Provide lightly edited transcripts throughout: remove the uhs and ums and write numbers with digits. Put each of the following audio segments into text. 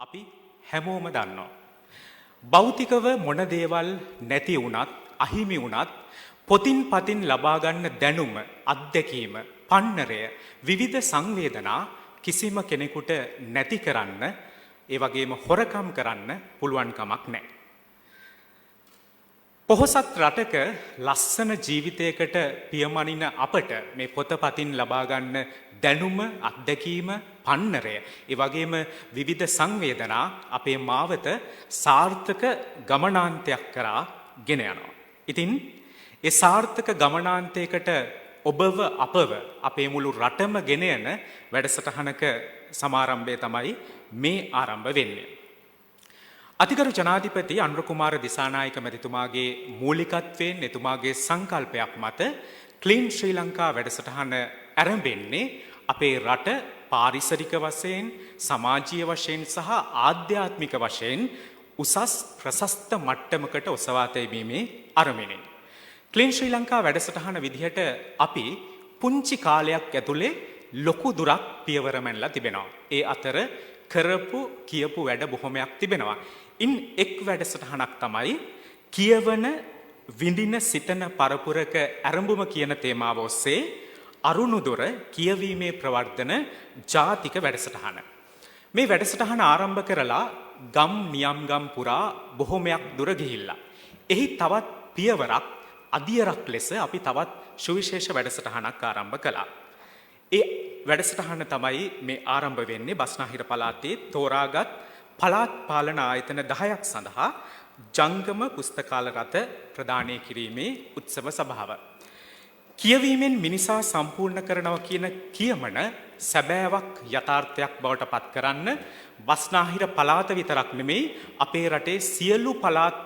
අපි හැමෝම දන්නවා. භෞතිකව මොන දේවල් නැති වුණත් අහිමි වුණත් පොතින් පතින් ලබා ගන්න දැනුම, අත්දැකීම, පන්නරය, විවිධ සංවේදනා කිසිම කෙනෙකුට නැති කරන්න, ඒ වගේම හොරකම් කරන්න පුළුවන් කමක් නැහැ. පොහොසත් රටක ලස්සන ජීවිතයකට පියමනින අපට මේ පොතපතින් ලබා ගන්න දැනුම, අත්දැකීම, පන්නරය, ඒ වගේම විවිධ සංවේදනා අපේ මාවත සාර්ථක ගමනාන්තයක් කරා ගෙන යනවා. ඉතින් ඒ සාර්ථක ගමනාන්තයකට ඔබව අපව අපේ මුළු රටම ගෙන යන වැඩසටහනක සමාරම්භය තමයි මේ ආරම්භ වෙන්නේ. අතිගරු ජනාධිපති අනුර කුමාර දිසානායක මැතිතුමාගේ මූලිකත්වයෙන් එතුමාගේ සංකල්පයක් මත ක්ලීන් ශ්‍රී ලංකා වැඩසටහන ආරම්භෙන්නේ අපේ රට පාරිසරික වශයෙන්, සමාජීය වශයෙන් සහ ආධ්‍යාත්මික වශයෙන් උසස් ප්‍රශස්ත මට්ටමකට ඔසවා තැබීමේ අරමුණින්. ක්ලීන් ශ්‍රී ලංකා වැඩසටහන විදිහට අපි පුංචි කාලයක් ඇතුලේ ලොකු දුරක් පියවර මැනලා තිබෙනවා. ඒ අතර කරපු කියපු වැඩ බොහොමයක් තිබෙනවා. ඉන් එක් වැඩසටහනක් තමයි කියවන විඳින සිතන පරපුරක ඇරඹුම කියන තේමාව ඔස්සේ අරුණුදොර කියවීමේ ප්‍රවර්ධන ජාතික වැඩසටහන. මේ වැඩසටහන ආරම්භ කරලා ගම් නියම් ගම් පුරා බොහොමයක් දුර ගිහිල්ලා. එහි තවත් පියවරක් අදියරක් ලෙස අපි තවත් සුවිශේෂ වැඩසටහනක් ආරම්භ කළා. ඒ වැඩසටහන තමයි මේ ආරම්භ වෙන්නේ බස්නාහිර පළාතේ තෝරාගත් පළාත් පාලන ආයතන 10ක් සඳහා ජංගම පුස්තකාල රථ ප්‍රදානය කිරීමේ උත්සව සභාව. කියවීමෙන් මිනිසා සම්පූර්ණ කරනවා කියන කියමන සැබෑවක් යථාර්ථයක් බවට පත් කරන්න බස්නාහිර පළාත විතරක් නෙමෙයි අපේ රටේ සියලු පළාත්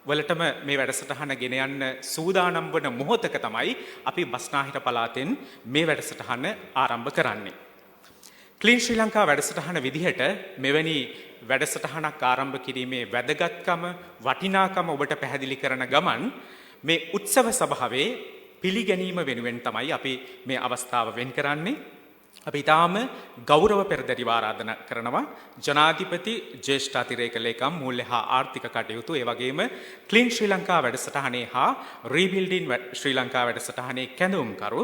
වලටම මේ වැඩසටහන ගෙන යන්න සූදානම් වන මොහොතක තමයි අපි බස්නාහිර පළාතෙන් මේ වැඩසටහන ආරම්භ කරන්නේ. ක්ලීන් ශ්‍රී ලංකා වැඩසටහන විදිහට මෙවැනි වැඩසටහනක් ආරම්භ කිරීමේ වැදගත්කම, වටිනාකම ඔබට පැහැදිලි කරන ගමන් මේ උත්සව සභාවේ පිළිගැනීම වෙනුවෙන් තමයි අපි මේ අවස්ථාව වෙන් කරන්නේ. අපි ඊටාම ගෞරව පෙරදරිව ආරාධනා කරනවා ජනාධිපති ජ්‍යෙෂ්ඨ අතිරේක ලේකම් මූල්‍ය හා ආර්ථික කටයුතු ඒ වගේම ක්ලීන් ශ්‍රී ලංකා වැඩසටහනේ හා රීබිල්ඩින් ශ්‍රී ලංකා වැඩසටහනේ කැඳවුම්කරු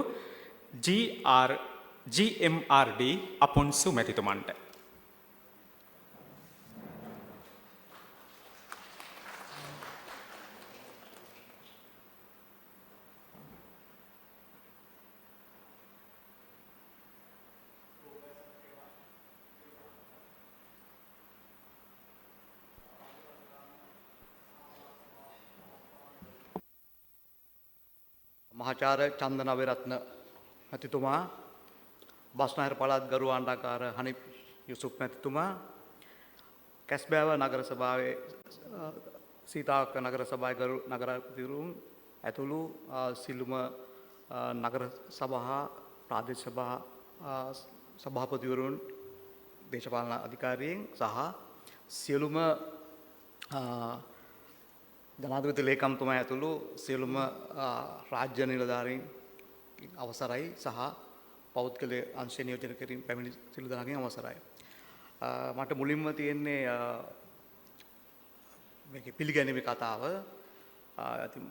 GMRD අපොන්සු මැතිතුමන්ට. මහාචාර්ය චන්දන අබේරත්න මැතිතුමා, බස්නාහිර පළාත් ගරු ආණ්ඩුකාර හනිෆ් යුසුෆ් මැතිතුමා, කැස්බෑව නගර සභාවේ සීතාවක නගර සභාවේ ගරු නගරාධිපතිවරුන් ඇතුළු සිළුම නගර සභා, ප්‍රාදේශ සභා සභාපතිවරුන්, දේශපාලන අධිකාරීන් සහ සියලුම ජනාධිපති ලේකම්තුමා ඇතුළු සියලුම රාජ්‍ය නිලධාරීන් අවසරයි සහ පෞද්ගල අංශ නියෝජනය කිරීම පැමිණි සියලු දෙනාගෙන් අවසරයි. මට මුලින්ම තියෙන්නේ මේකේ පිළිගැනීමේ කතාව. ඉතින්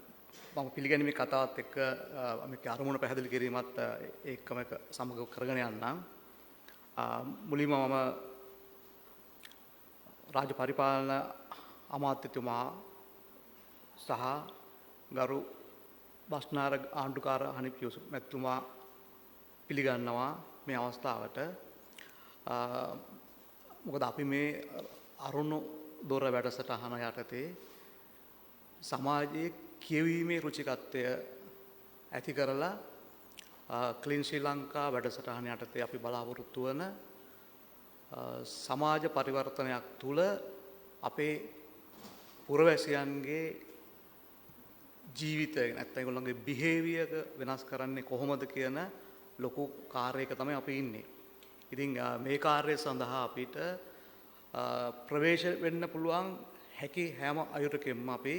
මම පිළිගැනීමේ කතාවත් එක්ක මේකේ අරමුණ පැහැදිලි කිරීමත් ඒකම සමග කරගෙන යන්නම්. මුලින්ම මම රාජ්‍ය පරිපාලන අමාත්‍යතුමා සහ ගරු බස්නාහිර ආණ්ඩුකාර හනිෆ් යුසුෆ් මැතිතුමා පිළිගන්නවා මේ අවස්ථාවට. මොකද අපි මේ අරුණු දොර වැඩසටහන යටතේ සමාජයේ කියවීමේ රුචිකත්වය ඇති කරලා ක්ලීන් ශ්‍රී ලංකා වැඩසටහන යටතේ අපි බලාපොරොත්තු වන සමාජ පරිවර්තනයක් තුළ අපේ පුරවැසියන්ගේ ජීවිතය නැත්නම් ඒගොල්ලන්ගේ බිහේවියර් එක වෙනස් කරන්නේ කොහොමද කියන ලොකු කාර්යයක තමයි අපි ඉන්නේ. ඉතින් මේ කාර්යය සඳහා අපිට ප්‍රවේශ වෙන්න පුළුවන් හැකි හැම අයුරකින්ම අපි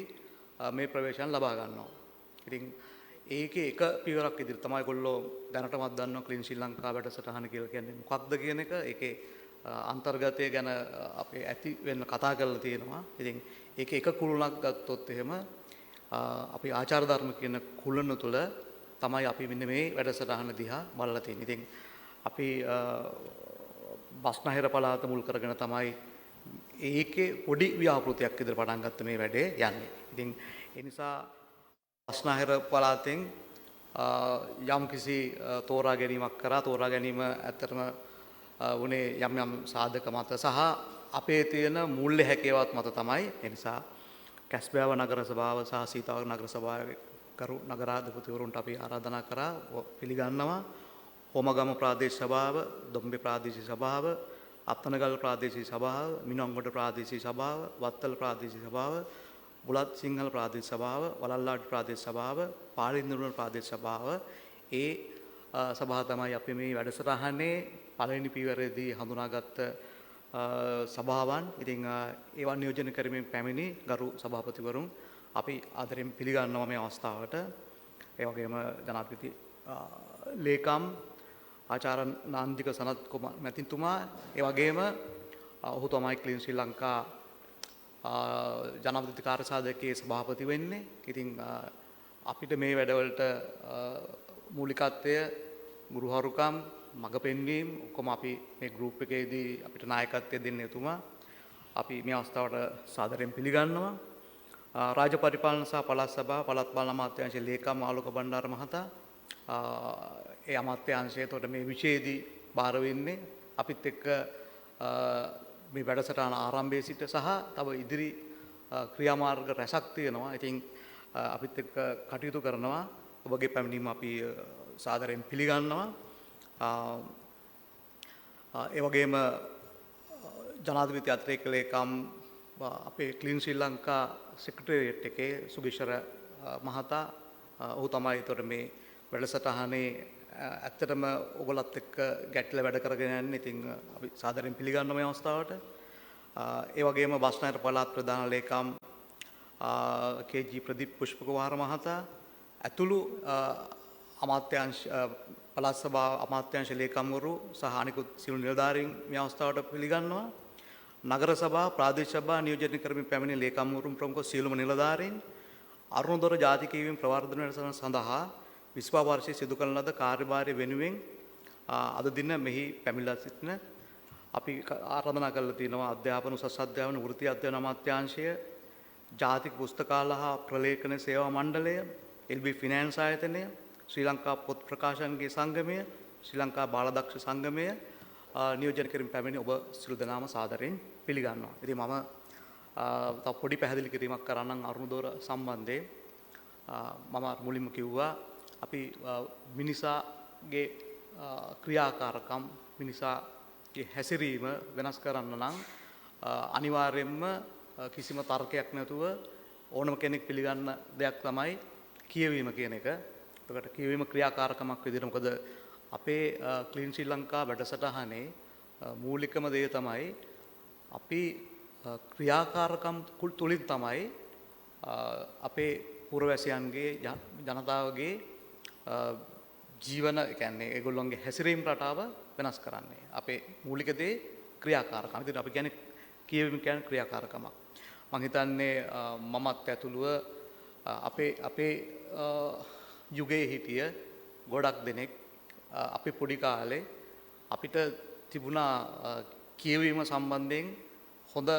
මේ ප්‍රවේශයන් ලබා ගන්නවා. ඉතින් ඒකේ එක පියවරක් ඉදිරියට තමයි ඒගොල්ලෝ දැනටමත් දන්නවා ක්ලීන් ශ්‍රී ලංකා වැඩසටහන කියලා කියන්නේ මොකක්ද කියන එක. ඒකේ අන්තර්ගතය ගැන අපේ ඇති වෙන්න කතා කරලා තියෙනවා. ඉතින් ඒක එක කුළුණක් ගත්තොත් එහෙම අපි ආචාර ධර්ම කියන කුළුණ තුළ තමයි අපි මෙන්න මේ වැඩසටහන දිහා බලලා තියෙන්නේ. ඉතින් අපි බස්නාහිර පළාත මුල් කරගෙන තමයි ඒකේ පොඩි ව්‍යාපෘතියක් විතර පටන් ගත්ත මේ වැඩේ යන්නේ. ඉතින් ඒ නිසා බස්නාහිර පළාතෙන් යම් කිසි තෝරා ගැනීමක් කරා. තෝරා ගැනීම ඇත්තටම වුණේ යම් යම් සාධක මත සහ අපේ තියෙන මූල්‍ය හැකියාවත් මත තමයි. ඒ නිසා කැස්බෑව නගර සභාව සහ සීතාවක නගර සභාවේ කරු නගරාධිපතිවරුන්ට අපි ආරාධනා කරා පිළිගන්නවා. හෝමගම ප්‍රාදේශීය සභාව, දොම්බේ ප්‍රාදේශීය සභාව, අත්තනගල් ප්‍රාදේශීය සභාව, මිනුවන්ගොඩ ප්‍රාදේශීය සභාව, වත්තල ප්‍රාදේශීය සභාව, බුලත් සිංහල ප්‍රාදේශීය සභාව, වලල්ලාඩි ප්‍රාදේශීය සභාව, පාලින්දුරුවන ප්‍රාදේශීය සභාව ඒ සභාව තමයි අපි මේ වැඩසටහනේ පළවෙනි පියවරේදී හඳුනාගත්ත සභාවන්. ඉතින් ඒවා නියෝජනය කරමින් පැමිණි ගරු සභාපතිවරුන් අපි ආදරෙන් පිළිගන්නවා මේ අවස්ථාවට. ඒ වගේම ජනාධිපති ලේකම් ආචාර්ය නාන්දික සනත් කුමාර මැතිතුමා, ඒ වගේම ඔහු තමයි ක්ලීන් ශ්‍රී ලංකා ජනාධිපති කාර්යසාධකයේ සභාපති වෙන්නේ. ඉතින් අපිට මේ වැඩවලට මූලිකත්වය ගුරුහරුකම් මඟ පෙන්වීම ඔක්කොම අපි මේ ගෲප් එකේදී අපිට නායකත්වය දෙන්නේ එතුමා. අපි මේ අවස්ථාවට සාදරයෙන් පිළිගන්නවා. රාජ්‍ය පරිපාලන සහ පළාත් සභාව පළාත් පාලන අමාත්‍යාංශයේ ලේකම් ආලෝක බණ්ඩාර මහතා ඒ අමාත්‍යාංශය තොට මේ විෂයේදී බාර වෙන්නේ අපිත් එක්ක මේ වැඩසටහන ආරම්භයේ සිට සහ තව ඉදිරි ක්‍රියාමාර්ග රැසක් තියෙනවා. ඉතින් අපිත් එක්ක කටයුතු කරනවා. ඔබගේ පැමිණීම අපි සාදරයෙන් පිළිගන්නවා. ඒ වගේම ජනාධිපති අතිරේක ලේකම් අපේ ක්ලීන් ශ්‍රී ලංකා සෙක්‍රටරියට් එකේ සුගිෂර මහතා ඔහු තමයි එතකොට මේ වැඩසටහනේ ඇත්තටම ඔයගොල්ලත් එක්ක ගැටලා වැඩ කරගෙන යන්නේ. ඉතින් අපි සාදරයෙන් පිළිගන්නවා මේ අවස්ථාවට. ඒ වගේම බස්නාහිර පළාත් ප්‍රධාන ලේකම් කේ.ජී. ප්‍රදීප් පුෂ්පකුමාර මහතා ඇතුළු අමාත්‍යාංශ පළාත් සභාව අමාත්‍යාංශ ලේකම්වරු සහ අනිකුත් සියලු නිලධාරීන් මේ අවස්ථාවට පිළිගන්නවා. නගර සභා ප්‍රාදේශීය සභා නියෝජනය කරමින් පැමිණි ලේකම්වරුන් ප්‍රමුඛ සියලුම නිලධාරීන් අරුණදොර ජාතික කියවීම ප්‍රවර්ධන වැඩසටහන සඳහා 25 වර්ෂයේ සිදු කරන ලද කාර්යභාරය වෙනුවෙන් අද දින මෙහි පැමිණලා සිටින අපි ආරාධනා කරලා තියෙනවා අධ්‍යාපන උසස් අධ්‍යාපන වෘත්ති අධ්‍යයන අමාත්‍යාංශය, ජාතික පුස්තකාල හා ප්‍රලේඛන සේවා මණ්ඩලය, LB ෆිනෑන්ස් ආයතනය, ශ්‍රී ලංකා පොත් ප්‍රකාශනගේ සංගමය, ශ්‍රී ලංකා බාලදක්ෂ සංගමය නියෝජනය කරමින් පැමිණි ඔබ සියලු දෙනාම සාදරයෙන් පිළිගන්නවා. ඉතින් මම තව පොඩි පැහැදිලි කිරීමක් කරන්නම් අරුණදොර සම්බන්ධයෙන්. මම මුලින්ම කිව්වා අපි මිනිසාගේ ක්‍රියාකාරකම් මිනිසාගේ හැසිරීම වෙනස් කරන්න නම් අනිවාර්යයෙන්ම කිසිම තර්කයක් නැතුව ඕනම කෙනෙක් පිළිගන්න දෙයක් තමයි කියවීම කියන එක. ඒකට කියවීම ක්‍රියාකාරකමක් විදිහට මොකද අපේ ක්ලීන් ශ්‍රී ලංකා වැඩසටහනේ මූලිකම දේ තමයි අපි ක්‍රියාකාරකම් තුලින් තමයි අපේ පුරවැසියන්ගේ ජනතාවගේ ජීවන කියන්නේ ඒගොල්ලොන්ගේ හැසිරීම් රටාව වෙනස් කරන්නේ. අපේ මූලික දේ ක්‍රියාකාරකම්. ඉතින් අපි කියන්නේ කියවීම කියන්නේ ක්‍රියාකාරකමක්. මම හිතන්නේ මමත් ඇතුළුව අපේ යුගයේ හිටිය ගොඩක් දෙනෙක් අපි පොඩි කාලේ අපිට තිබුණා කියවීම සම්බන්ධයෙන් හොඳ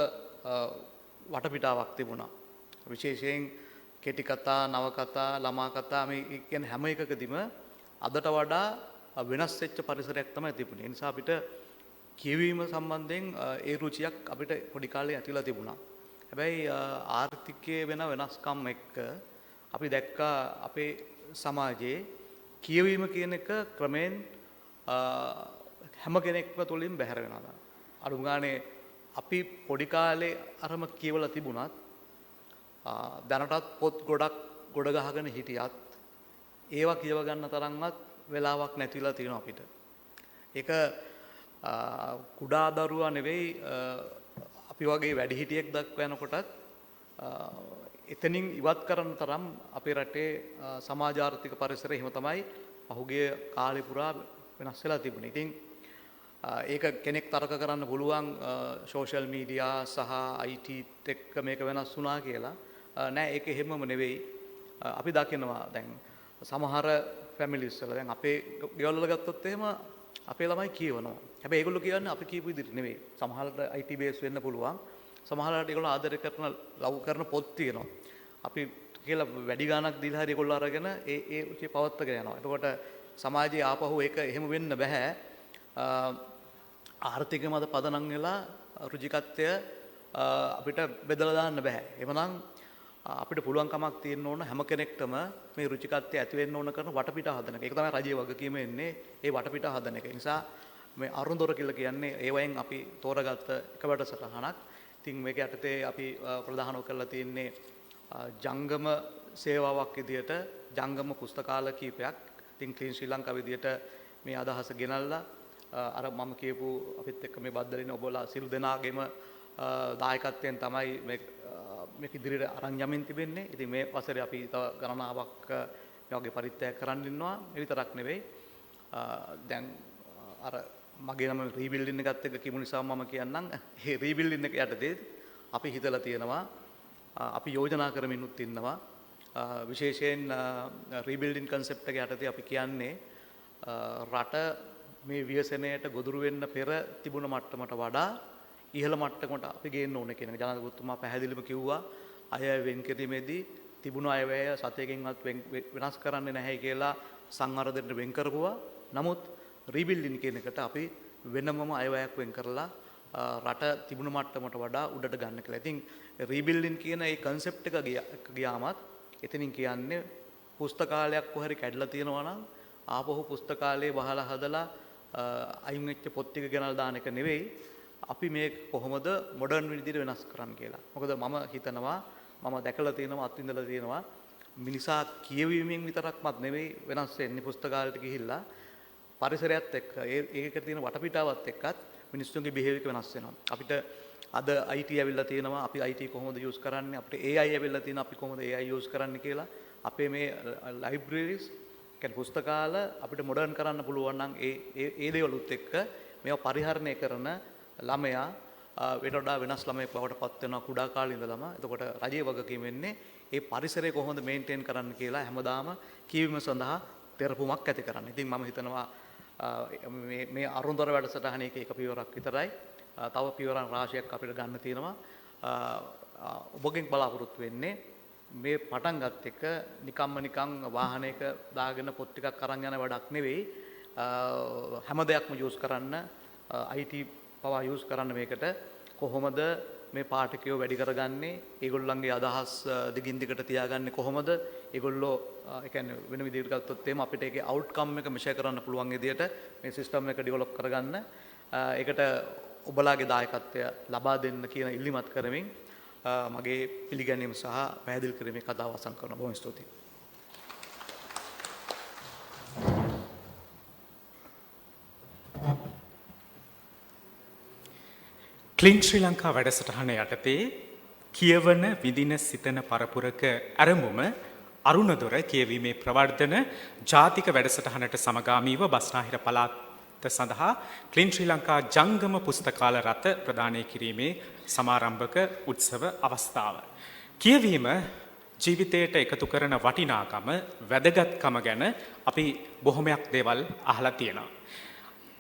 වටපිටාවක් තිබුණා. විශේෂයෙන් කෙටි කතා, නවකතා, ළමා කතා මේ කියන හැම එකකදීම අදට වඩා වෙනස් වෙච්ච පරිසරයක් තමයි තිබුණේ. ඒ නිසා අපිට කියවීම සම්බන්ධයෙන් ඒ රුචියක් අපිට පොඩි කාලේ ඇතිලා තිබුණා. හැබැයි ආර්ථිකයේ වෙන වෙනස්කම් එක්ක අපි දැක්කා අපේ සමාජයේ කියවීම කියන එක ක්‍රමෙන් හැම කෙනෙක්ම තුළින් බැහැර වෙනවා. අඩු ගානේ අපි පොඩි කාලේ අරම කියවලා තිබුණත් දැනටත් පොත් ගොඩක් ගොඩ ගහගෙන හිටියත් ඒවා කියව ගන්න තරම්වත් වෙලාවක් නැතිලා තියෙනවා අපිට. ඒක කුඩා දරුවා නෙවෙයි අපි වගේ වැඩිහිටියෙක් දක්වා යනකොටත් එතනින් ඉවත් කරන තරම් අපේ රටේ සමාජ ආර්ථික පරිසරය එහෙම තමයි පහුගිය කාලේ පුරා වෙනස් වෙලා තිබුණේ. ඉතින් ඒක කෙනෙක් තර්ක කරන්න පුළුවන් සෝෂල් මීඩියා සහ IT එක්ක මේක වෙනස් වුණා කියලා. නෑ ඒක එහෙමම නෙවෙයි. අපි දකිනවා දැන් සමහර ෆැමිලිස් වල දැන් අපේ ගෙවල් වල ගත්තොත් එහෙම අපේ ළමයි කියවනවා. හැබැයි ඒගොල්ලෝ කියන්නේ අපි කියපු විදිහට නෙවෙයි. සමහරට IT බේස් වෙන්න පුළුවන්. සමහරවිට ඒගොල්ලෝ ආදරය කරන ලව් කරන පොත් තියෙනවා. අපි කියලා වැඩි ගාණක් දීලා හරි ඒගොල්ලෝ අරගෙන ඒ උචේ පවත්වාගෙන යනවා. එතකොට සමාජයේ ආපහු ඒක එහෙම වෙන්න බෑ. ආර්ථික මත පදනම් වෙලා රුචිකත්වය අපිට බෙදලා දාන්න බෑ. එවනම් අපිට පුළුවන් කමක් තියෙන්න ඕන හැම කෙනෙක්ටම මේ රුචිකත්වය ඇති වෙන්න ඕන කරන වටපිට හදන එක. ඒක තමයි රජයේ වගකීම එන්නේ. ඒ වටපිට හදන එක. ඒ නිසා මේ අරුන්දොර කියලා කියන්නේ ඒ වයින් අපි තෝරගත්ත එක වැඩසටහනක්. ඉතින් මේක යටතේ අපි ප්‍රධානව කරලා තියෙන්නේ ජංගම සේවාවක් විදියට ජංගම පුස්තකාල කීපයක්. ඉතින් ක්ලීන් ශ්‍රී ලංකා විදියට මේ අදහස ගෙනල්ලා අර මම කියපු අපිත් එක්ක මේ බද්දලින ඔබලා සිල් දෙනාගේම දායකත්වයෙන් තමයි මේක ඉදිරියට අරන් යමින් තිබෙන්නේ. ඉතින් මේ වසරේ අපි තව ගණනාවක් මේ වගේ පරිත්‍යාග කරන්න ඉන්නවා. ඒ විතරක් නෙවෙයි. දැන් අර මගේ නම රීබිල්ඩින් එකත් එක්ක කිමු නිසා මම කියන්නම්. මේ රීබිල්ඩින් එක යටතේ අපි හිතලා තියෙනවා අපි යෝජනා කරමිනුත් ඉන්නවා. විශේෂයෙන් රීබිල්ඩින් කන්සෙප්ට් එක යටතේ අපි කියන්නේ රට මේ ව්‍යසනයට ගොදුරු වෙන්න පෙර තිබුණ මට්ටමට වඩා ඉහළ මට්ටමකට අපි ගේන්න ඕනේ කියන එක ජනාධිපතිතුමා පැහැදිලිව කිව්වා. අයවැය වෙන් කිරීමේදී තිබුණු අයවැය සතයකින්වත් වෙනස් කරන්නේ නැහැ කියලා සංවර්ධනයට වෙන් කරපුවා. නමුත් රීබිල්ඩින් කියන එකට අපි වෙනමම අයවැයක් වෙන් කරලා රට තිබුණු මට්ටමට වඩා උඩට ගන්න කියලා. ඉතින් රීබිල්ඩින් කියන මේ කන්සෙප්ට් එක ගියාමත් එතනින් කියන්නේ පුස්තකාලයක් කොහරි කැඩලා තියෙනවා නම් ආපහු පුස්තකාලේ වහලා හදලා අයින් වෙච්ච පොත් ටික ගෙනල්ලා දාන එක නෙවෙයි. අපි මේ කොහොමද මොඩර්න් විදිහට වෙනස් කරන්න කියලා. මොකද මම හිතනවා මම දැකලා තියෙනවා අත්විඳලා තියෙනවා මිනිසා කියවීමෙන් විතරක්වත් නෙවෙයි වෙනස් වෙන්නේ පුස්තකාලයට ගිහිල්ලා පරිසරයත් එක්ක ඒක තියෙන වටපිටාවත් එක්කත් මිනිස්සුන්ගේ බිහේවියර් එක වෙනස් වෙනවා. අපිට අද IT ඇවිල්ලා තියෙනවා අපි IT කොහොමද යූස් කරන්නේ අපිට AI ඇවිල්ලා තියෙනවා අපි කොහොමද AI යූස් කරන්නේ කියලා අපේ මේ ලයිබ්‍රරිස් කියන්නේ පුස්තකාල අපිට මොඩර්න් කරන්න පුළුවන් නම් ඒ දේවලුත් එක්ක මේවා පරිහරණය කරන ළමයා වඩා වෙනස් ළමයෙක් බවට පත් වෙනවා කුඩා කාලේ ඉඳලම. එතකොට රජයේ වගකීම වෙන්නේ ඒ පරිසරය කොහොමද මේන්ටේන් කරන්න කියලා හැමදාම කියවීම සඳහා තෙරපුමක් ඇති කරන්න. ඉතින් මම හිතනවා මේ අරුන්දර වැඩසටහනේ එක පියවරක් විතරයි. තව පියවරන් රාශියක් අපිට ගන්න තියෙනවා. ඔබගෙන් බලාපොරොත්තු වෙන්නේ මේ පටන් ගත් එක නිකන් වාහනයක දාගෙන පොත් ටිකක් අරන් යන වැඩක් නෙවෙයි. හැම දෙයක්ම යූස් කරන්න IT පවා යූස් කරන්න මේකට කොහොමද මේ පාඨකයෝ වැඩි කරගන්නේ ඒගොල්ලන්ගේ අදහස් දිගින් දිගට තියාගන්නේ කොහොමද ඒගොල්ලෝ ඒ කියන්නේ වෙන විදිහකට ගත්තොත් එහෙම අපිට ඒකේ අවුට්කම් එක මෙෂර් කරන්න පුළුවන් විදිහට මේ සිස්ටම් එක ඩෙවලොප් කරගන්න ඒකට ඔබලාගේ දායකත්වය ලබා දෙන්න කියන ඉල්ලීමත් කරමින් මගේ පිළිගැනීම සහ පැහැදිලි කිරීමේ කතාව අවසන් කරනවා. බොහොම ස්තුතියි. ක්ලින් ශ්‍රී ලංකා වැඩසටහන යටතේ කියවන විදින සිතන පරපුරක ඇරඹුම අරුණදොර කියවීමේ ප්‍රවර්ධන ජාතික වැඩසටහනට සමගාමීව බස්නාහිර පළාත් සඳහා ක්ලින් ශ්‍රී ලංකා ජංගම පුස්තකාල රථ ප්‍රදානය කිරීමේ සමාරම්භක උත්සව අවස්ථාව. කියවීම ජීවිතයට එකතු කරන වටිනාකම වැදගත්කම ගැන අපි බොහොමයක් දේවල් අහලා තියෙනවා.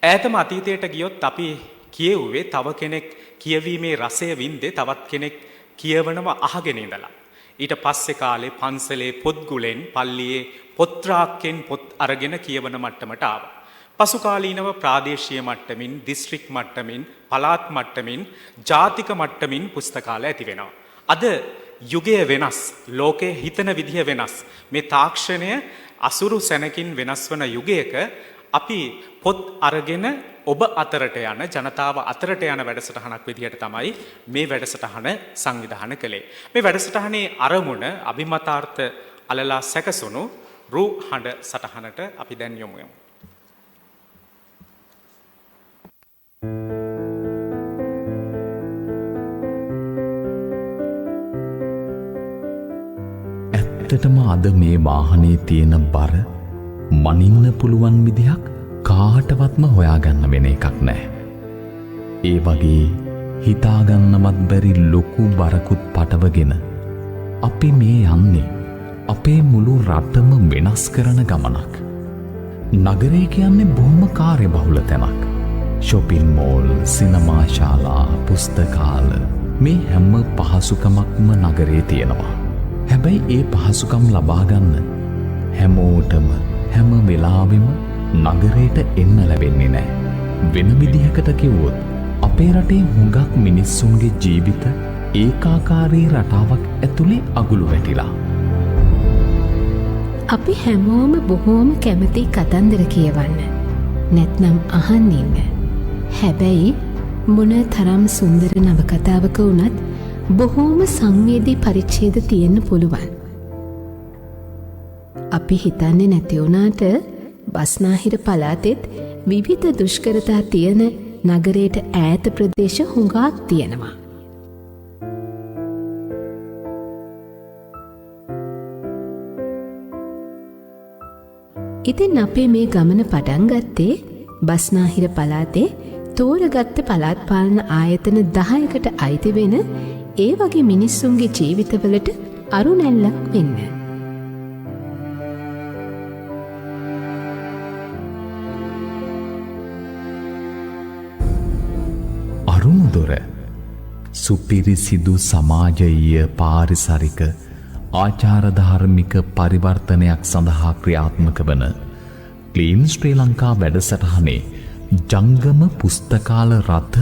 ඈතම අතීතයට ගියොත් අපි කියවුවේ තව කෙනෙක් කියවීමේ රසය වින්දේ තවත් කෙනෙක් කියවනව අහගෙන ඉඳලා. ඊට පස්සේ කාලේ පන්සලේ පොත්ගුලෙන් පල්ලියේ පොත්‍රාක්කෙන් පොත් අරගෙන කියවන මට්ටමට ආවා. පසුකාලීනව ප්‍රාදේශීය මට්ටමින්, දිස්ත්‍රික් මට්ටමින්, පළාත් මට්ටමින්, ජාතික මට්ටමින් පුස්තකාල ඇති වෙනවා. අද යුගය වෙනස්, ලෝකයේ හිතන විදිය වෙනස්. මේ තාක්ෂණය අසුරු සැනකින් වෙනස් වන යුගයක අපි පොත් අරගෙන ඔබ අතරට යන ජනතාව අතරට යන වැඩසටහනක් විදිහට තමයි මේ වැඩසටහන සංවිධානය කළේ. මේ වැඩසටහනේ අරමුණ අභිමතාර්ථ අලලා සැකසුණු රූ හඬ සටහනට අපි දැන් යොමු වෙමු. ඇත්තටම අද මේ වාහනේ තියෙන බර මනින්න පුළුවන් විදිහක් කාටවත්ම හොයාගන්න වෙන එකක් නෑ. ඒ වගේ හිතාගන්නවත් බැරි ලොකු බරකුත් පටවගෙන අපි මේ යන්නේ අපේ මුළු රටම වෙනස් කරන ගමනක්. නගරය කියන්නේ බොහොම කාර්යබහුල තැනක්. ෂොපින් මෝල්, සිනමා ශාලා, පුස්තකාල මේ හැම පහසුකමක්ම නගරේ තියෙනවා. හැබැයි ඒ පහසුකම් ලබාගන්න හැමෝටම හැම වෙලාවෙම නගරයට එන්න ලැබෙන්නේ නෑ. වෙන විදිහකට කිව්වොත් අපේ රටේ හුඟක් මිනිස්සුන්ගේ ජීවිත ඒකාකාරී රටාවක් ඇතුලේ අගුළු වැටිලා. අපි හැමෝම බොහෝම කැමති කතන්දර කියවන්න. නැත්නම් අහන්න ඉන්න. හැබැයි මොන තරම් සුන්දර නවකතාවක වුණත් බොහෝම සංවේදී පරිච්ඡේද තියෙන්න පුළුවන්. අපි හිතන්නේ නැති වුණාට බස්නාහිර පළාතෙත් විවිධ දුෂ්කරතා තියෙන නගරයට ඈත ප්‍රදේශ හුඟක් තියෙනවා. ඉතින් අපේ මේ ගමන පටන් ගත්තේ බස්නාහිර පළාතේ තෝරගත්ත පළාත් පාලන ආයතන 10කට අයිති වෙන ඒ වගේ මිනිස්සුන්ගේ ජීවිතවලට අරුණැල්ලක් වෙන්න. අරුණුදොර සුපිරිසිදු සමාජයීය පාරිසරික ආචාරධාර්මික පරිවර්තනයක් සඳහා ක්‍රියාත්මක වන ක්ලීන් ශ්‍රී ලංකා වැඩසටහනේ ජංගම පුස්තකාල රථ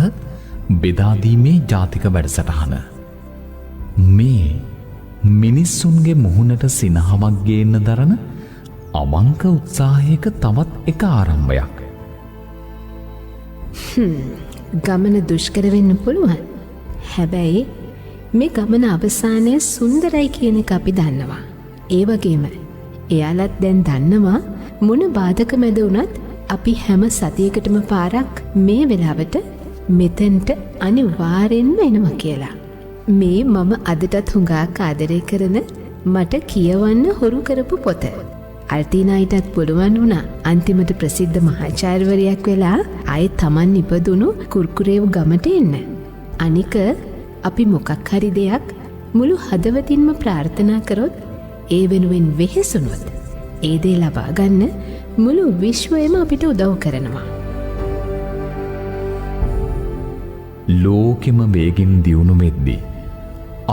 බෙදාදීමේ ජාතික වැඩසටහන. මේ මිනිස්සුන්ගේ මුහුණට සිනහවක් ගේන්න දරන අවංක උත්සාහයක තවත් එක ආරම්භයක්. ගමන දුෂ්කර වෙන්න පුළුවන්. හැබැයි මේ ගමන අවසානය සුන්දරයි කියන එක අපි දන්නවා. ඒ වගේම එයාලත් දැන් දන්නවා මොන බාධක මැද වුණත් අපි හැම සතියකටම පාරක් මේ වෙලාවට මෙතෙන්ට අනිවාර්යෙන්ම එනවා කියලා. මේ මම අදටත් හුඟක් ආදරය කරන මට කියවන්න හොරු කරපු පොත. අල්තිනායිටත් පුළුවන් වුණා අන්තිමට ප්‍රසිද්ධ මහාචාර්යවරයෙක් වෙලා ආයේ Taman ඉපදුණු කුර්කුරේව ගමට එන්න. අනික අපි මොකක් හරි දෙයක් මුළු හදවතින්ම ප්‍රාර්ථනා කරොත් ඒ වෙනුවෙන් වෙහෙසුනොත් ඒ දේ ලබා ගන්න මුළු විශ්වයම අපිට උදව් කරනවා. ලෝකෙම වේගෙන් දියුණු වෙද්දී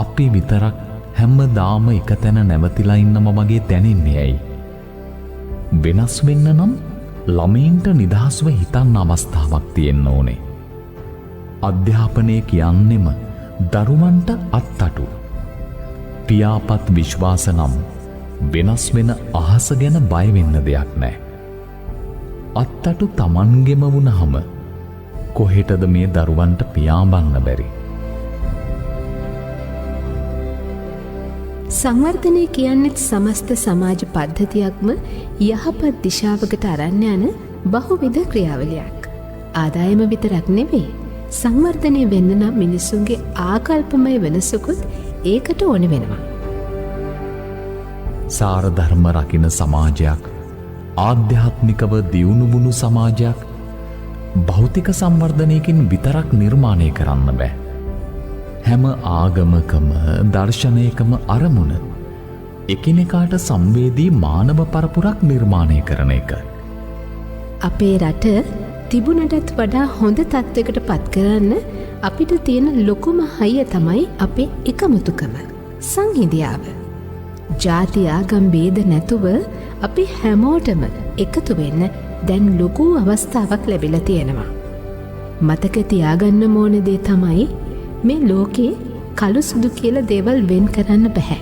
අපි විතරක් හැමදාම එක තැන නැවතිලා ඉන්නම වගේ දැනෙන්නේ ඇයි? වෙනස් වෙන්න නම් ළමයින්ට නිදහස්ව හිතන්න අවස්ථාවක් තියෙන්න ඕනේ. අධ්‍යාපනය කියන්නෙම දරුවන්ට අත්තටු. පියාපත් විශ්වාස නම් වෙනස් වෙන අහස ගැන බය වෙන්න දෙයක් නෑ. අත්තටු Tamanගෙම වුණහම කොහෙටද මේ දරුවන්ට පියාඹන්න බැරි? සංවර්ධනය කියන්නෙත් සමස්ත සමාජ පද්ධතියක්ම යහපත් දිශාවකට අරන් යන බහුවිධ ක්‍රියාවලියක්. ආදායම විතරක් නෙවෙයි. සංවර්ධනය වෙන්න නම් මිනිස්සුන්ගේ ආකල්පමය වෙනසකුත් ඒකට ඕන වෙනවා. සාරධර්ම රකින සමාජයක්, ආධ්‍යාත්මිකව දියුණු වුණු සමාජයක් භෞතික සංවර්ධනයකින් විතරක් නිර්මාණය කරන්න බෑ. හැම ආගමකම දර්ශනයකම අරමුණ එකිනෙකාට සංවේදී මානව පරපුරක් නිර්මාණය කරන එක. අපේ රට තිබුණටත් වඩා හොඳ තත්ත්වයකට පත් කරන්න අපිට තියෙන ලොකුම හයිය තමයි අපේ එකමුතුකම, සංහිඳියාව. ජාති ආගම් ભેද නැතුව අපි හැමෝටම එකතු වෙන්න දැන් ලොකු අවස්ථාවක් ලැබිලා තියෙනවා. මතක තියාගන්න ඕන දේ තමයි මේ ලෝකේ කළු සුදු කියලා දේවල් වෙන් කරන්න බෑ.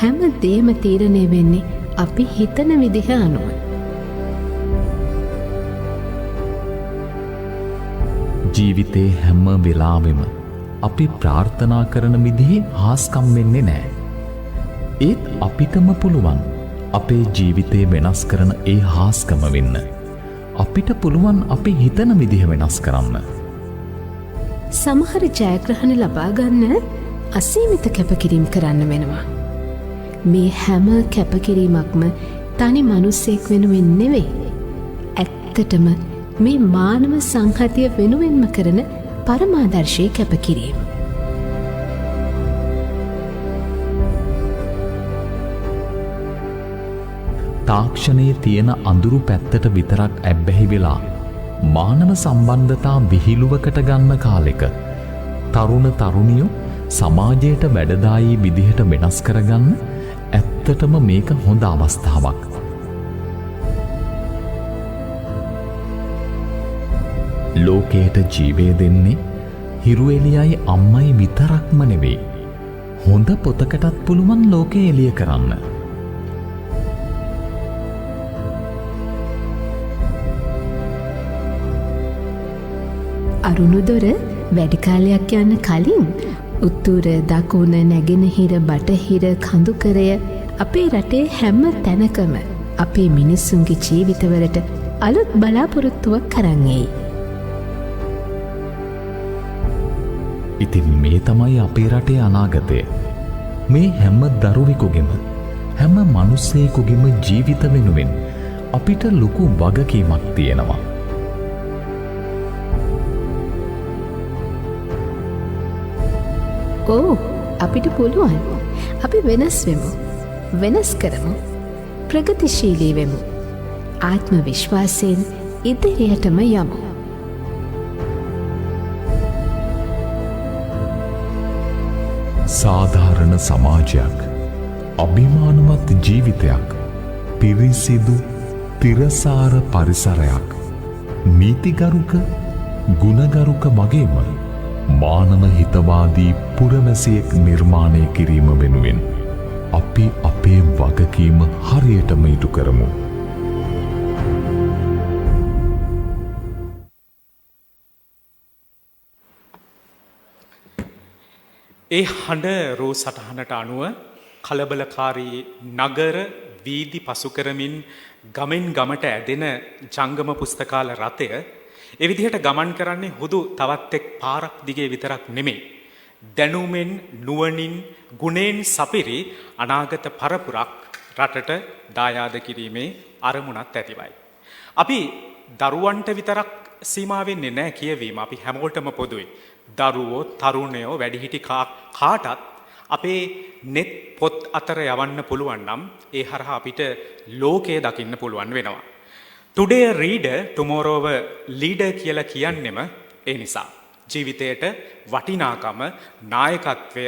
හැම දේම තීරණය වෙන්නේ අපි හිතන විදිහ අනුව. ජීවිතේ හැම වෙලාවෙම අපි ප්‍රාර්ථනා කරන විදිහේ හාස්කම් වෙන්නේ නෑ. ඒත් අපිටම පුළුවන් අපේ ජීවිතේ වෙනස් කරන ඒ හාස්කම වෙන්න. අපිට පුළුවන් අපි හිතන විදිහ වෙනස් කරන්න. සමහර ජයග්‍රහණ ලබා ගන්න අසීමිත කැපකිරීම කරන්න වෙනවා. මේ හැම කැපකිරීමක්ම තනි මිනිසෙක් වෙනුවෙන් නෙවෙයි. ඇත්ත ඇත්තටම මේ මානව සංහතිය වෙනුවෙන්ම කරන පරමාදර්ශය කැපකිරීම. තාක්ෂණයේ තියෙන අඳුරු පැත්තට විතරක් ඇබ්බැහි වෙලා මානව සම්බන්ධතා විහිළුවකට ගන්න කාලෙක තරුණ තරුණියෝ සමාජයට වැඩදායී විදිහට වෙනස් කරගන්න ඇත්තටම මේක හොඳ අවස්ථාවක්. ලෝකයට ජීවය දෙන්නේ හිරු එළියයි අම්මයි විතරක්ම නෙවෙයි. හොඳ පොතකටත් පුළුවන් ලෝකය එළිය කරන්න. අරුණුදොර වැඩි කාලයක් යන්න කලින් උත්තුර දකුණ නැගෙනහිර බටහිර කඳුකරය අපේ රටේ හැම තැනකම අපේ මිනිස්සුන්ගේ ජීවිතවලට අලුත් බලාපොරොත්තුවක් කරන් එයි. ඉතින් මේ තමයි අපේ රටේ අනාගතය. මේ හැම දරුවෙකුගෙම හැම මනුස්සයෙකුගෙම ජීවිත වෙනුවෙන් අපිට ලොකු වගකීමක් තියෙනවා. ඕ අපිට පුළුවන්. අපි වෙනස් වෙමු. වෙනස් කරමු. ප්‍රගතිශීලී වෙමු. ආත්ම විශ්වාසයෙන් ඉදිරියටම යමු. සාධාරණ සමාජයක්, අභිමානවත් ජීවිතයක්, පිරිසිදු තිරසාර පරිසරයක්, නීතිගරුක ගුණගරුක වගේම මානව හිතවාදී පුරවැසියෙක් නිර්මාණය කිරීම වෙනුවෙන් අපි අපේ වගකීම හරියටම ඉටු කරමු. ඒ හඬ රෝ සටහනට අනුව කලබලකාරී නගර වීදි පසු කරමින් ගමෙන් ගමට ඇදෙන ජංගම පුස්තකාල රථය ඒ විදිහට ගමන් කරන්නේ හුදු තවත් එක් පාරක් දිගේ විතරක් නෙමෙයි. දැනුමෙන් නුවණින් ගුණෙන් සපිරි අනාගත පරපුරක් රටට දායාද කිරීමේ අරමුණක් ඇතිවයි. අපි දරුවන්ට විතරක් සීමා වෙන්නේ නැහැ කියවීම. අපි හැමෝටම පොදුයි. දරුවෝ, තරුණයෝ, වැඩිහිටි කාටත් අපේ net පොත් අතර යවන්න පුළුවන් නම් ඒ හරහා අපිට ලෝකය දකින්න පුළුවන් වෙනවා. Today a reader, tomorrow a leader කියලා කියන්නෙම ඒ නිසා. ජීවිතයට වටිනාකම, නායකත්වය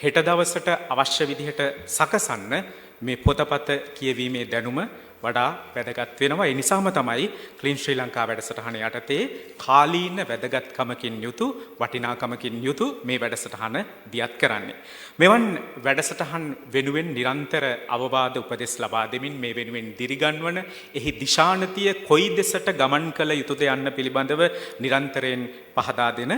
හෙට දවසට අවශ්‍ය විදිහට සකසන්න මේ පොතපත කියවීමේ දැනුම වඩා වැදගත් වෙනවා. ඒ නිසාම තමයි ක්ලීන් ශ්‍රී ලංකා වැඩසටහන යටතේ කාලීන වැදගත්කමකින් යුතු වටිනාකමකින් යුතු මේ වැඩසටහන දියත් කරන්නේ. මෙවන් වැඩසටහන් වෙනුවෙන් නිරන්තර අවවාද උපදෙස් ලබා දෙමින් මේ වෙනුවෙන් දිරිගන්වන එහි දිශානතිය කොයි දෙසට ගමන් කළ යුතුද යන්න පිළිබඳව නිරන්තරයෙන් පහදා දෙන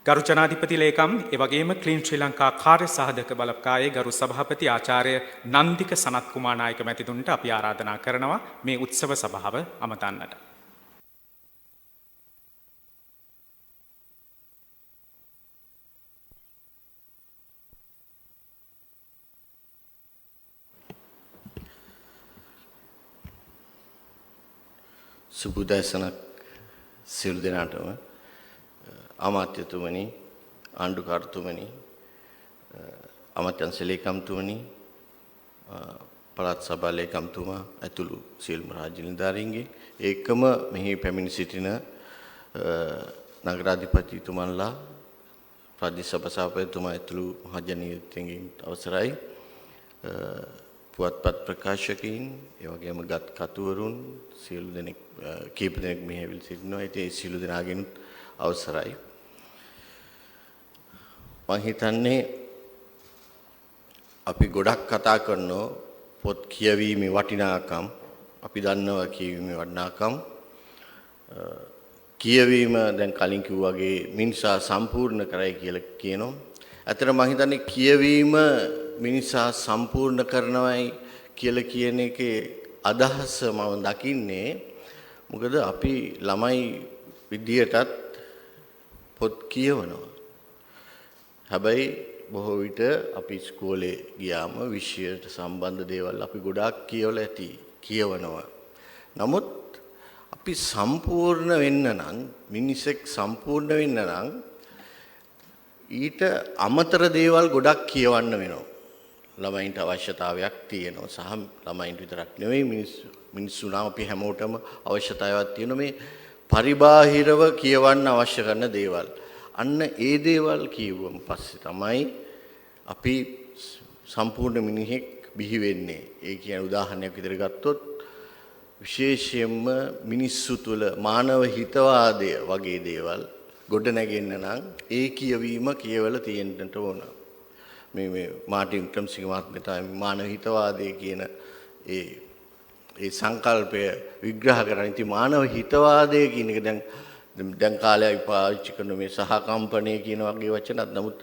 ගරු ජනාධිපති ලේකම් එවැගේම ක්ලීන් ශ්‍රී ලංකා කාර්ය සාධක බලකායේ ගරු සභාපති ආචාර්ය නන්දික සනත් කුමාර නායක මැතිතුන්ට අපි ආරාධනා කරනවා මේ උත්සව සභාව අමතන්නට. සුබුදෑසනක් සියලු දෙනාටම. අමාත්‍යතුමනි, ආණ්ඩුකාරතුමනි, අමාත්‍යංශ ලේකම්තුමනි, පළාත් සභා ලේකම්තුමා ඇතුළු සියලුම රාජ්‍ය නිලධාරීන්ගේ ඒකම මෙහි පැමිණ සිටින නගරාධිපතිතුමන්ලා, රාජ්‍ය සභාපතිතුමා ඇතුළු මහජනීයත්වයන්ගෙන් අවසරයි, පුවත්පත් ප්‍රකාශකයින්, ඒ වගේම ගත් කතුවරුන් සියලු දෙනෙක් කීප දෙනෙක් මෙහි ඇවිත් සිටිනවා. ඒ සියලු දෙනාගෙන් අවසරයි. මම හිතන්නේ අපි ගොඩක් කතා කරනවා පොත් කියවීමේ වටිනාකම්, අපි දන්නවා කියවීමේ වටිනාකම්. කියවීම දැන් කලින් කිව්වා වගේ මිනිසා සම්පූර්ණ කරයි කියලා කියනවා. ඇත්තට මම හිතන්නේ කියවීම මිනිසා සම්පූර්ණ කරනවයි කියලා කියන එකේ අදහස මම දකින්නේ මොකද අපි ළමයි විදියටත් පොත් කියවනවා. හැබැයි බොහෝ විට අපි ඉස්කෝලේ ගියාම විෂයට සම්බන්ධ දේවල් අපි ගොඩාක් කියවලා ඇති, කියවනවා. නමුත් අපි සම්පූර්ණ වෙන්න නම් මිනිසෙක් සම්පූර්ණ වෙන්න නම් ඊට අමතර දේවල් ගොඩක් කියවන්න වෙනවා. ළමයින්ට අවශ්‍යතාවයක් තියෙනවා. සහ ළමයින්ට විතරක් නෙවෙයි මිනිස්සු නම් අපි හැමෝටම අවශ්‍යතාවයක් තියෙනවා මේ පරිබාහිරව කියවන්න අවශ්‍ය කරන දේවල්. අන්න ඒ දේවල් කියවුවම පස්සේ තමයි අපි සම්පූර්ණ මිනිහෙක් බිහි වෙන්නේ. ඒ කියන උදාහරණයක් විදිහට ගත්තොත් විශේෂයෙන්ම මිනිස්සු තුළ මානව හිතවාදය වගේ දේවල් ගොඩ නැගෙන්න නම් ඒ කියවීම කියවලා තියෙන්නට ඕන. මේ මාටින් වික්‍රමසිංහ මහත්මයා මානව හිතවාදය කියන ඒ සංකල්පය විග්‍රහ කරන ඉතින් මානව හිතවාදය කියන එක දැන් කාලයක් පාවිච්චි කරන මේ සහකම්පණය කියන වගේ වචනත් නමුත්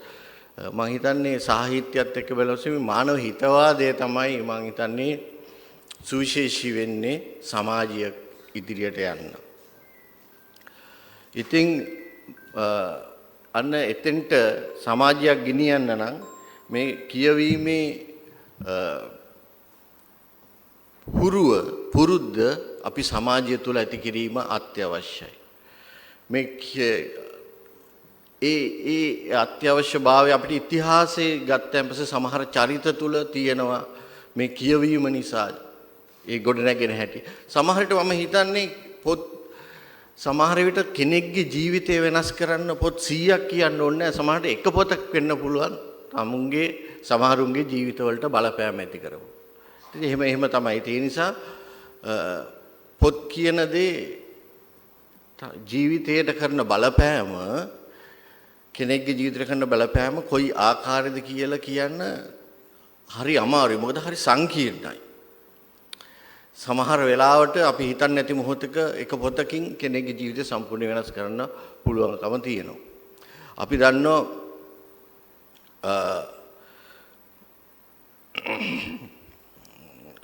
මම හිතන්නේ සාහිත්‍යයත් එක්ක බලවොත් මේ මානව හිතවාදය තමයි මම හිතන්නේ සුවිශේෂී වෙන්නේ සමාජය ඉදිරියට යන්න. ඉතින් අන්න එතෙන්ට සමාජයක් ගෙනියන්න නම් මේ කියවීමේ පුරුද්ද අපි සමාජය තුළ ඇති කිරීම අත්‍යවශ්‍යයි. මේ අත්‍යවශ්‍යභාවය අපිට ඉතිහාසයේ ගත්තන් පස්සේ සමහර චරිත තුළ තියෙනවා මේ කියවීම නිසා ඒ ගොඩ නැගෙන හැටි. සමහරට මම හිතන්නේ පොත් සමහර විට කෙනෙක්ගේ ජීවිතය වෙනස් කරන්න පොත් 100ක් කියන්න ඕනේ නැහැ. සමහරට එක පොතක් වෙන්න පුළුවන් තමුන්ගේ සමහරුන්ගේ ජීවිතවලට බලපෑම ඇති කරමු. ඉතින් එහෙම තමයි. ඒ නිසා පොත් කියන දේ ජීවිතයට කරන බලපෑම කෙනෙක්ගේ ජීවිතයට කරන බලපෑම කොයි ආකාරයද කියලා කියන්න හරි අමාරුයි. මොකද හරි සංකීර්ණයි. සමහර වෙලාවට අපි හිතන්නේ නැති මොහොතක එක පොතකින් කෙනෙක්ගේ ජීවිතය සම්පූර්ණ වෙනස් කරන්න පුළුවන්කම තියෙනවා. අපි දන්නවා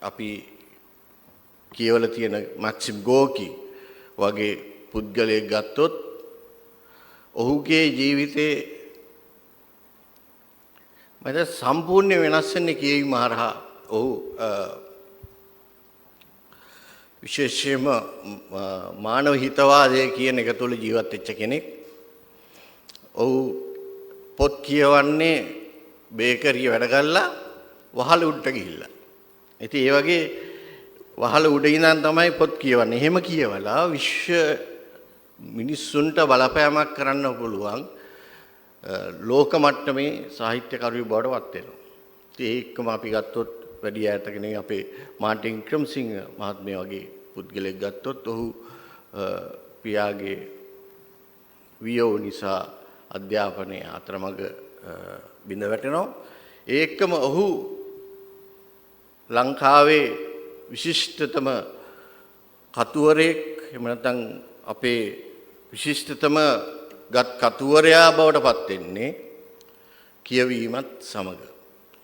අපි කියවලා තියෙන මැක්සිම් ගෝකි වගේ පුද්ගලයෙක් ගත්තොත් ඔහුගේ ජීවිතේ මට සම්පූර්ණ වෙනස් වෙන්නේ කියවීම හරහා. ඔහු විශේෂයෙන්ම මානව හිතවාදය කියන එක තුළ ජීවත් වෙච්ච කෙනෙක්. ඔහු පොත් කියවන්නේ බේකරිය වැඩ කරලා වහල උඩට ගිහිල්ලා. ඉතින් ඒ වගේ වහල උඩ ඉඳන් තමයි පොත් කියවන්නේ. එහෙම කියවලා විශ්ව මිනිස්සුන්ට බලපෑමක් කරන්න පුළුවන් ලෝක මට්ටමේ සාහිත්‍යකරුවෙකු බවට පත් වෙනවා. ඉතින් ඒකම අපි ගත්තොත් වැඩි ඈතක නෙවෙයි අපේ මාටින් වික්‍රමසිංහ මහත්මයා වගේ පුද්ගලෙක් ගත්තොත් ඔහු පියාගේ වියෝ නිසා අධ්‍යාපනය අතරමඟ බිඳ වැටෙනවා. ඒකම ඔහු ලංකාවේ විශිෂ්ටතම කතුවරයෙක් එහෙම නැත්නම් අපේ විශිෂ්ටතම කතුවරයා බවට පත් වෙන්නේ කියවීමත් සමග.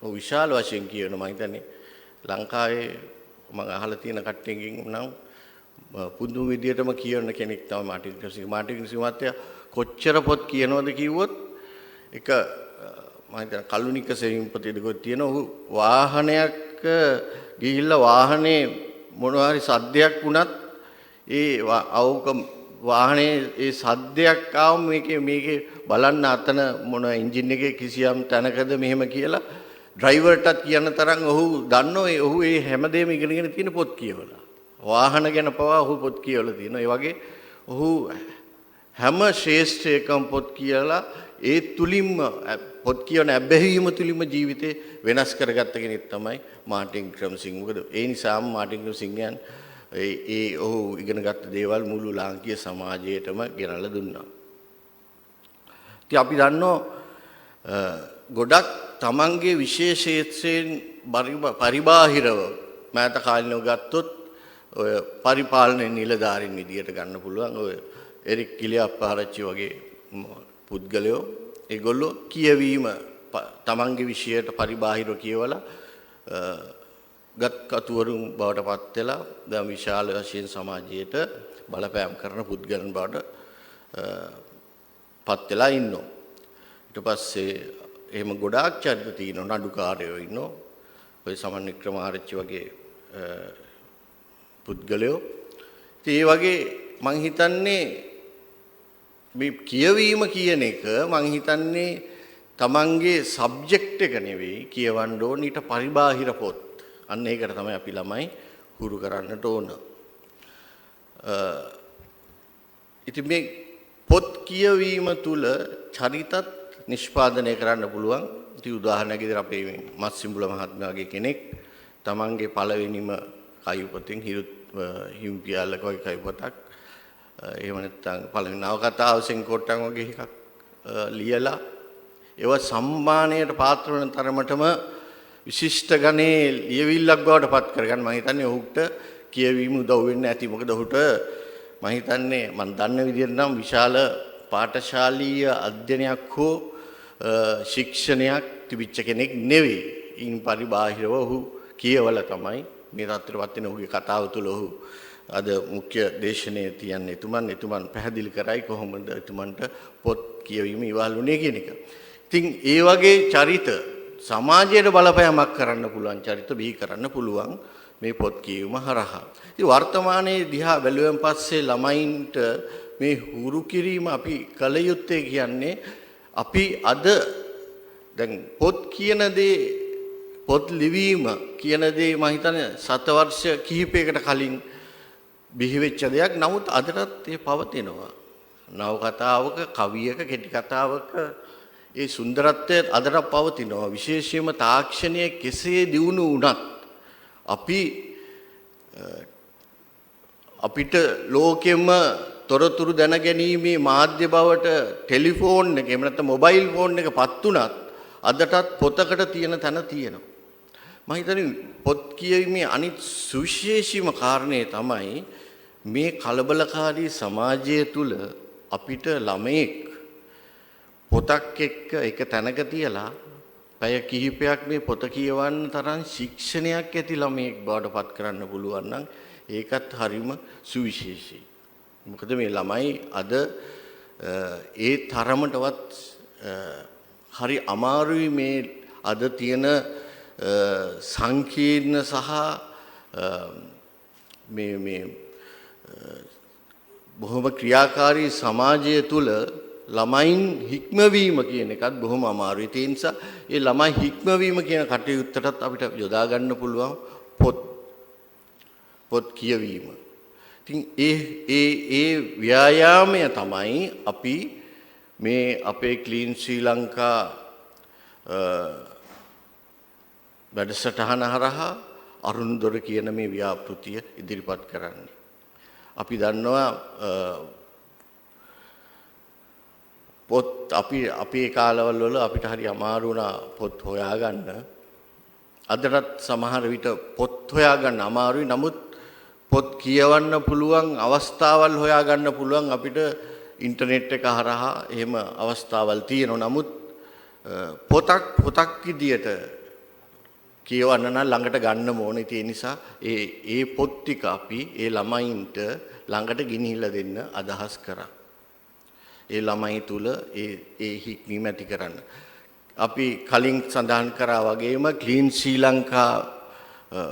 ඔහු විශාල වශයෙන් කියනවා. මම හිතන්නේ ලංකාවේ මම අහලා තියෙන කට්ටියකින් නම් පුදුම විදියටම කියවන කෙනෙක් තමයි මාටින් වික්‍රමසිංහ. මාටින් වික්‍රමසිංහ මහත්තයා කොච්චර පොත් කියනවද කිව්වොත් එක මම හිතන කලුනික සෙවිම්පතේ දෙකක් තියෙනවා. ඔහු වාහනයක් ගිහිල්ලා වාහනේ මොනවා හරි සද්දයක් වුණත් ඒ වාහනේ ඒ සද්දයක් ආවම මේකේ බලන්න අතන මොන එන්ජින් එකේ කිසියම් තැනකද මෙහෙම කියලා ඩ්‍රයිවර්ටත් කියන තරම් ඔහු දන්නෝ ඔහු ඒ හැමදේම ඉගෙනගෙන තියෙන පොත් කියවලා. වාහන ගැන පවා ඔහු පොත් කියවලා තියෙනවා. ඒ වගේ ඔහු හැම ශ්‍රේෂ්ඨයකම පොත් කියලා ඒ තුලින්ම පොත් කියන අබ්බැහිම තුලින්ම ජීවිතේ වෙනස් කරගත්ත කෙනෙක් තමයි මාටින් වික්‍රමසිංහ. මොකද ඒ නිසාම මාටින් වික්‍රමසිංහයන් ඔහු ඉගෙනගත්ත දේවල් මුළු ලාංකීය සමාජයටම ගෙනල්ලා දුන්නා. ඉතින් අපි දන්නවා ගොඩක් තමන්ගේ විශේෂයෙන් පරිබාහිරව මෑත කාලිනව ගත්තොත් ඔය පරිපාලන නිලධාරීන් විදියට ගන්න පුළුවන්. ඔය එරික් කිලියප්පාරච්චි වගේ පුද්ගලයෝ ඒගොල්ලෝ කියවීම තමන්ගේ විෂයට පරිබාහිරව කියවලා ගත් කතුවරුන් බවට පත් වෙලා දැන් විශාල වශයෙන් සමාජයට බලපෑම් කරන පුද්ගලයන් බවට පත් වෙලා ඉන්නවා. ඊට පස්සේ එහෙම ගොඩාක් චරිත තියෙනවා. නඩුකාරයෝ ඉන්නවා. ඔය සමන් වික්‍රමාරච්චි වගේ පුද්ගලයෝ. ඒ වගේ මං හිතන්නේ මේ කියවීම කියන එක මං හිතන්නේ තමන්ගේ සබ්ජෙක්ට් එක නෙවෙයි කියවන්න ඕන ඊට පරිබාහිර පොත්. අන්න ඒකට තමයි අපි ළමයි හුරු කරන්නට ඕන. ඉතින් මේ පොත් කියවීම තුල චරිතත් නිෂ්පාදනය කරන්න පුළුවන්. ඉතින් උදාහරණයක් විදිහට අපේ මත්සිඹුල මහත්මයාගේ කෙනෙක් තමන්ගේ පළවෙනිම කයුපතෙන් හිම් පියාලක වගේ කයුපතක් එහෙම නැත්නම් පළවෙනි නවකතාව සෙන්කොට්ටන් වගේ එකක් ලියලා ඒව සම්මානයට පාත්‍ර වෙන තරමටම විශිෂ්ට ගණේ ලියවිල්ලක් බවට පත් කරගන්න මම හිතන්නේ ඔහුට කියවීම උදව් වෙන්න ඇති. මොකද ඔහුට මම හිතන්නේ මම දන්න විදිහට නම් විශාල පාඨශාලීය අධ්‍යයනයක් හෝ ශික්ෂණයක් තිබිච්ච කෙනෙක් නෙවෙයි. ඉන් පරිබාහිරව ඔහු කියවලා තමයි මේ තත්ත්වයට වෙන ඔහුගේ කතාව තුළ ඔහු අද මුඛ්‍ය දේශනයේ තියන්නේ එතුමන් පැහැදිලි කරයි කොහොමද එතුමන්ට පොත් කියවීම ඉවහල්ුනේ කියන එක. ඉතින් ඒ වගේ චරිත සමාජයට බලපෑමක් කරන්න පුළුවන් චරිත බිහි කරන්න පුළුවන් මේ පොත් කියවීම හරහා. ඉතින් වර්තමානයේ දිහා බැලුවෙන් පස්සේ ළමයින්ට මේ හුරු කිරීම අපි කල යුත්තේ කියන්නේ අපි අද දැන් පොත් කියන දේ පොත් ලිවීම කියන දේ මම හිතන්නේ සතවර්ෂ කිහිපයකට කලින් බිහි වෙච්ච දෙයක්. නමුත් අදටත් ඒ පවතිනවා. නවකතාවක කවියක කෙටි කතාවක ඒ සුන්දරත්වය අදට පවතිනවා. විශේෂයෙන්ම තාක්ෂණය කෙසේ දියුණු වුණත් අපිට ලෝකෙම තොරතුරු දැනගැනීමේ මාධ්‍ය බවට ටෙලිෆෝන් එක එහෙම නැත්නම් මොබයිල් ෆෝන් එකපත් උනත් අදටත් පොතකට තියෙන තැන තියෙනවා. මම හිතන්නේ පොත් කියවීමේ අනිත් සුවිශේෂීම කාරණේ තමයි මේ කලබලකාරී සමාජය තුල අපිට ළමෙක් පොතක් එක්ක එක තැනක තියලා පැය කිහිපයක් මේ පොත කියවන්න තරම් ශික්ෂණයක් ඇති ළමෙක් බවට පත් කරන්න පුළුවන් නම් ඒකත් හරිම සුවිශේෂී. මොකද මේ ළමයි අද ඒ තරමටවත් හරි අමාරුයි මේ අද තියෙන සංකීර්ණ සහ මේ බොහොම ක්‍රියාකාරී සමාජය තුල ළමයින් හික්මවීම කියන එකත් බොහොම අමාරුයි. ඒ නිසා ඒ ළමයි හික්මවීම කියන කටයුත්තටත් අපිට යොදා ගන්න පුළුවන් පොත් කියවීම. ඉතින් ඒ ව්‍යායාමය තමයි අපි මේ අපේ ක්ලීන් ශ්‍රී ලංකා වැඩසටහන හරහා අරුණදොර කියන මේ ව්‍යාපෘතිය ඉදිරිපත් කරන්නේ. අපි දන්නවා පොත් අපේ කාලවල වල අපිට හරි අමාරු වුණා පොත් හොයාගන්න. අදටත් සමහර විට පොත් හොයාගන්න අමාරුයි. නමුත් පොත් කියවන්න පුළුවන් අවස්ථාවල් හොයාගන්න පුළුවන් අපිට ඉන්ටර්නෙට් එක හරහා එහෙම අවස්ථාවල් තියෙනවා. නමුත් පොතක් විදියට කියවන්න නම් ළඟට ගන්න ඕනේ. ඒ නිසා ඒ පොත් ටික අපි ඒ ළමයින්ට ළඟට ගෙනිහිල්ලා දෙන්න අදහස් කරා. ඒ ළමයි තුල ඒ හික්මීම ඇති කරන්න. අපි කලින් සඳහන් කරා වගේම ක්ලීන් ශ්‍රී ලංකා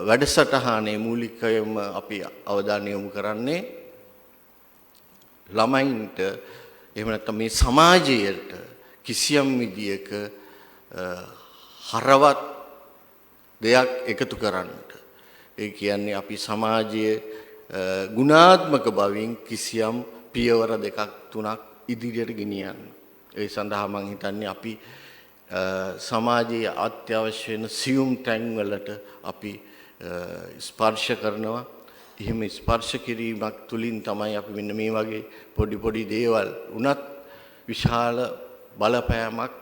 වැඩසටහනේ මූලිකවම අපි අවධානය යොමු කරන්නේ ළමයින්ට එහෙම නැත්නම් මේ සමාජයට කිසියම් විදියක හරවත් දෙයක් එකතු කරන්නට. ඒ කියන්නේ අපි සමාජයේ ගුණාත්මක බවින් කිසියම් පියවර දෙකක් තුනක් ඉදිරියට ගෙනියන්න. ඒ සඳහා මම හිතන්නේ අපි සමාජයේ අත්‍යවශ්‍ය වෙන සියුම් තැන්වලට අපි ස්පර්ශ කරනවා. එහෙම ස්පර්ශ කිරීමක් තුලින් තමයි අපි මෙන්න මේ වගේ පොඩි දේවල් උනත් විශාල බලපෑමක්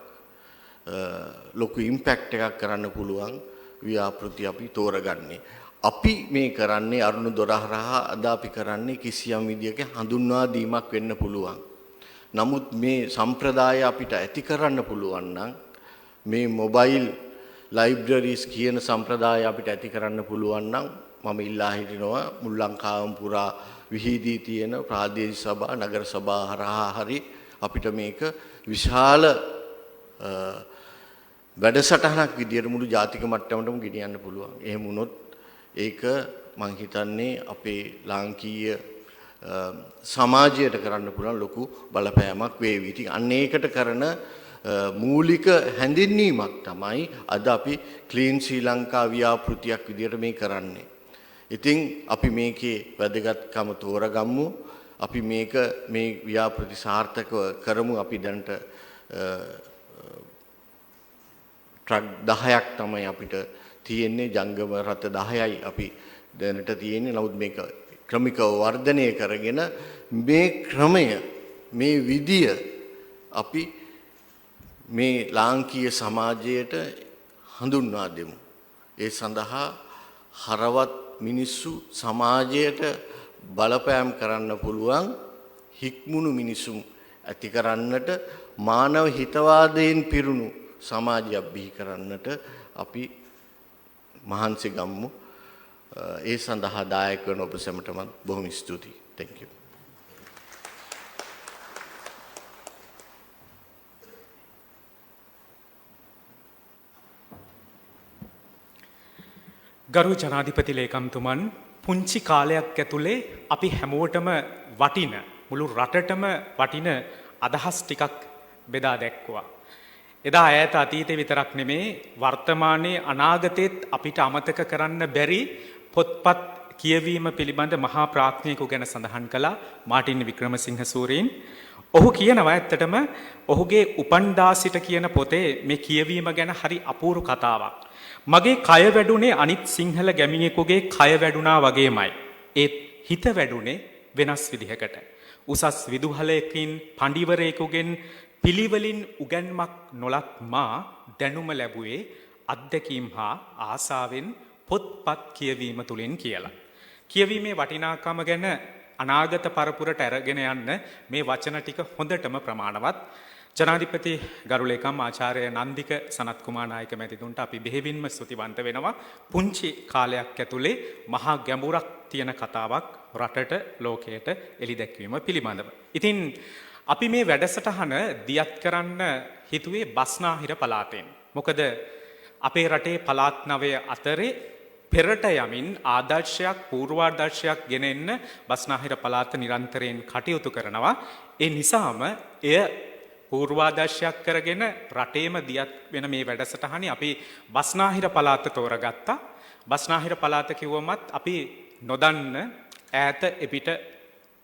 ලොකු ඉම්පැක්ට් එකක් කරන්න පුළුවන් ව්‍යාපෘති අපි තෝරගන්නේ. අපි මේ කරන්නේ අරුණදොර හරහා අද අපි කරන්නේ කිසියම් විදියක හඳුන්වා දීමක් වෙන්න පුළුවන්. නමුත් මේ සම්ප්‍රදාය අපිට ඇති කරන්න පුළුවන් නම් මේ මොබයිල් ලයිබ්‍රරිස් කියන සම්ප්‍රදාය අපිට ඇති කරන්න පුළුවන් නම් මම ඉල්ලා හිටිනවා මුල් ලංකාවම පුරා විහිදී තියෙන ප්‍රාදේශීය සභා නගර සභා හරහා හරි අපිට මේක විශාල වැඩසටහනක් විදියට මුළු ජාතික මට්ටමටම ගෙනියන්න පුළුවන්. එහෙම වුණොත් ඒක මම හිතන්නේ අපේ ලාංකීය සමාජයට කරන්න පුළුවන් ලොකු බලපෑමක් වේවි. ඉතින් අන්න ඒකට කරන මූලික හැඳින්වීමක් තමයි අද අපි ක්ලීන් ශ්‍රී ලංකා ව්‍යාපෘතියක් විදියට මේ කරන්නේ. ඉතින් අපි මේකේ වැදගත්කම තෝරගමු. අපි මේ ව්‍යාපෘති සාර්ථකව කරමු. අපි දැනට ට්‍රක් 10ක් තමයි අපිට තියෙන්නේ. ජංගම රථ 10යි අපි දැනට තියෙන්නේ. නමුත් මේක ක්‍රමිකව වර්ධනය කරගෙන මේ ක්‍රමය මේ විදිය අපි මේ ලාංකීය සමාජයට හඳුන්වා දෙමු. ඒ සඳහා හරවත් මිනිස්සු සමාජයට බලපෑම් කරන්න පුළුවන් හික්මුණු මිනිසුන් ඇති කරන්නට මානව හිතවාදයෙන් පිරුණු සමාජයක් බිහි කරන්නට අපි මහන්සි ගම්මු. ඒ සඳහා දායක වන ඔබ සැමටම බොහොම ස්තුතියි. Thank you. ගරු ජනාධිපති ලේකම්තුමන් පුංචි කාලයක් ඇතුලේ අපි හැමෝටම වටින මුළු රටටම වටින අදහස් ටිකක් බෙදා දැක්වුවා. එදා ඈත අතීතේ විතරක් නෙමේ වර්තමානයේ අනාගතෙත් අපිට අමතක කරන්න බැරි පොත්පත් කියවීම පිළිබඳ මහා ප්‍රාඥයෙකු ගැන සඳහන් කළා මාටින් වික්‍රමසිංහ සූරීන්. ඔහු කියනවා ඇත්තටම ඔහුගේ උපන්දා සිට කියන පොතේ මේ කියවීම ගැන හරි අපූර්ව කතාවක්. මගේ කය වැඩුණේ අනිත් සිංහල ගැමියෙකුගේ කය වැඩුණා වගේමයි. ඒත් හිත වැඩුණේ වෙනස් විදිහකට. උසස් විදුහලයකින් පඬිවරයෙකුගෙන් පිළිවෙලින් උගන්මක් නොලත් මා දැනුම ලැබුවේ අත්දැකීම් හා ආසාවෙන් පොත්පත් කියවීම තුලින් කියලා. කියවීමේ වටිනාකම ගැන අනාගත පරපුරට අරගෙන යන්න මේ වචන ටික හොඳටම ප්‍රමාණවත්. ජනාධිපති ගරු ලේකම් ආචාර්ය නන්දික සනත් කුමාර නායක මැතිතුන්ට අපි බෙහෙවින්ම ස්තුතිවන්ත වෙනවා. පුංචි කාලයක් ඇතුලේ මහා ගැඹුරක් තියෙන කතාවක් රටට ලෝකයට එළි දැක්වීම පිළිබඳව. ඉතින් අපි මේ වැඩසටහන දියත් කරන්න හිතුවේ බස්නාහිර පළාතෙන්. මොකද අපේ රටේ පළාත් 9 අතරේ පෙරට යමින් ආදර්ශයක් පූර්වාදර්ශයක් ගෙනෙන්න බස්නාහිර පළාත නිරන්තරයෙන් කටයුතු කරනවා. ඒ නිසාම එය පූර්වාදර්ශයක් කරගෙන රටේම දියත් වෙන මේ වැඩසටහනේ අපි බස්නාහිර පළාත තෝරගත්තා. බස්නාහිර පළාත කිව්වමත් අපි නොදන්න ඈත එපිට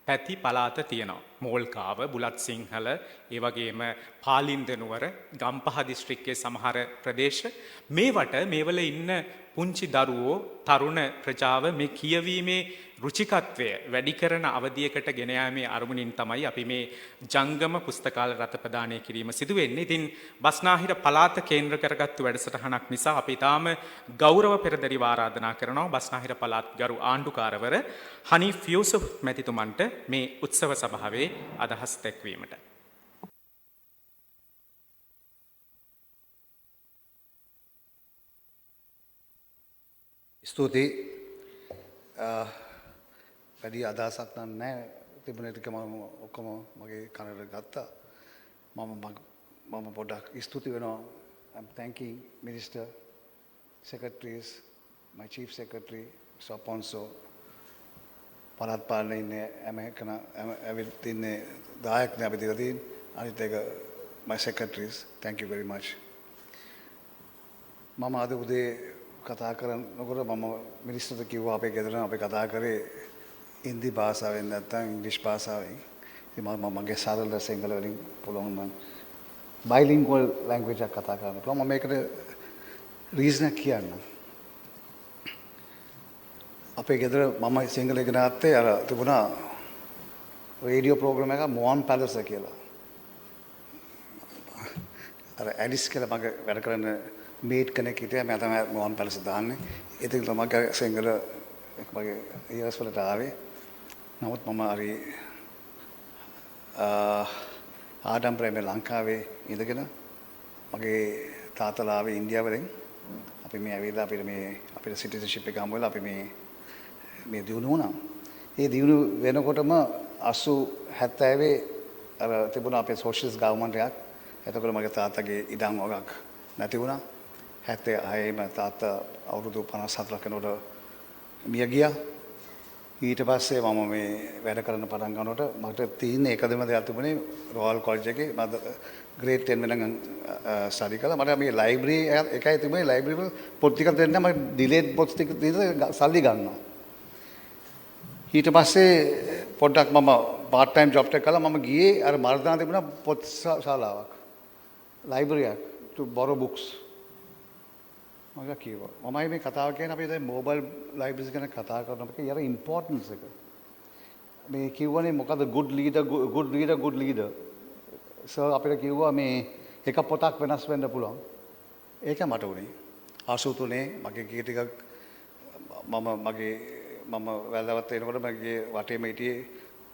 පැති පළාත තියෙනවා. මෝල්කාව, බුලත් සිංහල, ඒ වගේම පාලින්ද නුවර, ගම්පහ දිස්ත්‍රික්කයේ සමහර ප්‍රදේශ මේවල ඉන්න පුංචි දරුවෝ, තරුණ ප්‍රජාව මේ කියවීමේ රුචිකත්වය වැඩි කරන අවධියකට ගෙන යාමේ අරමුණින් තමයි අපි මේ ජංගම පුස්තකාල රථ ප්‍රදානය කිරීම සිදු වෙන්නේ. ඉතින් බස්නාහිර පළාත කේන්ද්‍ර කරගත්තු වැඩසටහනක් නිසා අපි තාම ගෞරව පෙරදරිව ආරාධනා කරනවා බස්නාහිර පළාත් ගරු ආණ්ඩුකාරවර හනීෆ් යූසුෆ් මැතිතුමන්ට මේ උත්සව සභාවේ අදහස් දැක්වීමට. ස්තුතියි. වැඩි අදහසක් නැහැ තිබුණ ටික මම ඔක්කොම මගේ කනට ගත්තා. මම පොඩ්ඩක් ස්තුති වෙනවා. I'm thanking Minister, Secretaries, my Chief Secretary, Mr. Aponso, පළාත් පාලනේ ඉන්නේ ඇවිත් ඉන්නේ දායකනේ අපි දෙක තියෙන අනිත් එක my secretaries, thank you very much. මම අද උදේ කතා කරනකොට මම මිනිස්සුන්ට කිව්වා අපේ ගෙදර අපි කතා කරේ හින්දි භාෂාවෙන් නැත්නම් ඉංග්‍රීසි භාෂාවෙන්. ඉතින් මම මගේ සරල සිංහල වලින් පුළුවන් නම් බයිලින්ගුවල් ලැන්ග්වේජ් එකක් කතා කරන්න පුළුවන්. මම මේකට රීසන් එක කියන්නම්. අපේ ගෙදර මම සිංහල ඉගෙන ගත්තේ අර තිබුණා රේඩියෝ ප්‍රෝග්‍රෑම් එකක් මොවන් පැලස කියලා. අර ඇලිස් කියලා මගේ වැඩ කරන මේට් කෙනෙක් හිටියා. මම තමයි මොවන් පැලස දාන්නේ. ඉතින් මගේ සිංහල මගේ ඉයර්ස් වලට ආවේ. නමුත් මම හරි ආඩම්බරයෙන් ලංකාවේ ඉඳගෙන මගේ තාත්තලා ආවේ ඉන්දියාවෙන්. අපි මේ ඇවිල්ලා අපිට සිටිසන්ෂිප් එක හම්බ වෙලා අපි මේ දියුණු වුණා. ඒ දියුණු වෙනකොටම 80 70 අර තිබුණා අපේ සෝෂලිස්ට් ගවර්න්මන්ට් එකක්. එතකොට මගේ තාත්තගේ ඉඩම් වගක් නැති වුණා. 76 ම තාත්තා අවුරුදු 54ක වෙනකොට මිය ගියා. ඊට පස්සේ මම මේ වැඩ කරන්න පටන් ගන්නකොට මට තියෙන එකදම දෙයක් තිබුණේ රෝයල් කොලෙජ් එකේ මම ග්‍රේඩ් 10 වෙනකන් ස්ටඩි කළා. මට මේ ලයිබ්‍රරි එකයි තිබුණේ ලයිබ්‍රරි වල පොත් ටික දෙන්න මම ඩිලේට් පොත් ටික දීලා සල්ලි ගන්නවා. ඊට පස්සේ පොඩ්ඩක් මම part time job එකක් කළා. මම ගියේ අර මර්දාන තිබුණා පොත් ශාලාවක්. library to borrow books. මම කිව්වා මමයි මේ කතාව කියන්නේ අපි දැන් මොබයිල් ලයිබ්‍රරිස් ගැන කතා කරනකොට යාර ඉම්පෝටන්ස් එක මේ කිව්වනේ මොකද good leader සර් අපිට කිව්වා මේ එක පොතක් වෙනස් වෙන්න පුළුවන් ඒක මට උනේ 83 මගේ කී ටිකක් මම වැලවත් එනකොට මගේ වටේම හිටියේ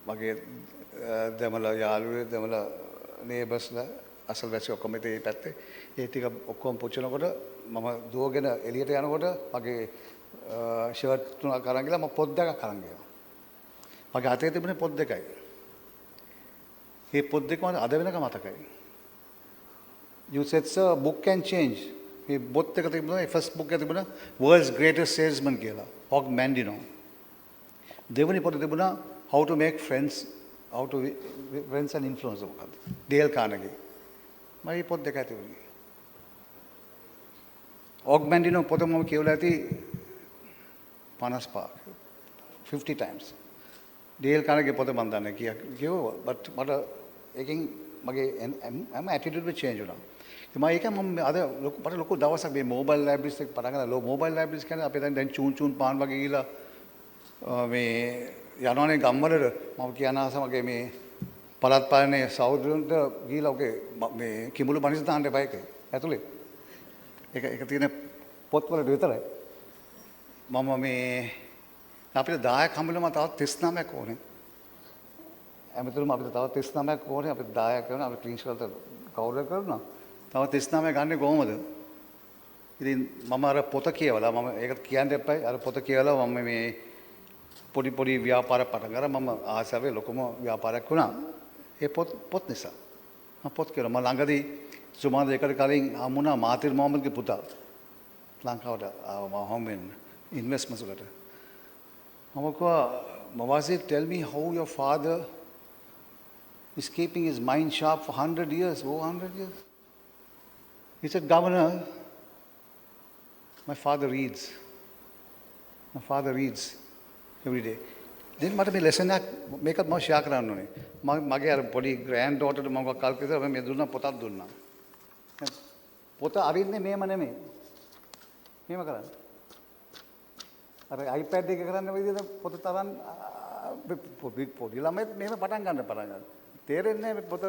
මගේ දෙමළ යාළුවෝ දෙමළ නේබර්ස්ලා අසල්වැසියෝ ඔක්කොම ඒ පැත්තේ ඒ ටික ඔක්කොම පුච්චනකොට මම දුවගෙන එළියට යනකොට මගේ ෂර්ට් තුනක් අරන් ගිහලා මම පොත් දෙකක් අරන් ගියා. මගේ අතේ තිබුණේ පොත් දෙකයි. මේ පොත් දෙක මට අද වෙනකම් මතකයි. You said sir book can change. මේ පොත් දෙක තිබුණා first book එක තිබුණා World's Greatest Salesman කියලා. Og Mandino. දෙවෙනි පොත තිබුණා How to Make Friends and Influence මොකක්ද? Dale Carnegie. මම මේ පොත් දෙක තිබුණේ. Og Mandino පොත මම කියවලා ඇති 55 50 times. Dale Carnegie පොත මම දන්නේ කියවුවා. but මට එකකින් මගේ attitude එක change වුණා. ඉතින් මම ඒක මම අද මට ලොකු දවසක් මේ mobile libraries එක පටන් ගත්තා. mobile libraries කියන්නේ අපි දැන් චූන් පාන් වගේ ගිහලා මේ යනවනේ ගම්වලට මම කියන ආස මගේ මේ පළාත් පාලනේ සහෝදරයන්ට ගිහලා ඔගේ මේ කිඹුළු බනිස් දාන්න එපා එකේ ඇතුලේ. ඒක තියෙන පොත්වලට විතරයි. මම මේ අපිට 10ක් හම්බුනම තවත් 39ක් ඕනේ. ඇමතුරුම අපිට තවත් 39ක් ඕනේ. අපිට 10ක් කරනවා. අපි ප්‍රින්සිපල්ට කවුරු කරනවා. තව 39 ගන්නේ කොහොමද? ඉතින් මම අර පොත කියවලා මම ඒක කියන්න එපයි. අර පොත කියවලා මම මේ පොඩි ව්‍යාපාරයක් පටන් ගත්තා. මම ආසාවේ ලොකුම ව්‍යාපාරයක් වුණා. ඒ පොත් නිසා. මම පොත් කියවලා මම ළඟදී සුමාන දෙකකට කලින් හමුණා මාතිර් මොහමඩ්ගේ පුතා. ලංකාවට ආව මම හම්බෙන්න ඉන්වෙස්ට්මන්ට්ස් වලට. මම කිව්වා Mawazir, tell me how your father is keeping his mind sharp for 100 years, over 100 years. He said, Governor, my father reads. My father reads every day. Then මට මේ ලෙසන් එකක් මේකත් මම ෂෙයා කරන්න ඕනේ. මගේ අර පොඩි ග්‍රෑන්ඩ් ඩෝටර්ට මම කල් කරලා මේ දුන්නා පොතක් දුන්නා. පොත අරින්නේ මේම නෙමෙයි. මේම කරන්නේ. අර iPad එක කරන්න විදිහට පොත තරන් පොඩි ළමයිත් මේව පටන් ගන්න. තේරෙන්නේ නැහැ පොත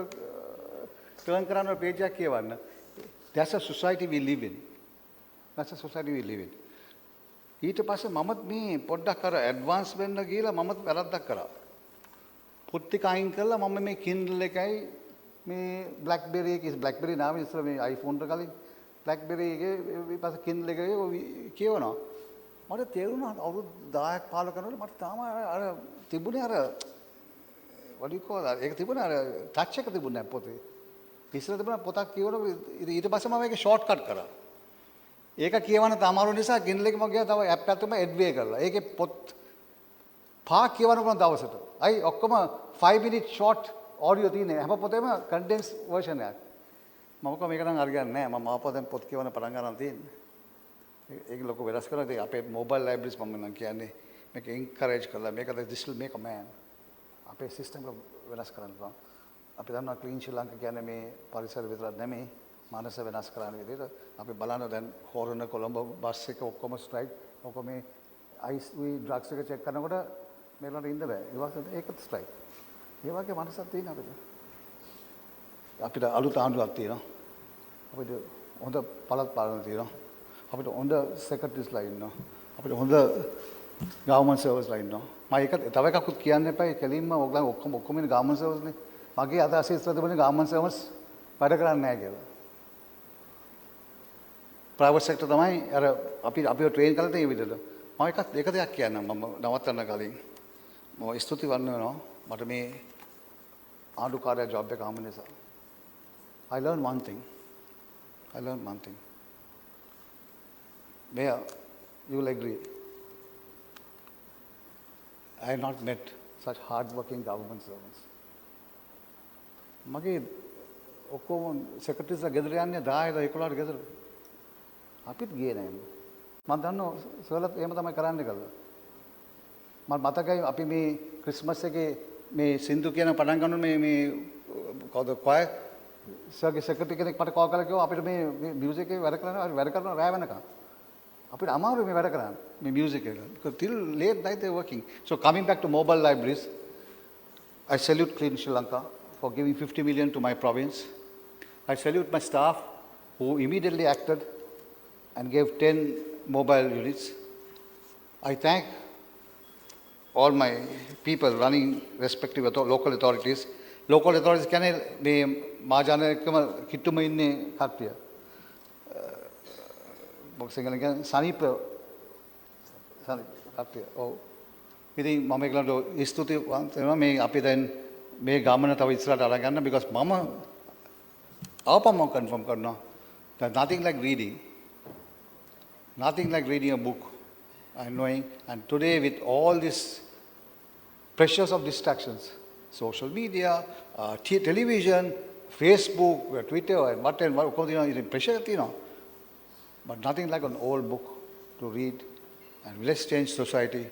ටර්න් කරන පේජ් එකක් කියවන්න. That's a society we live in. ඊට පස්සේ මමත් මේ පොඩ්ඩක් අර ඇඩ්වාන්ස් වෙන්න ගිහලා මමත් වැරද්දක් කරා. පොත් ටික අයින් කළා මම මේ Kindle එකයි මේ BlackBerry එකේ BlackBerry නාමය ඉස්සර මේ iPhone එක කලින් BlackBerry එකේ ඊපස්සේ Kindle එකේ කියවනවා. මට තේරුණා අවුරුදු 10ක් 15 කරනකොට මට තාම අර තිබුණේ අර what do you call ඒක තිබුණේ අර ටච් එක තිබුණේ නැහැ පොතේ. ඉස්සර තිබුණා පොතක් කියවනකොට ඊට පස්සේ මම ඒක ෂෝට් කට් කරා. ඒක කියවන තමාරු නිසා Kindle එක මම ගියා තව ඇප් එකක් තමයි එඩ්වේ කරලා. ඒකේ පොත් පහ කියවන කොන දවසට. අයි ඔක්කොම 5 minute short audio තියෙන හැම පොතේම condensed version එකක්. මම කොහොම මේක නම් අරගන්නේ නැහැ. මම ආපහු දැන් පොත් කියවන පටන් ගන්න තියෙන්නේ. ඒක ලොකු වෙනස් කරනවා. ඒක අපේ mobile libraries මම නම් කියන්නේ මේක encourage කරලා මේක this will make a man. අපේ system එක වෙනස් කරන්න පුළුවන්. අපි දන්නවා clean ශ්‍රී ලංකා කියන්නේ මේ පරිසර විතරක් නෙමෙයි මානස වෙනස් කරන විදිහට අපි බලනවා දැන් හොරණ කොළඹ බස් එක ඔක්කොම ස්ට්‍රයික් ඔක්කොම මේ අයිස් වී ඩ්‍රග්ස් එක චෙක් කරනකොට මේලට ඉන්න බෑ ඒකත් ස්ට්‍රයික් ඒ වගේ මනසක් තියෙන අපිට අලුත් ආණ්ඩුවක් තියෙනවා අපිට හොඳ පළාත් පාලන තියෙනවා අපිට හොඳ සෙක්‍රටරිස්ලා ඉන්නවා අපිට හොඳ ගවර්න්මන්ට් සර්වර්ස්ලා ඉන්නවා මම ඒක තව එකකුත් කියන්න එපා කෙලින්ම ඔයගොල්ලෝ ඔක්කොම ඉන්නේ ගවර්න්මන්ට් සර්වර්ස්නේ මගේ අදහස ඉස්සර තිබුණේ ගවර්න්මන්ට් සර්වර්ස් වැඩ කරන්නේ නැහැ කියලා ප්‍රයිවට් සෙක්ටර් තමයි අර අපිව ට්‍රේන් කරලා තියෙන විදිහට මම එක දෙයක් කියන්නම් මම නවත්තන්න කලින් මම ස්තුති වන්දනවා මට මේ ආණ්ඩුකාරයා ජොබ් එක හම්බ නිසා I learned one thing Mayor you will agree I have not met such hard-working government servants. මගේ ඔක්කොම සෙක්‍රටරිස්ලා ගෙදර යන්නේ 10 11ට ගෙදර. අපිත් ගියේ නෑ. මම දන්නවා සර්ලත් එහෙම තමයි කරන්නේ කියලා. මම මතකයි අපි මේ ක්‍රිස්මස් එකේ මේ සින්දු කියන පටන් ගන්න මේ කවුද කොය සර්ගේ සෙක්‍රටරි කෙනෙක් මට කෝල් කරලා කිව්වා අපිට මේ මියුසික් එකේ වැඩ කරනවා රෑ වෙනකන්. අපිට අමාරුයි මේ වැඩ කරන්න මේ මියුසික් එක. Because till late night they working. So coming back to mobile libraries, I salute Clean Sri Lanka for giving 50 million to my province. I salute my staff who immediately acted and gave 10 mobile units. I thank all my people running respective local authorities. Local authorities කියන්නේ මේ මාජාන එක්කම කිට්ටුම ඉන්නේ කට්ටිය. මොකද සිංහලෙන් කියන්නේ සනීප කට්ටිය. ඔව්. ඉතින් මම ඒගොල්ලන්ට ස්තුතිවන්ත වෙනවා මේ අපි දැන් මේ ගමන තව ඉස්සරහට අරන් යන්න because මම ආපම කන්ෆර්ම් කරනවා that nothing like reading a book and knowing, and today with all this pressures of distractions, social media, television, Facebook, Twitter and what is pressure, but nothing like an old book to read, and let's change society,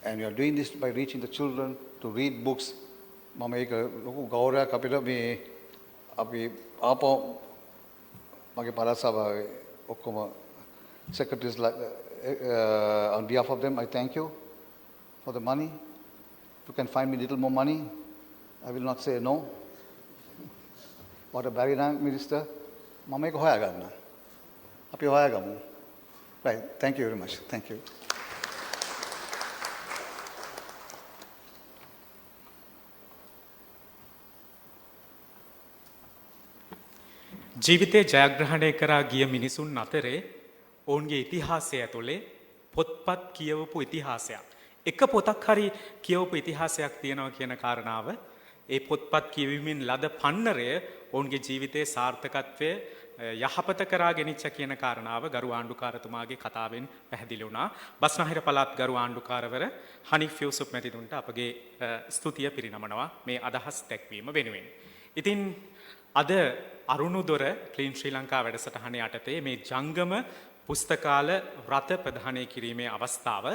and we are doing this by reaching the children to read books. මම ඒක ලොකු ගෞරවයක් අපිට මේ අපි ආපහු මගේ පළාත් සභාවේ ඔක්කොම secretaries on behalf of them I thank you for the money. If you can find me a little more money, I will not say no. What a very nice minister. මම ඒක හොයාගන්න. අපි හොයාගමු. Right. Thank you very much. Thank you. ජීවිතේ ජයග්‍රහණය කරා ගිය මිනිසුන් අතරේ ඔවුන්ගේ ඉතිහාසය ඇතුලේ පොත්පත් කියවපු ඉතිහාසයක්. එක පොතක් හරි කියවපු ඉතිහාසයක් තියෙනවා කියන කාරණාව ඒ පොත්පත් කියවීමෙන් ලද පන්නරය ඔවුන්ගේ ජීවිතයේ සාර්ථකත්වය යහපත කරා ගෙනිච්ච කියන කාරණාව ගරු ආණ්ඩුකාරතුමාගේ කතාවෙන් පැහැදිලි වුණා. බස්නාහිර පළාත් ගරු ආණ්ඩුකාරවර හනිෆ් යූසුෆ් මැතිතුන්ට අපගේ ස්තුතිය පිරිනමනවා මේ අදහස් දැක්වීම වෙනුවෙන්. ඉතින් අද අරුණුදොර ක්ලීන් ශ්‍රී ලංකා වැඩසටහනේ යටතේ මේ ජංගම පුස්තකාල රත ප්‍රදානය කිරීමේ අවස්ථාව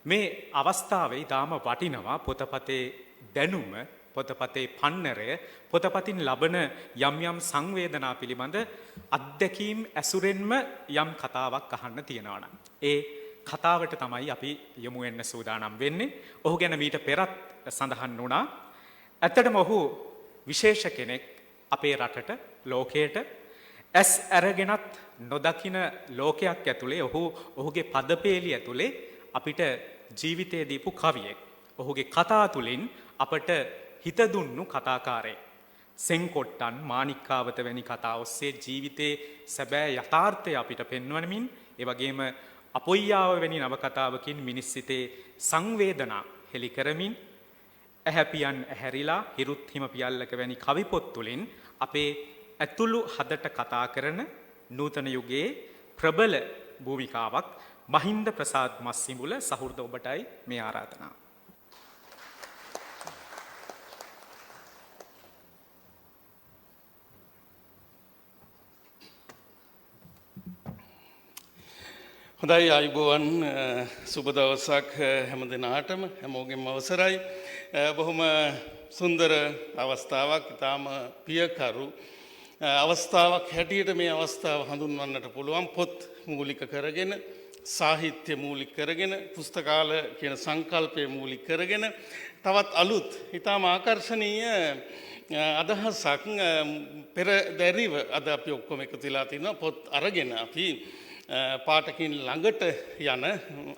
මේ අවස්ථාවේ ඊටාම වටිනවා පොතපතේ දැනුම පොතපතේ පන්නරය පොතපතින් ලබන යම් යම් සංවේදනා පිළිබඳ අත්දැකීම් ඇසුරෙන්ම යම් කතාවක් අහන්න තියෙනවා නම් ඒ කතාවට තමයි අපි යමු වෙන්න සූදානම් වෙන්නේ. ඔහු ගැන මීට පෙරත් සඳහන් වුණා. ඇත්තටම ඔහු විශේෂ කෙනෙක් අපේ රටට ලෝකයට ඇස් අරගෙනත් නොදකින ලෝකයක් ඇතුලේ ඔහුගේ පදපේලි ඇතුලේ අපිට ජීවිතය දීපු කවියෙක්. ඔහුගේ කතා තුලින් අපට හිත දුන්නු කතාකාරයෙක්. සෙන්කොට්ටන් මාණික්කාවත වැනි කතා ඔස්සේ ජීවිතේ සැබෑ යථාර්ථය අපිට පෙන්වනමින් ඒ වගේම අපොයියාව වැනි නවකතාවකින් මිනිස් සිතේ සංවේදනා හෙළි කරමින් ඇහැපියන් ඇහැරිලා හිරුත් හිම පියල්ලක වැනි කවි පොත් තුලින් අපේ ඇතුළු හදට කතා කරන නූතන යුගයේ ප්‍රබල භූමිකාවක් මහින්ද ප්‍රසාද් මස්සිඹුල සහෘද ඔබටයි මේ ආරාධනාව. හොඳයි අයිබෝවන් සුබ දවසක් හැම දිනාටම හැමෝගෙම අවසරයි. බොහොම සුන්දර අවස්ථාවක් ඉතාම පියකරු අවස්ථාවක් හැටියට මේ අවස්ථාව හඳුන්වන්නට පුළුවන්. පොත් මූලික කරගෙන සාහිත්‍ය මූලික කරගෙන පුස්තකාල කියන සංකල්පය මූලික කරගෙන තවත් අලුත් ඉතාම ආකර්ශනීය අදහසක් පෙරදැරිව අද අපි ඔක්කොම එකතු වෙලා තිනවා පොත් අරගෙන අපි පාඨකින් ළඟට යන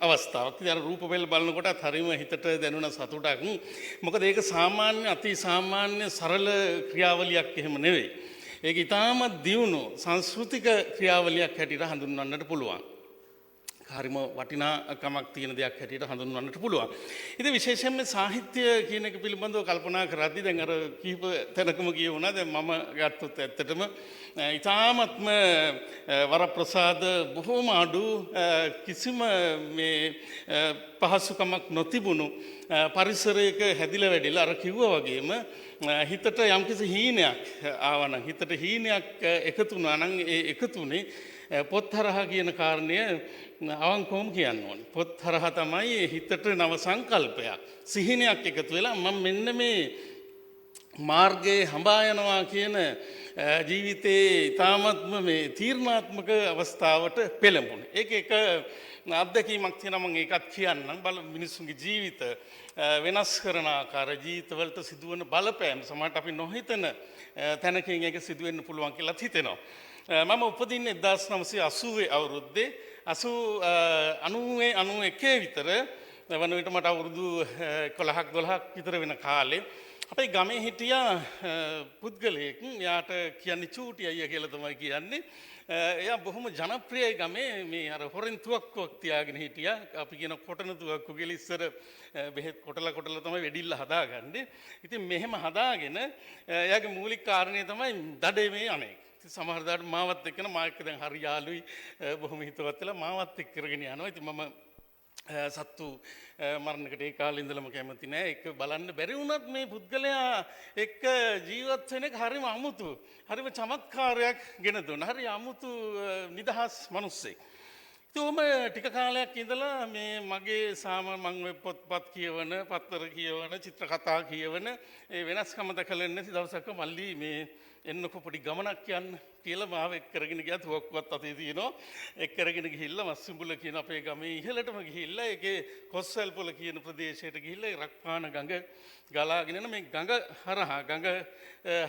අවස්ථාවක්. ඉතින් රූපවල බලනකොටත් හරිම හිතට දැනුණ සතුටක්. මොකද ඒක සාමාන්‍ය අති සාමාන්‍ය සරල ක්‍රියාවලියක් එහෙම නෙවෙයි. ඒක ඊටාම දියුණු සංස්කෘතික ක්‍රියාවලියක් හැටියට හඳුන්වන්නට පුළුවන්. හරිම වටිනාකමක් තියෙන දෙයක් හැටියට හඳුන්වන්නට පුළුවන්. ඉතින් විශේෂයෙන්ම සාහිත්‍ය කියන එක පිළිබඳව කල්පනා කරද්දී දැන් අර කීප තැනකම කියවුණා. දැන් මම ගත්තොත් ඇත්තටම ඊ타ත්ම වරප්‍රසාද බොහෝම අඩු කිසිම මේ පහසුකමක් නොතිබුණු පරිසරයක හැදිලා වැඩිලා අර කිව්වා වගේම හිතට යම්කිසි හීනයක් ආවනම් හිතට හීනයක් එකතු වුණා නම් ඒ එකතුනේ පොත් හරහා කියන කාරණය අවංකවම කියන්න ඕනේ. පොත් හරහා තමයි හිතට නව සංකල්පයක් සිහිනයක් එකතු වෙලා මම මෙන්න මේ මාර්ගයේ හඹා යනවා කියන ජීවිතයේ ඊ타ත්ම මේ තීර්ණාත්මක අවස්ථාවට පෙළඹුණේ. ඒක එක අත්දැකීමක් තියෙනවා. මම ඒකත් කියන්නම්. මිනිස්සුන්ගේ ජීවිත වෙනස් කරන ආකාර ජීවිතවලට සිදුවන බලපෑම් සමහරට අපි නොහිතන තැනකින් ඒක සිදු වෙන්න පුළුවන් කියලාත් හිතෙනවා. මම උපදින්නේ 1980 අවුරුද්දේ 91 විතර වන විට මට අවුරුදු 11ක් 12ක් විතර වෙන කාලේ අපේ ගමේ හිටියා පුද්ගලයෙක්. එයාට කියන්නේ චූටි අයියා කියලා තමයි කියන්නේ. එයා බොහොම ජනප්‍රියයි ගමේ. මේ අර හොරෙන් තුවක්කුවක් තියාගෙන හිටියා. අපි කියන කොටන තුවක්කු කියලා ඉස්සර බෙහෙත් කොටලා තමයි වෙඩිල්ල හදාගන්නේ. ඉතින් මෙහෙම හදාගෙන එයාගේ මූලික කාරණේ තමයි දඩේමේ අනේ. සමහර දාට මාවත් එක්කන මා එක්ක දැන් හරි යාළුයි බොහොම හිතවත් වෙලා මාවත් එක්ක කරගෙන යනවා. ඉතින් මම සත්තු මරණකට ඒ කාලේ ඉඳලම කැමති නෑ. ඒක බලන්න බැරි වුණත් මේ පුද්ගලයා එක්ක ජීවත් වෙන එක හරිම අමුතු. හරිම චමත්කාරයක් ගෙන දුන්න. හරි අමුතු නිදහස් මිනිස්සෙක්. ඉතින් ටික කාලයක් ඉඳලා මේ මගේ මම පොත්පත් කියවන, පත්තර කියවන, චිත්‍ර කතා කියවන ඒ වෙනස්කම දැකලා නැති දවසක මල්ලි මේ එන්නකො පොඩි ගමනක් යන්න කියලා මාව එක් කරගෙන ගියා. තුවක්කුවත් අතේ තියෙනවා. එක් කරගෙන ගිහිල්ලා මස්සුඹුල කියන අපේ ගමේ ඉහළටම ගිහිල්ලා ඒකේ කොස්සල්පොළ කියන ප්‍රදේශයට ගිහිල්ලා රක්පාන ගඟ ගලාගෙන යන මේ ගඟ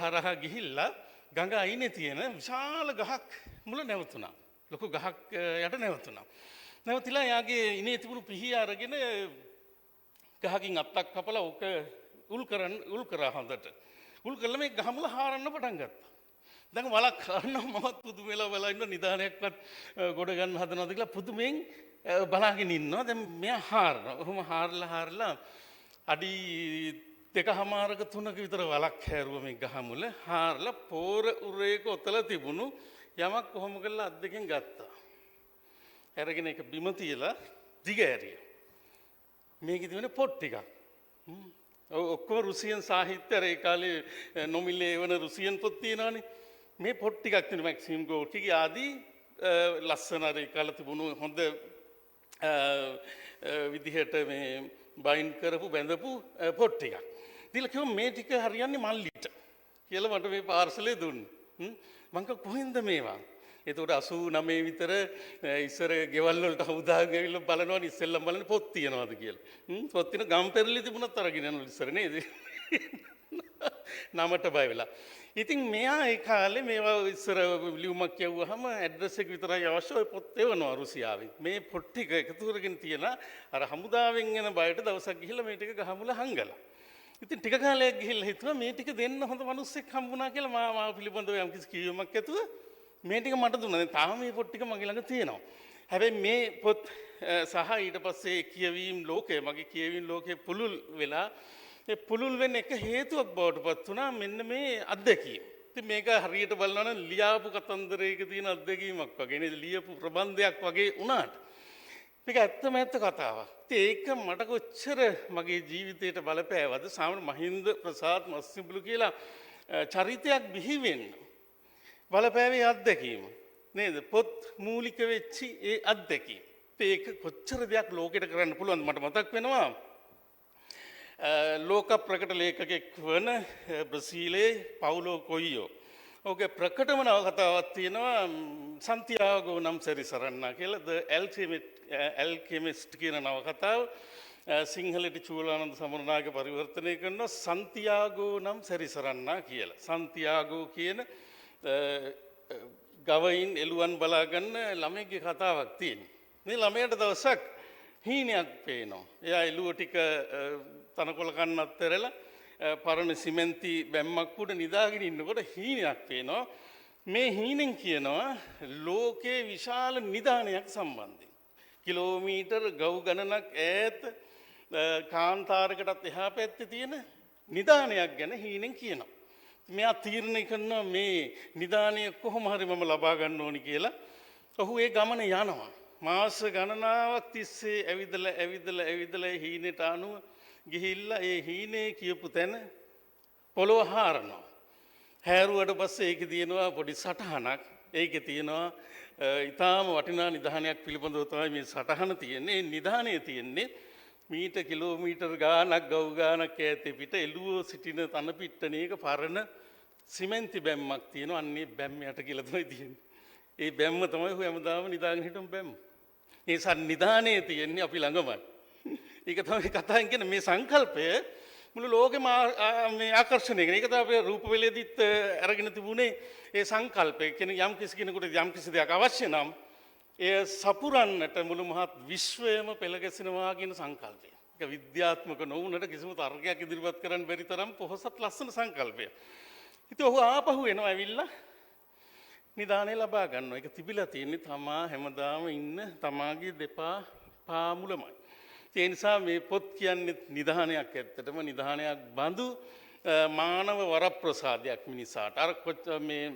හරහා ගිහිල්ලා ගඟ අයිනේ තියෙන විශාල ගහක් මුල නැවතුණා. ලොකු ගහක් යට නැවතුණා. නැවතිලා යාගේ ඉනේ තිබුණු පිහිය අරගෙන ගහකින් අත්තක් කපලා ඕක උල් කරා හොඳට. උල් කළා මේ ගහ මුල හාරන්න පටන් ගත්තා. දැන් වලක් හරනවා මමත් පුදුම වෙලා බලා ඉන්න නිදානයක්වත් ගොඩ ගන්න හදනවද කියලා පුදුමෙන් බලාගෙන ඉන්නවා. දැන් මෙයා හාරනවා. ඔහොම හාරලා අඩි 2.5ක 3ක විතර වලක් හැරුවා මේ ගහ මුල. හාරලා පෝර උරේක ඔතලා තිබුණු යමක් කොහොම කරලා අත් දෙකෙන් ගත්තා. අරගෙන ඒක බිම තියලා දිග ඇරියා. මේකේ තියෙන පොත් ටිකක්. ඔක්කොම රුසියන් සාහිත්‍ය ඒ කාලේ නොමිලේ වන රුසියන් පොත් තියෙනවානේ. මේ පොත් ටිකක් තියෙන මැක්සිම් ගෝර්කිගේ ආදී ලස්සන ඒ කාලේ තිබුණු හොඳ විදිහට මේ බයින්ඩ් කරපු බැඳපු පොත් ටිකක්. දීලා කිව්වා මේ ටික හරියන්නේ මල්ලිට කියලා මට මේ පාර්සලේ දුන්නා. මං කොහෙන්ද මේවා? එතකොට 89 විතර ඉස්සර ගෙවල් වලට හමුදාගෙන ගිහලා බලනවා ඉස්සෙල්ලම බලන්නේ පොත් තියනවාද කියලා. පොත් තියෙන ගම් පෙරලි තිබුණත් අරගෙන යනවා ඉස්සර නේද? නමට බය වෙලා. ඉතින් මෙයා ඒ කාලේ මේවා ඉස්සර ලියුමක් කියවුවාම ඇඩ්‍රස් එක විතරයි අවශ්‍ය. ඔය පොත් එවනවා රුසියාවෙන්. මේ පොත් ටික එකතු කරගෙන තියලා අර හමුදාවෙන් එන බයට දවසක් ගිහිල්ලා මේ ටික ගහමුල හංගලා. ඉතින් ටික කාලයක් ගිහිල්ලා හිතුවා මේ ටික දෙන්න හොඳ මිනිස්සෙක් හම්බුණා කියලා මාව පිළිබඳව යම්කිසි කියවීමක් ඇතුව මේ ටික මට දුන්නා. දැන් තාම මේ පොත් ටික මගේ ළඟ තියෙනවා. හැබැයි මේ පොත් සහ ඊට පස්සේ කියවීම් ලෝකය මගේ කියවීම් ලෝකේ පුළුල් වෙලා ඒ පුළුල් වෙන්න එක හේතුවක් බවට පත් වුණා මෙන්න මේ අත්දැකීම. ඉතින් මේක හරියට බලනවා නම් ලියාපු කතන්දරයක තියෙන අත්දැකීමක් වගේ නේද? ලියපු ප්‍රබන්ධයක් වගේ වුණාට මේක ඇත්තම ඇත්ත කතාවක්. ඉතින් ඒක මට කොච්චර මගේ ජීවිතයට බලපෑවද? සාමාන්‍ය මහින්ද ප්‍රසාද් මස්සිඹුලු කියලා චරිතයක් බිහි වෙන්න බලපෑවේ අත්දැකීම නේද? පොත් මූලික වෙච්චි ඒ අත්දැකීම. ඒක කොච්චර දෙයක් ලෝකෙට කරන්න පුළුවන්ද? මට මතක් වෙනවා ලෝක ප්‍රකට ලේඛකෙක් වන බ්‍රසීලයේ පවුලෝ කොයියෝ. ඔහුගේ ප්‍රකටම නවකතාවක් තියෙනවා සන්තියාගෝ නම් සැරිසරන්නා කියලා. The Alchemist කියන නවකතාව සිංහලට චූලානන්ද සමරනායක පරිවර්තනය කරනවා සන්තියාගෝ නම් සැරිසරන්නා කියලා. සන්තියාගෝ කියන ගවයින් එළුවන් බලාගන්න ළමයෙක්ගේ කතාවක් තියෙනවා. මේ ළමයට දවසක් හීනයක් පේනවා. එයා එළුව ටික තනකොළ කන්න අත්හැරලා පරණ සිමෙන්ති බැම්මක් උඩ නිදාගෙන ඉන්නකොට හීනයක් පේනවා. මේ හීනෙන් කියනවා ලෝකේ විශාල නිදානයක් සම්බන්ධයෙන්. කිලෝමීටර් ගව් ගණනක් ඈත කාන්තාරකටත් එහා පැත්තේ තියෙන නිදානයක් ගැන හීනෙන් කියනවා. මෙයා තීරණය කරනවා මේ නිදානය කොහොම හරි මම ලබා ගන්න ඕනි කියලා. ඔහු ඒ ගමන යනවා. මාස ගණනාවක් තිස්සේ ඇවිදලා හීනෙට අනුව ගිහිල්ලා ඒ හීනේ කියපු තැන පොළොව හාරනවා. හැරුවට පස්සේ ඒකේ තියෙනවා පොඩි සටහනක්. ඒකේ තියෙනවා ඊටාම වටිනා නිධානයක් පිළිබඳව තමයි මේ සටහන තියෙන්නේ. ඒ නිධානය තියෙන්නේ මීට කිලෝමීටර් ගාණක් ගව් ගාණක් ඈතේ පිට එළුවෝ සිටින තන පිට්ටනියක පරණ සිමෙන්ති බැම්මක් තියෙනවා. අන්නේ බැම්ම යට කියලා තමයි තියෙන්නේ. ඒ බැම්ම තමයි ඔය හැමදාම නිදාගෙන හිටමු බැම්ම. ඒ නිධානයේ තියෙන්නේ අපි ළඟමයි. ඒක තමයි කතාවෙන් කියන්නේ මේ සංකල්පය මුළු ලෝකෙම මේ ආකර්ෂණය කරන. ඒක තමයි අපේ රූපවලදීත් අරගෙන තිබුණේ ඒ සංකල්පය. කියන්නේ යම් කිසි කෙනෙකුට යම් කිසි දෙයක් අවශ්‍ය නම් එය සපුරන්නට මුළු මහත් විශ්වයම පෙළගැසෙනවා කියන සංකල්පය. ඒක විද්‍යාත්මක නොවුනට කිසිම තර්කයක් ඉදිරිපත් කරන්න බැරි තරම් පොහොසත් ලස්සන සංකල්පය. ඉතින් ඔහු ආපහු එනවා ඇවිල්ලා නිදානේ ලබා ගන්නවා. ඒක තිබිලා තියෙන්නේ තමා හැමදාම ඉන්න තමාගේ දෙපා පාමුලමයි. ඒ නිසා මේ පොත් කියන්නේ නිධානයක් ඇත්තටම නිධානයක් බඳු මානව වරප්‍රසාදයක් මිනිසාට. අර මේ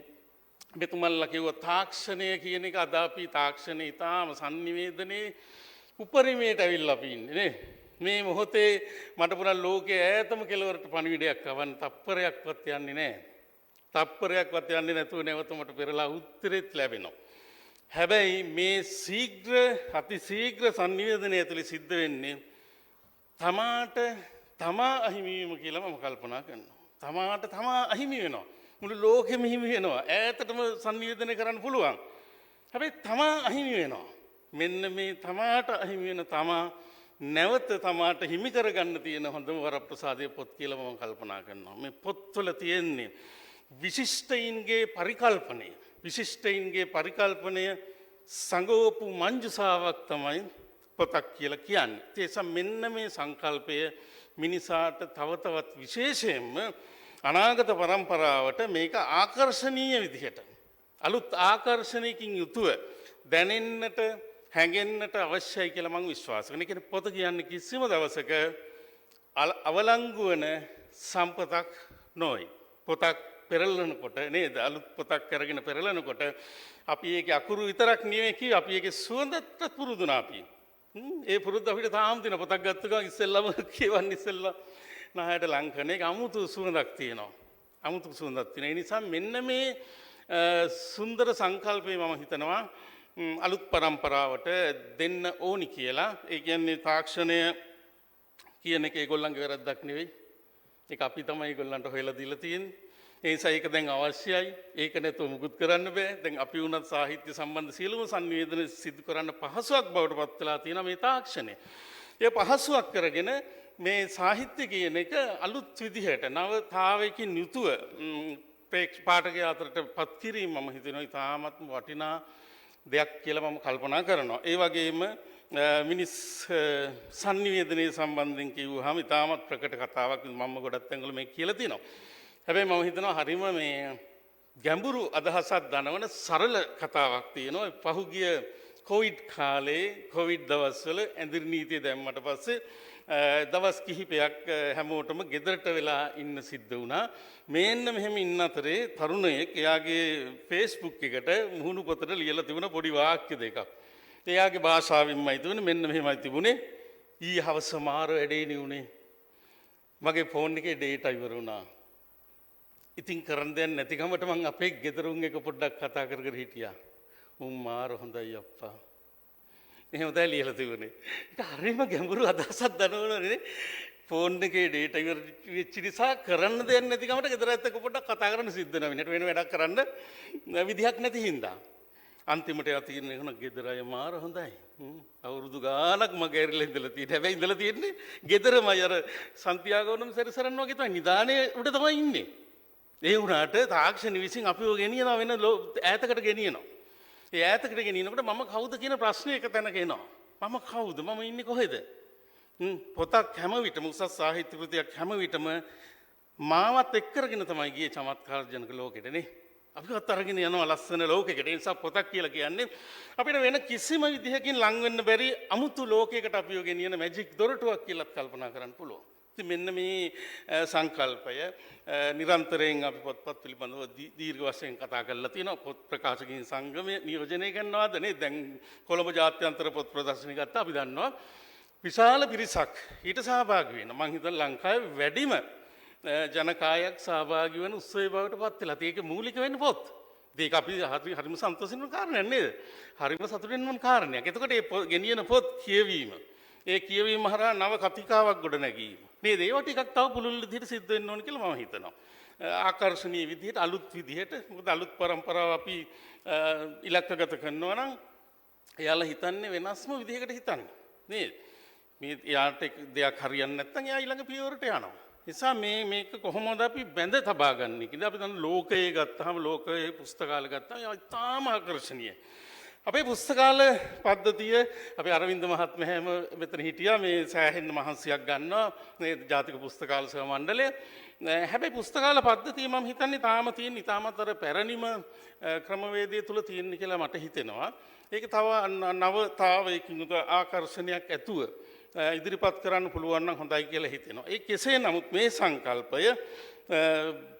මෙතුමල්ලා කිව්වා තාක්ෂණය කියන එක අද අපි තාක්ෂණය ඊටාම sannivedanaye උපරිමයට ඇවිල්ලා අපි ඉන්නේ නේ. මේ මොහොතේ මට පුරා ලෝකයේ ඈතම කෙළවරට පණිවිඩයක් අවන්න තප්පරයක්වත් යන්නේ නැහැ. තප්පරයක්වත් යන්නේ නැතුව නැවත මට පෙරලා උත්තරෙත් ලැබෙනවා. හැබැයි මේ ශීඝ්‍ර අති ශීඝ්‍ර sannivedanaya ඇතුලේ සිද්ධ වෙන්නේ තමාට තමා අහිමි වීම කියලා මම කල්පනා කරනවා. තමාට තමා අහිමි වෙනවා. මුළු ලෝකෙම හිමි වෙනවා. ඈතටම sannivedanaya කරන්න පුළුවන්. හැබැයි තමා අහිමි වෙනවා. මෙන්න මේ තමාට අහිමි වෙන තමා නැවත තමාට හිමි කරගන්න තියෙන හොඳම වරප්‍රසාදයේ පොත් කියලා මම කල්පනා කරනවා. මේ පොත්වල තියෙන්නේ විශිෂ්ටයින්ගේ පරිකල්පනය. විශිෂ්ටයින්ගේ පරිකල්පනය සංගෝපු මංජුසාවක් තමයි පොතක් කියලා කියන්නේ. ඒ නිසා මෙන්න මේ සංකල්පය මිනිසාට තව තවත් විශේෂයෙන්ම අනාගත පරම්පරාවට මේක ආකර්ශනීය විදිහට අලුත් ආකර්ෂණයකින් යුතුව දැනෙන්නට හැඟෙන්නට අවශ්‍යයි කියලා මම විශ්වාස කරනවා. ඒ කියන්නේ පොත කියන්නේ කිසිම දවසක අවලංගු වෙන සම්පතක් නොයි. පොතක් පෙරලනකොට නේද අලුත් පොතක් අරගෙන පෙරලනකොට අපි ඒකේ අකුරු විතරක් නෙවෙයි කිව්වේ අපි ඒකේ සුවඳට පුරුදුනා අපි. ඒ පුරුද්ද අපිට තාම තියෙන පොතක් ගත්ත ගමන් ඉස්සෙල්ලාම කියවන්නේ ඉස්සෙල්ලා නහයට ලංකන එක අමුතු සුවඳක් තියෙනවා. අමුතු සුවඳක් තියෙන. ඒ නිසා මෙන්න මේ සුන්දර සංකල්පය මම හිතනවා අලුත් පරම්පරාවට දෙන්න ඕනි කියලා. ඒ කියන්නේ තාක්ෂණය කියන එක ඒගොල්ලන්ගේ වැරද්දක් නෙවෙයි. ඒක අපි තමයි ඒගොල්ලන්ට හොයලා දීලා තියෙන්නේ. ඒ නිසා ඒක දැන් අවශ්‍යයි. ඒක නැතුව මුකුත් කරන්න බෑ. දැන් අපි වුණත් සාහිත්‍ය සම්බන්ධ සියලුම sannivedana සිදු කරන්න පහසුවක් බවට පත් වෙලා තියෙනවා මේ තාක්ෂණය. ඒ පහසුවක් කරගෙන මේ සාහිත්‍ය කියන එක අලුත් විදිහට නවතාවයකින් යුතුව පාඨකයා අතරට පත් කිරීම මම හිතනවා ඉතාමත් වටිනා දෙයක් කියලා මම කල්පනා කරනවා. ඒ වගේම මිනිස් sannivedanaya සම්බන්ධයෙන් කිව්වහම ඉතාමත් ප්‍රකට කතාවක් මම ගොඩක් තැන්වල මේ කියලා තියෙනවා. හැබැයි මම හිතනවා හරිම මේ ගැඹුරු අදහසක් දනවන සරල කතාවක් තියෙනවා. පහුගිය කොවිඩ් කාලේ කොවිඩ් දවස්වල ඇඳිරි නීතිය දැම්මට පස්සේ දවස් කිහිපයක් හැමෝටම ගෙදරට වෙලා ඉන්න සිද්ධ වුණා. මේන්න මෙහෙම ඉන්න අතරේ තරුණයෙක් එයාගේ Facebook එකට මුහුණු පොතට ලියලා තිබුණ පොඩි වාක්‍ය දෙකක්. එයාගේ භාෂාවෙන්මයි තිබුණේ මෙන්න මෙහෙමයි තිබුණේ. ඊ හවස මාර වැඩේ නියුනේ. මගේ ෆෝන් එකේ ඩේටා ඉවර වුණා. ඉතින් කරන්න දෙයක් නැතිකමට මං අපේ ගෙදරුන් එක පොඩ්ඩක් කතා කර කර හිටියා. උන් මාර හොඳයි අප්පා. එහෙම තමයි ලියලා තිබුණේ. ඒක හරිම ගැඹුරු අදහසක් දනවනනේ. ෆෝන් එකේ ඩේටා ඉවර වෙච්ච නිසා කරන්න දෙයක් නැතිකමට ගෙදරත් එක්ක පොඩ්ඩක් කතා කරන්න සිද්ධ වෙනවා. වෙනට වෙන වැඩක් කරන්න විදිහක් නැති හින්දා. අන්තිමට යා තීරණය කරන ගෙදර අය මාර හොඳයි. අවුරුදු ගාණක් මගේ ඇරිලා ඉඳලා තියෙන්නේ. හැබැයි ඉඳලා තියෙන්නේ ගෙදරමයි අර සන්තියාගෝනම් සැරිසරන්න වගේ තමයි නිදානේ උඩ තමයි ඉන්නේ. ඒ වුණාට තාක්ෂණ විසින් අපිව ගෙනියනවා වෙන ඈතකට ගෙනියනවා. ඒ ඈතකට ගෙනියනකොට මම කවුද කියන ප්‍රශ්නේ එක තැනක එනවා. මම කවුද? මම ඉන්නේ කොහෙද? පොතක් හැම විටම උසස් සාහිත්‍ය කෘතියක් හැම විටම මාවත් එක්ක කරගෙන තමයි ගියේ චමත්කාරජනක ලෝකෙට නේ. අපිවත් අරගෙන යනවා ලස්සන ලෝකයකට. ඒ නිසා පොතක් කියලා කියන්නේ අපිට වෙන කිසිම විදිහකින් ලං වෙන්න බැරි අමුතු ලෝකයකට අපිව ගෙනියන මැජික් දොරටුවක් කියලාත් කල්පනා කරන්න පුළුවන්. ඉතින් මෙන්න මේ සංකල්පය නිරන්තරයෙන් අපි පොත්පත් පිළිබඳව දීර්ඝ වශයෙන් කතා කරලා තියෙනවා. පොත් ප්‍රකාශකයන් සංගමය නියෝජනය කරනවාද නේ? දැන් කොළඹ ජාත්‍යන්තර පොත් ප්‍රදර්ශනය ගත්තා අපි දන්නවා. විශාල පිරිසක් ඊට සහභාගී වෙනවා. මං හිතන ලංකාවේ වැඩිම ජනකායක් සහභාගී වෙන උත්සවය බවට පත් වෙලා. ඒක මූලික වෙන්නේ පොත්. ඒක අපි හරිම සන්තෝෂින් වුණ කාරණයක් නේද? හරිම සතුටින් වුණ කාරණයක්. එතකොට මේ ගෙනියන පොත් කියවීම, ඒ කියවීම හරහා නව කතිකාවක් ගොඩ නැගීම නේද? ඒවා ටිකක් තව පුළුල් විදිහට සිද්ධ වෙන්න ඕන කියලා මම හිතනවා. ආකර්ශනීය විදිහට, අලුත් විදිහට. මොකද අලුත් පරම්පරාව අපි ඉලක්කගත කරනවා නම් එයාලා හිතන්නේ වෙනස්ම විදිහකට හිතන්නේ නේද? මේ යාට දෙයක් හරියන්නේ නැත්නම් එයා ඊළඟ පියවරට යනවා. නිසා මේක කොහොමද අපි බැඳ තබා ගන්න කියලා අපි දැන් ලෝකයේ ගත්තාම ලෝකයේ පුස්තකාල ගත්තාම ඒවා ඉතාම ආකර්ශනීයයි. අපේ පුස්තකාල පද්ධතිය අපි අරවින්ද මහත්මයා හැම මෙතන හිටියා මේ සෑහෙන මහන්සියක් ගන්නවා මේ ජාතික පුස්තකාල සේවා මණ්ඩලය. හැබැයි පුස්තකාල පද්ධතිය මම හිතන්නේ තාම තියෙන ඉතාමතර පැරණිම ක්‍රමවේදය තුල තියෙන කියලා මට හිතෙනවා. ඒක තව නවතාවයකින් ආකර්ෂණයක් ඇතුව ඉදිරිපත් කරන්න පුළුවන් නම් හොඳයි කියලා හිතෙනවා. ඒ කෙසේ නමුත් මේ සංකල්පය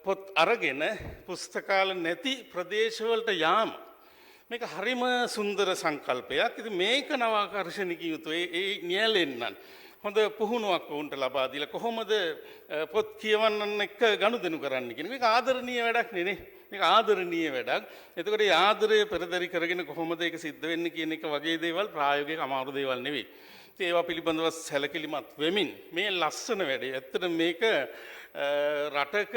පොත් අරගෙන පුස්තකාල නැති ප්‍රදේශවලට යාම මේක හරිම සුන්දර සංකල්පයක්. ඉතින් මේක නව ආකර්ෂණික යුතුය. ඒ නියැලෙන්නන් හොඳ පුහුණුවක් වුන්ට ලබා දීලා කොහොමද පොත් කියවන්නන් එක්ක ගනුදෙනු කරන්න කියන මේක ආදරණීය වැඩක් නේ. මේක ආදරණීය වැඩක්. එතකොට ඒ ආදරය පෙරදරි කරගෙන කොහොමද ඒක සිද්ධ වෙන්නේ කියන එක වගේ දේවල් ප්‍රායෝගික අමාරු දේවල් නෙවෙයි. ඒවා පිළිබඳව සැලකිලිමත් වෙමින් මේ ලස්සන වැඩේ ඇත්තට මේක රටක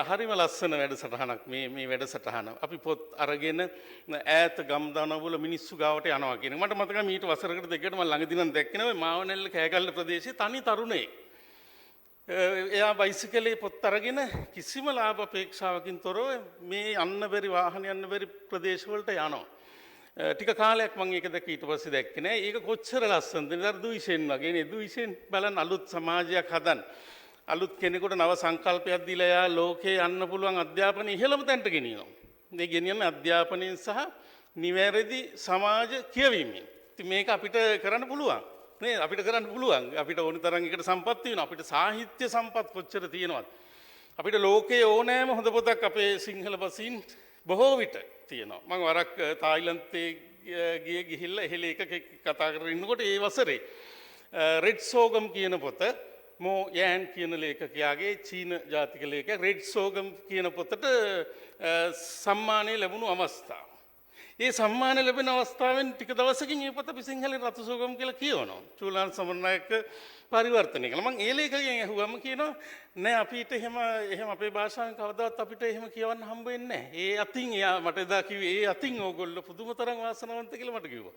හරිම ලස්සන වැඩසටහනක් මේ වැඩසටහන. අපි පොත් අරගෙන ඈත ගම්දනවල මිනිස්සු ගාවට යනවා කියන මට මතකයි මීට වසරකට දෙකකට මම ළඟදී නම් දැක්කේ නෑ මාවනැල්ල කෑගල්ල ප්‍රදේශයේ තනි තරුණයෙක්. එයා බයිසිකලේ පොත් අරගෙන කිසිම ලාභ අපේක්ෂාවකින් තොරව මේ යන්න බැරි වාහන යන්න බැරි ප්‍රදේශවලට යනවා. ටික කාලයක් මම ඒක දැක්ක ඊට පස්සේ දැක්කේ නෑ. ඒක කොච්චර ලස්සනද නේද? දුයිෂෙන් වගේ නේ. දුයිෂෙන් බලන්න අලුත් සමාජයක් හදන්න. අලුත් කෙනෙකුට නව සංකල්පයක් දීලා යා ලෝකේ යන්න පුළුවන් අධ්‍යාපනය ඉහළම තැනට ගෙනියනවා. මේ ගෙනියන්නේ අධ්‍යාපනයෙන් සහ නිවැරදි සමාජ කියවීමෙන්. ඉතින් මේක අපිට කරන්න පුළුවන්. නේ අපිට කරන්න පුළුවන්. අපිට ඕන තරම් එකට සම්පත් තියෙනවා. අපිට සාහිත්‍ය සම්පත් කොච්චර තියෙනවද? අපිට ලෝකයේ ඕනෑම හොඳ පොතක් අපේ සිංහල බසින් බොහෝ විට තියෙනවා. මම වරක් තායිලන්තේ ගිහිල්ලා එහෙල එකක කතා කරගෙන ඉන්නකොට ඒ වසරේ රෙඩ් සෝගම් කියන පොත මෝ යෑන් කියන ලේඛකයාගේ චීන ජාතික ලේඛක රෙඩ් සෝගම් කියන පොතට සම්මානය ලැබුණු අවස්ථාව. ඒ සම්මානය ලැබෙන අවස්ථාවෙන් ටික දවසකින් මේ පොත අපි සිංහලෙන් රතු සෝගම් කියලා කියවනවා. චූලාන් සමරනායක පරිවර්තනය කළා. මම ඒ ලේඛකයන් අහුවම කියනවා නෑ අපිට එහෙම අපේ භාෂාවෙන් කවදාවත් අපිට එහෙම කියවන්න හම්බ වෙන්නේ නෑ. ඒ අතින් එයා මට එදා කිව්වේ ඒ අතින් ඕගොල්ලෝ පුදුම තරම් වාසනාවන්ත කියලා මට කිව්වා.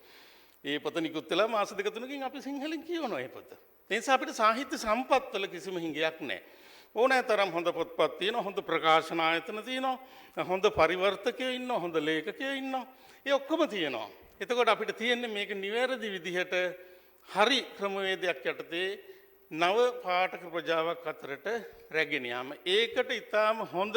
ඒ පොත නිකුත් වෙලා මාස දෙක තුනකින් අපි සිංහලෙන් කියවනවා මේ පොත. ඒ නිසා අපිට සාහිත්‍ය සම්පත් වල කිසිම හිඟයක් නෑ. ඕනෑ තරම් හොඳ පොත්පත් තියෙනවා, හොඳ ප්‍රකාශන ආයතන තියෙනවා, හොඳ පරිවර්තකයෝ ඉන්නවා, හොඳ ලේඛකයෝ ඉන්නවා. ඒ ඔක්කොම තියෙනවා. එතකොට අපිට තියෙන්නේ මේක නිවැරදි විදිහට හරි ක්‍රමවේදයක් යටතේ නව පාඨක ප්‍රජාවක් අතරට රැගෙන යාම. ඒකට ඊටාම හොඳ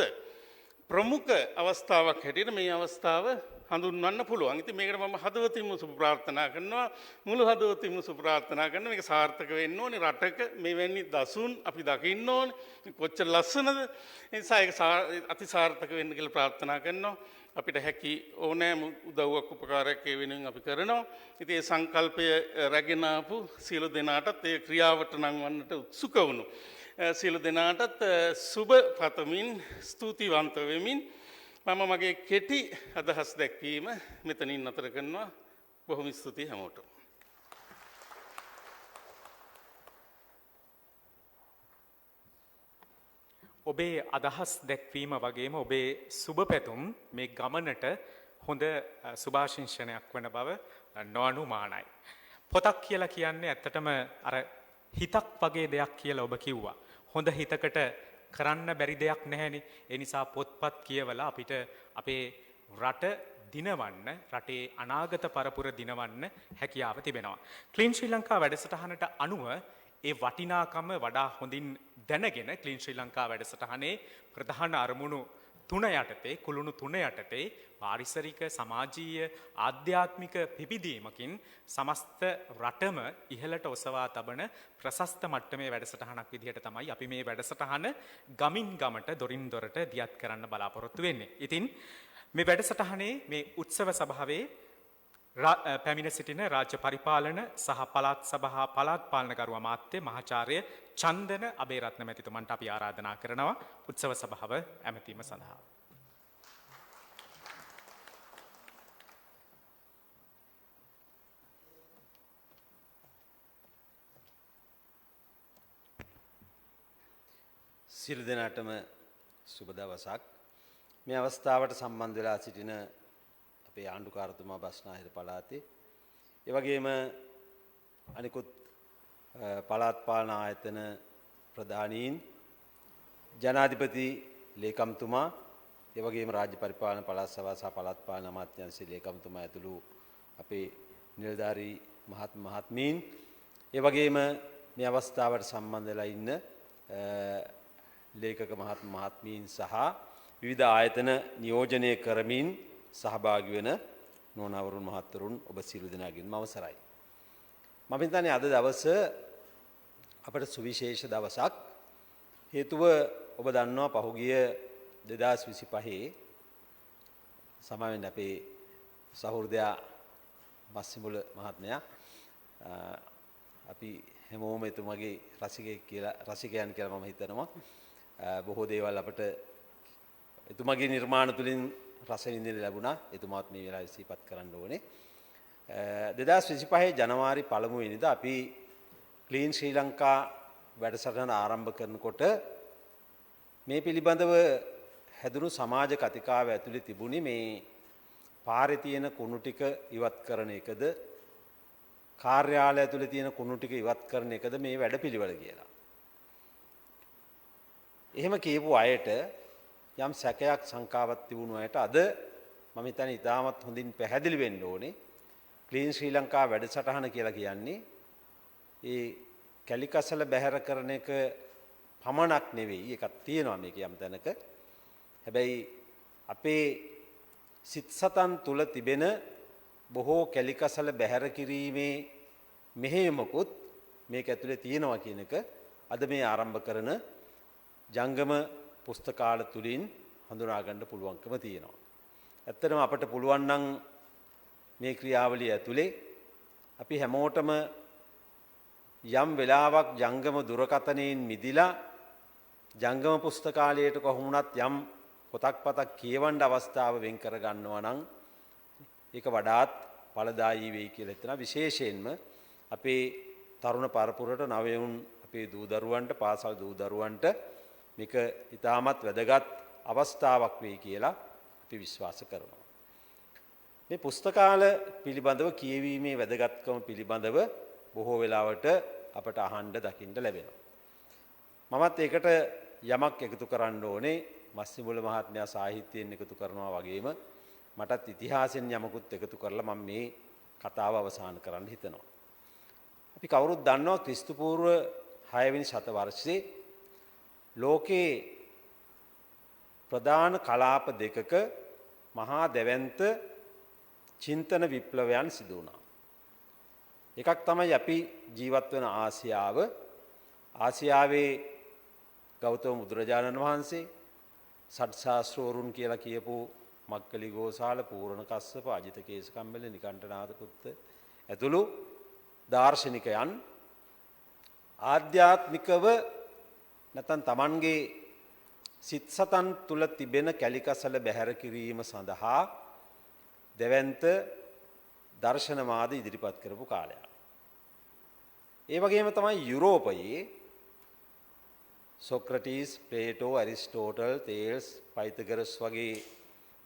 ප්‍රමුඛ අවස්ථාවක් හැටියට මේ අවස්ථාව හඳුන්වන්න පුළුවන්. ඉතින් මේකට මම හදවතින්ම සුබ ප්‍රාර්ථනා කරනවා. මුළු හදවතින්ම සුබ ප්‍රාර්ථනා කරනවා. මේක සාර්ථක වෙන්න ඕනේ. රටක මෙවැනි දසුන් අපි දකින්න ඕනේ. කොච්චර ලස්සනද? ඒ නිසා ඒක අති සාර්ථක වෙන්න කියලා ප්‍රාර්ථනා කරනවා. අපිට හැකි ඕනෑම උදව්වක් උපකාරයක් ඒ වෙනුවෙන් අපි කරනවා. ඉතින් ඒ සංකල්පය රැගෙන ආපු සියලු දෙනාටත් ඒ ක්‍රියාවට නංවන්නට උත්සුක වුණු සියලු දෙනාටත් සුබ පතමින් ස්තුතිවන්ත වෙමින් මම මගේ කෙටි අදහස් දැක්වීම මෙතනින් නතර කරනවා. බොහොම ස්තුතියි හැමෝටම. ඔබේ අදහස් දැක්වීම වගේම ඔබේ සුබ පැතුම් මේ ගමනට හොඳ සුභාශිංසනයක් වන බව නොඅනුමානයි. පොතක් කියලා කියන්නේ ඇත්තටම අර හිතක් වගේ දෙයක් කියලා ඔබ කිව්වා. හොඳ හිතකට කරන්න බැරි දෙයක් නැහැනේ. ඒ නිසා පොත්පත් කියවලා අපිට අපේ රට දිනවන්න, රටේ අනාගත පරපුර දිනවන්න හැකියාව තිබෙනවා. ක්ලීන් ශ්‍රී ලංකා වැඩසටහනට අනුව ඒ වටිනාකම වඩා හොඳින් දැනගෙන ක්ලීන් ශ්‍රී ලංකා වැඩසටහනේ ප්‍රධාන අරමුණු තුන යටතේ කුළුණු තුන යටතේ පාරිසරික සමාජීය ආධ්‍යාත්මික පිබිදීමකින් සමස්ත රටම ඉහළට ඔසවා තබන ප්‍රශස්ත මට්ටමේ වැඩසටහනක් විදිහට තමයි අපි මේ වැඩසටහන ගමින් ගමට දොරින් දොරට දියත් කරන්න බලාපොරොත්තු වෙන්නේ. ඉතින් මේ වැඩසටහනේ මේ උත්සව සභාවේ පැමිණ සිටින රාජ්‍ය පරිපාලන සහ පළාත් සභා පළාත් පාලනකරු අමාත්‍ය මහාචාර්ය චන්දන අබේරත්න මැතිතුමන්ට අපි ආරාධනා කරනවා උත්සව සභාව ඇමතීම සඳහා. සියලු දෙනාටම සුබ දවසක්. මේ අවස්ථාවට සම්බන්ධ වෙලා සිටින අපේ ආණ්ඩුකාරතුමා බස්නාහිර පළාතේ ඒ වගේම අනිකුත් පළාත් පාලන ආයතන ප්‍රධානීන් ජනාධිපති ලේකම්තුමා ඒ වගේම රාජ්‍ය පරිපාලන පළාත් සභා සහ පළාත් පාලන අමාත්‍යාංශයේ ලේකම්තුමා ඇතුළු අපේ නිලධාරී මහත්මීන් ඒ වගේම මේ අවස්ථාවට සම්බන්ධ වෙලා ඉන්න ලේකක මහත්මීන් සහ විවිධ ආයතන නියෝජනය කරමින් සහභාගී වෙන නෝනවරුන් මහත්වරුන් ඔබ සියලු දෙනාගෙන්ම අවසරයි. මම හිතන්නේ අද දවස අපට සුවිශේෂ දවසක්. හේතුව ඔබ දන්නවා පහුගිය 2025 සමාවෙන්න අපේ සහෘදයා මස්සිමුල මහත්මයා අපි හැමෝම එතුමගේ රසිකයන් කියලා මම හිතනවා. බොහෝ දේවල් අපට එතුමගේ නිර්මාණ තුළින් රස විඳින්න ලැබුණා. එතුමාත් මේ වෙලාවේ සිහිපත් කරන්න ඕනේ. 2025 ජනවාරි 1 වෙනිදා අපි ක්ලීන් ශ්‍රී ලංකා වැඩසටහන ආරම්භ කරනකොට මේ පිළිබඳව හැදුණු සමාජ කතිකාව ඇතුලේ තිබුණේ මේ පාරේ තියෙන කුණු ටික ඉවත් කරන එකද කාර්යාලය ඇතුලේ තියෙන කුණු ටික ඉවත් කරන එකද මේ වැඩපිළිවෙල කියලා. එහෙම කියපු අයට යම් සැකයක් සංකාවක් තිබුණු අයට අද මම හිතන්නේ ඉතාමත් හොඳින් පැහැදිලි වෙන්න ඕනේ. ක්ලීන් ශ්‍රී ලංකා වැඩසටහන කියලා කියන්නේ ඒ කැලිකසල බැහැර කරන එක පමණක් නෙවෙයි. එකක් තියෙනවා මේක යම් තැනක. හැබැයි අපේ සිත් සතන් තුල තිබෙන බොහෝ කැලිකසල බැහැර කිරීමේ මෙහෙයමකුත් මේක ඇතුලේ තියෙනවා කියන එක අද මේ ආරම්භ කරන ජංගම පුස්තකාල තුලින් හඳුනා ගන්න පුළුවන්කම තියෙනවා. ඇත්තටම අපට පුළුවන් නම් මේ ක්‍රියාවලිය ඇතුලේ අපි හැමෝටම යම් වෙලාවක් ජංගම දුරකථනයෙන් මිදිලා ජංගම පුස්තකාලයට කොහොමුණත් යම් පොතක් පතක් කියවන්න අවස්ථාව වෙන් කර ගන්නවා නම් ඒක වඩාත් ඵලදායී වෙයි කියලා හිතනවා. විශේෂයෙන්ම අපේ තරුණ පරපුරට නවයුන් අපේ දූ දරුවන්ට පාසල් දූ දරුවන්ට මේක ඉතාමත් වැදගත් අවස්ථාවක් වෙයි කියලා අපි විශ්වාස කරනවා. මේ පුස්තකාල පිළිබඳව කියවීමේ වැදගත්කම පිළිබඳව බොහෝ වෙලාවට අපට අහන්න දකින්න ලැබෙනවා. මමත් ඒකට යමක් එකතු කරන්න ඕනේ. මස්සිමුල මහත්මයා සාහිත්‍යයෙන් එකතු කරනවා වගේම මටත් ඉතිහාසයෙන් යමකුත් එකතු කරලා මම මේ කතාව අවසන් කරන්න හිතනවා. අපි කවුරුත් දන්නවා ක්‍රිස්තු පූර්ව 6 වෙනි ශතවර්ෂයේ ලෝකේ ප්‍රධාන කලාප දෙකක මහා දැවැන්ත චින්තන විප්ලවයන් සිදු වුණා. එකක් තමයි අපි ජීවත් වෙන ආසියාව. ආසියාවේ ගෞතම බුදුරජාණන් වහන්සේ සත්‍ශාස්ත්‍රවරුන් කියලා කියපු මක්කලි ගෝසාල පූර්ණ කස්සප අජිත කේසකම්බල නිකණ්ඨනාථ පුත්ත ඇතුළු දාර්ශනිකයන් ආධ්‍යාත්මිකව නැත්නම් Tamanගේ සිත් සතන් තුල තිබෙන කැලිකසල බැහැර කිරීම සඳහා දෙවන්ත දර්ශනවාද ඉදිරිපත් කරපු කාලයක්. ඒ වගේම තමයි යුරෝපයේ සොක්‍රටිස්, ප්ලේටෝ, ඇරිස්ටෝටල්, තේල්ස්, පයිතගරස් වගේ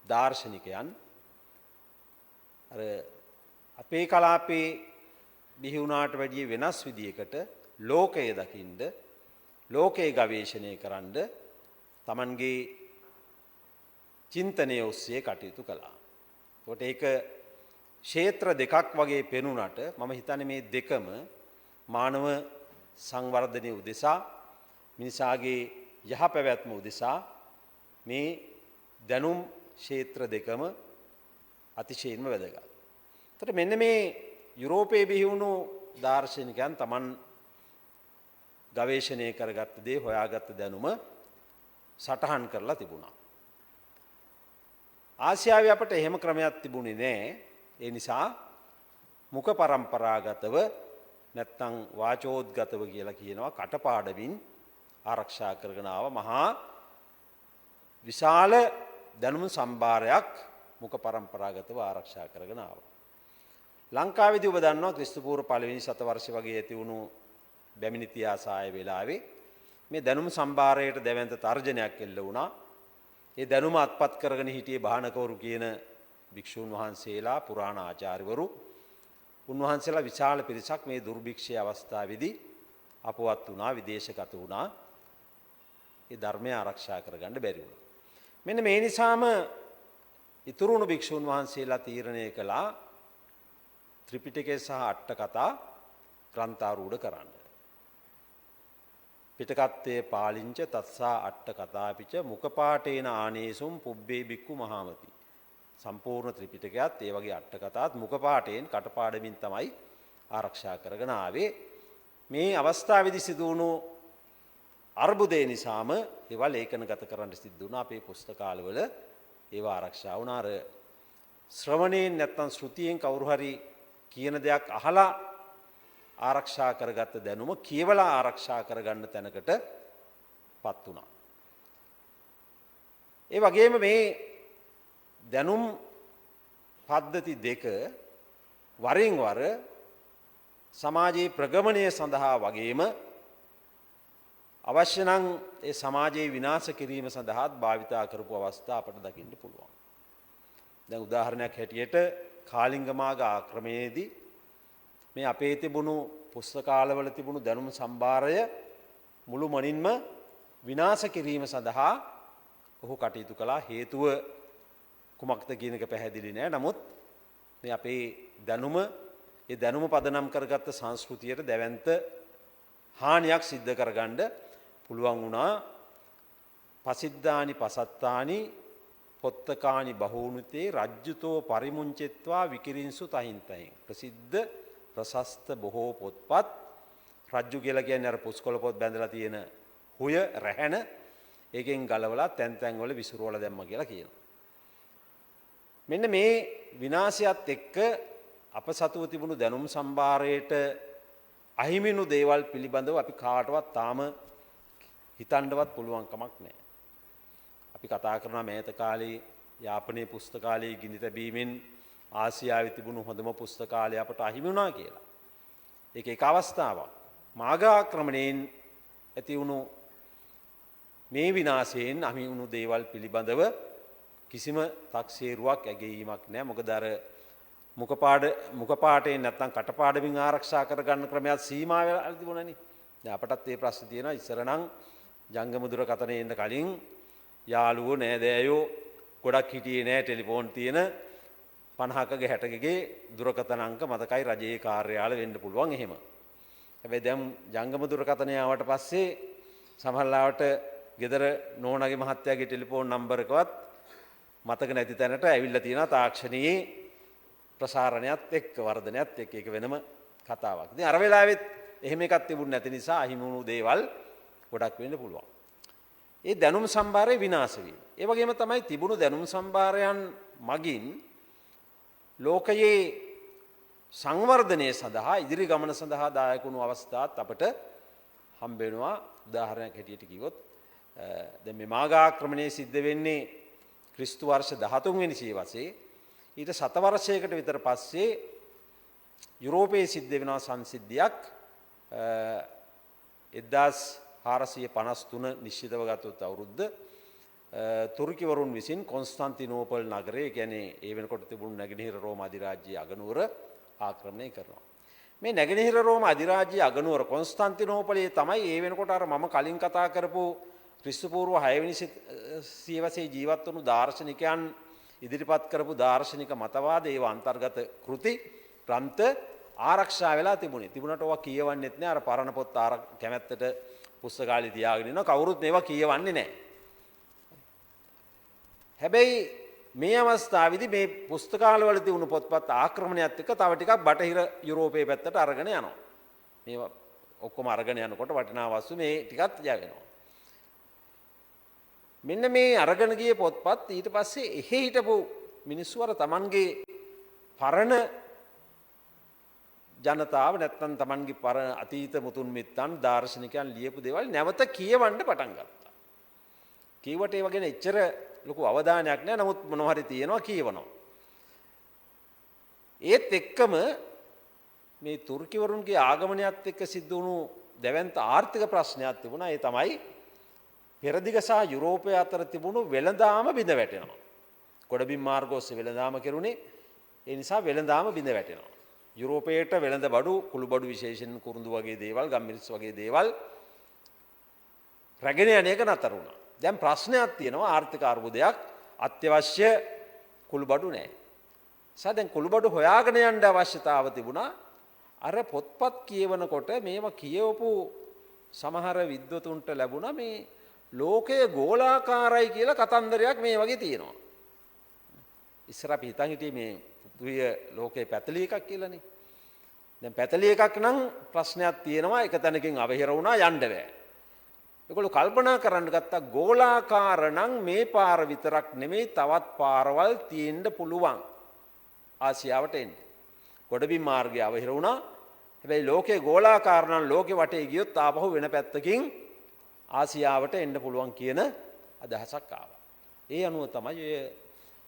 දාර්ශනිකයන් අර අපේ කලාපේ බිහි වුණාට වැඩිය වෙනස් විදියකට ලෝකය දකින්න, ලෝකේ ගවේෂණය කරන්න Tamanගේ චින්තනය ඔස්සේ කටයුතු කළා. ඒකට ඒක ක්ෂේත්‍ර දෙකක් වගේ පෙනුනට මම හිතන්නේ මේ දෙකම මානව සංවර්ධනයේ උදෙසා මිනිසාගේ යහපැවැත්ම උදෙසා මේ දැනුම් ක්ෂේත්‍ර දෙකම අතිශයින්ම වැදගත්. ඒතර මෙන්න මේ යුරෝපයේ බිහි වුණු දාර්ශනිකයන් Taman ගවේෂණය කරගත්ත දේ හොයාගත්ත දැනුම සටහන් කරලා තිබුණා. ආසියාවේ අපට එහෙම ක්‍රමයක් තිබුණේ නැහැ. ඒ නිසා මුඛ පරම්පරාගතව නැත්තම් වාචෝද්ගතව කියලා කියනවා කටපාඩමින් ආරක්ෂා කරගෙන ආව මහා විශාල දැනුම් සම්භාරයක් මුඛ පරම්පරාගතව ආරක්ෂා කරගෙන ආවා. ලංකාවේදී ඔබ දන්නවා ක්‍රිස්තු පූර්ව පළවෙනි සතවර්ෂ වගේ ඇති වුණු බැමිණි තියාසාය වෙලාවේ මේ දැනුම් සම්භාරයට දැවැන්ත තර්ජනයක් එල්ල වුණා. ඒ දැනුම අත්පත් කරගෙන හිටියේ බාහනකවරු කියන භික්ෂූන් වහන්සේලා පුරාණ ආචාර්යවරු. උන්වහන්සේලා විශාල පිරිසක් මේ දුර්භික්ෂයේ අවස්ථාවේදී අපවත් වුණා, විදේශගත වුණා. ඒ ධර්මය ආරක්ෂා කරගන්න බැරි වුණා. මෙන්න මේ නිසාම ඉතුරුණු භික්ෂූන් වහන්සේලා තීරණය කළා ත්‍රිපිටකය සහ අට කතා ග්‍රන්ථාරූඪ කරන්න. පිටකත්තේ පාලිංච තස්සා අට කතාපිච මුඛපාඨේන ආනේසුම් පුබ්බේ බික්කු මහාමති. සම්පූර්ණ ත්‍රිපිටකයත් ඒ වගේ අට කතාත් මුඛපාඨයෙන් කටපාඩමින් තමයි ආරක්ෂා කරගෙන ආවේ. මේ අවස්ථාවේදී සිදු වුණු අර්බුදේ නිසාම ඒවා ලේඛනගත කරන්න සිද්ධ වුණා. අපේ පුස්තකාලවල ඒවා ආරක්ෂා වුණා. අර ශ්‍රවණයෙන් නැත්තම් ශ්‍රුතියෙන් කවුරු හරි කියන දෙයක් අහලා ආරක්ෂා කරගත්ත දැනුම කියවලා ආරක්ෂා කරගන්න තැනකටපත් වුණා. ඒ වගේම මේ දැනුම් පද්ධති දෙක වරින් වර සමාජයේ ප්‍රගමණය සඳහා වගේම අවශ්‍ය නම් ඒ සමාජයේ විනාශ කිරීම සඳහාත් භාවිතා කරපු අවස්ථා අපට දකින්න පුළුවන්. දැන් උදාහරණයක් හැටියට කාලිංගමාග ආක්‍රමණයේදී මේ අපේ තිබුණු පුස්තකාලවල තිබුණු දැනුම් සම්භාරය මුළුමනින්ම විනාශ කිරීම සඳහා ඔහු කටයුතු කළා. හේතුව කුමක්ද කියන එක පැහැදිලි නෑ. නමුත් මේ අපේ දැනුම ඒ දැනුම පදනම් කරගත්ත සංස්කෘතියට දැවැන්ත හානියක් සිද්ධ කරගන්න පුළුවන් වුණා. පසිද්ධානි පසත්තානි පොත්තකානි බහූනුතේ රජ්ජුතෝ පරිමුංචෙත්වා විකිරින්සු තහින්තහින්. ප්‍රසිද්ධ ප්‍රශස්ත බොහෝ පොත්පත් රජ්ජු කියලා කියන්නේ අර පුස්කොළ පොත් බැඳලා තියෙන හුය රැහැන ඒකෙන් ගලවලා තැන් තැන් වල විසිරුවලා දැම්ම කියලා කියනවා. මෙන්න මේ විනාශයත් එක්ක අප සතුව තිබුණු දැනුම් සම්භාරයට අහිමිනු දේවල් පිළිබඳව අපි කාටවත් තාම හිතන්නවත් පුළුවන් කමක් නැහැ. අපි කතා කරනවා මෑත කාලේ යාපනයේ පුස්තකාලයේ ගිනි තැබීමෙන් ආසියාවේ තිබුණු හොඳම පුස්තකාලය අපට අහිමි වුණා කියලා. ඒක එක අවස්ථාවක්. මාග ආක්‍රමණයෙන් ඇති වුණු මේ විනාශයෙන් අහිමි වුණු දේවල් පිළිබඳව කිසිම තක්සේරුවක් ඇගීමක් නැහැ. මොකද අර මුඛපාඨයෙන් නැත්තම් කටපාඩමින් ආරක්ෂා කරගන්න ක්‍රමයක් සීමා වෙලා තිබුණානේ. දැන් අපටත් මේ ප්‍රශ්න තියෙනවා. ඉස්සර නම් ජංගම දුරකථනයේ එන්න කලින් යාළුවෝ නෑදෑයෝ ගොඩක් හිටියේ නෑ. ටෙලිෆෝන් තියෙන 50කගේ 60කගේ දුරකථන අංක මතකයි රජයේ කාර්යාල වෙන්න පුළුවන් එහෙම. හැබැයි දැන් ජංගම දුරකථනය ආවට පස්සේ සමහරවිට ගෙදර නෝනාගේ මහත්තයාගේ ටෙලිෆෝන් නම්බර් එකවත් මතක නැති තැනට ඇවිල්ලා තියෙනවා තාක්ෂණයේ ප්‍රසාරණයත් එක්ක වර්ධනයත් එක්ක. ඒක වෙනම කතාවක්. ඉතින් අර වෙලාවෙත් එහෙම එකක් තිබුණ නැති නිසා අහිමි වුණු දේවල් ගොඩක් වෙන්න පුළුවන්. ඒ දැනුම් සම්භාරය විනාශ වීම. ඒ වගේම තමයි තිබුණු දැනුම් සම්භාරයන් මගින් ලෝකයේ සංවර්ධනය සඳහා ඉදිරි ගමන සඳහා දායක වුණු අවස්ථාත් අපට හම්බ වෙනවා. උදාහරණයක් හැටියට කිව්වොත් දැන් මේ මාග ආක්‍රමණය සිද්ධ වෙන්නේ ක්‍රිස්තු වර්ෂ 13 වෙනි සියවසේ. ඊට සතවර්ෂයකට විතර පස්සේ යුරෝපයේ සිද්ධ වෙනවා සංසිද්ධියක්. 1453 නිශ්චිතව ගත්තොත් අවුරුද්ද තුර්කිවරුන් විසින් කොන්ස්ටන්තිනෝපල් නගරය කියන්නේ ඒ වෙනකොට තිබුණු නැගෙනහිර රෝම අධිරාජ්‍යයේ අගනුවර ආක්‍රමණය කරනවා. මේ නැගෙනහිර රෝම අධිරාජ්‍යයේ අගනුවර කොන්ස්ටන්තිනෝපලයේ තමයි ඒ වෙනකොට අර මම කලින් කතා කරපු ක්‍රිස්තු පූර්ව 6 වෙනි සියවසේ ජීවත් වුණු දාර්ශනිකයන් ඉදිරිපත් කරපු දාර්ශනික මතවාද ඒව අන්තර්ගත කෘති ග්‍රන්ථ ආරක්ෂා වෙලා තිබුණේ. තිබුණට ඔවා කියවන්නෙත් නෑ. අර පරණ පොත් කැමැත්තට පුස්තකාලේ තියාගෙන ඉන්නවා. කවුරුත් මේවා කියවන්නේ නෑ. හැබැයි මේ අවස්ථාවේදී මේ පුස්තකාලවල තිබුණු පොත්පත් ආක්‍රමණයත් එක්ක තව ටිකක් බටහිර යුරෝපයේ පැත්තට අරගෙන යනවා. මේවා ඔක්කොම අරගෙන යනකොට වටිනා වස්තු මේ ටිකත් යවෙනවා. මෙන්න මේ අරගෙන ගිය පොත්පත් ඊට පස්සේ එහෙ හිටපු මිනිස්සු අර Tamanගේ පරණ ජනතාව නැත්තම් Tamanගේ පරණ අතීත මුතුන් මිත්තන් දාර්ශනිකයන් ලියපු දේවල් නැවත කියවන්න පටන් ගත්තා. කියවට ඒව ගැන එච්චර ලොකු අවධානයක් නැහැ. නමුත් මොනවා හරි තියෙනවා කියවනවා. ඒත් එක්කම මේ තුර්කිවරුන්ගේ ආගමනයත් එක්ක සිද්ධ වුණු දැවැන්ත ආර්ථික ප්‍රශ්නයක් තිබුණා. ඒ තමයි පෙරදිග සහ යුරෝපය අතර තිබුණු වෙළඳාම බිඳ වැටෙනවා. ගොඩබිම් මාර්ග ඔස්සේ වෙළඳාම කෙරුණේ. ඒ නිසා වෙළඳාම බිඳ වැටෙනවා. යුරෝපයට වෙළඳ බඩු, කුළු බඩු විශේෂයෙන් කුරුඳු වගේ දේවල්, ගම්මිරිස් වගේ දේවල් රැගෙන යන එක නතර වුණා. දැන් ප්‍රශ්නයක් තියෙනවා ආර්ථික අර්බුදයක්. අත්‍යවශ්‍ය කුළු බඩු නැහැ. නිසා දැන් කුළු බඩු හොයාගෙන යන්න අවශ්‍යතාව තිබුණා. අර පොත්පත් කියවනකොට මේවා කියවපු සමහර විද්වතුන්ට ලැබුණා මේ ලෝකය ගෝලාකාරයි කියලා කතන්දරයක් මේ වගේ තියෙනවා. ඉස්සර අපි හිතන් හිටියේ මේ පෘථිවිය ලෝකේ පැතලි එකක් කියලානේ. දැන් පැතලි එකක් නම් ප්‍රශ්නයක් තියෙනවා. එක තැනකින් අවහිර වුණා යන්න බෑ. ඒගොල්ලෝ කල්පනා කරන්න ගත්තා ගෝලාකාර නම් මේ පාර විතරක් නෙමෙයි තවත් පාරවල් තියෙන්න පුළුවන් ආසියාවට එන්න. ගොඩබිම් මාර්ගය අවහිර වුණා. හැබැයි ලෝකේ ගෝලාකාර නම් ලෝකේ වටේ ගියොත් ආපහු වෙන පැත්තකින් ආසියාවට එන්න පුළුවන් කියන අදහසක් ආවා. ඒ අනුව තමයි ඔය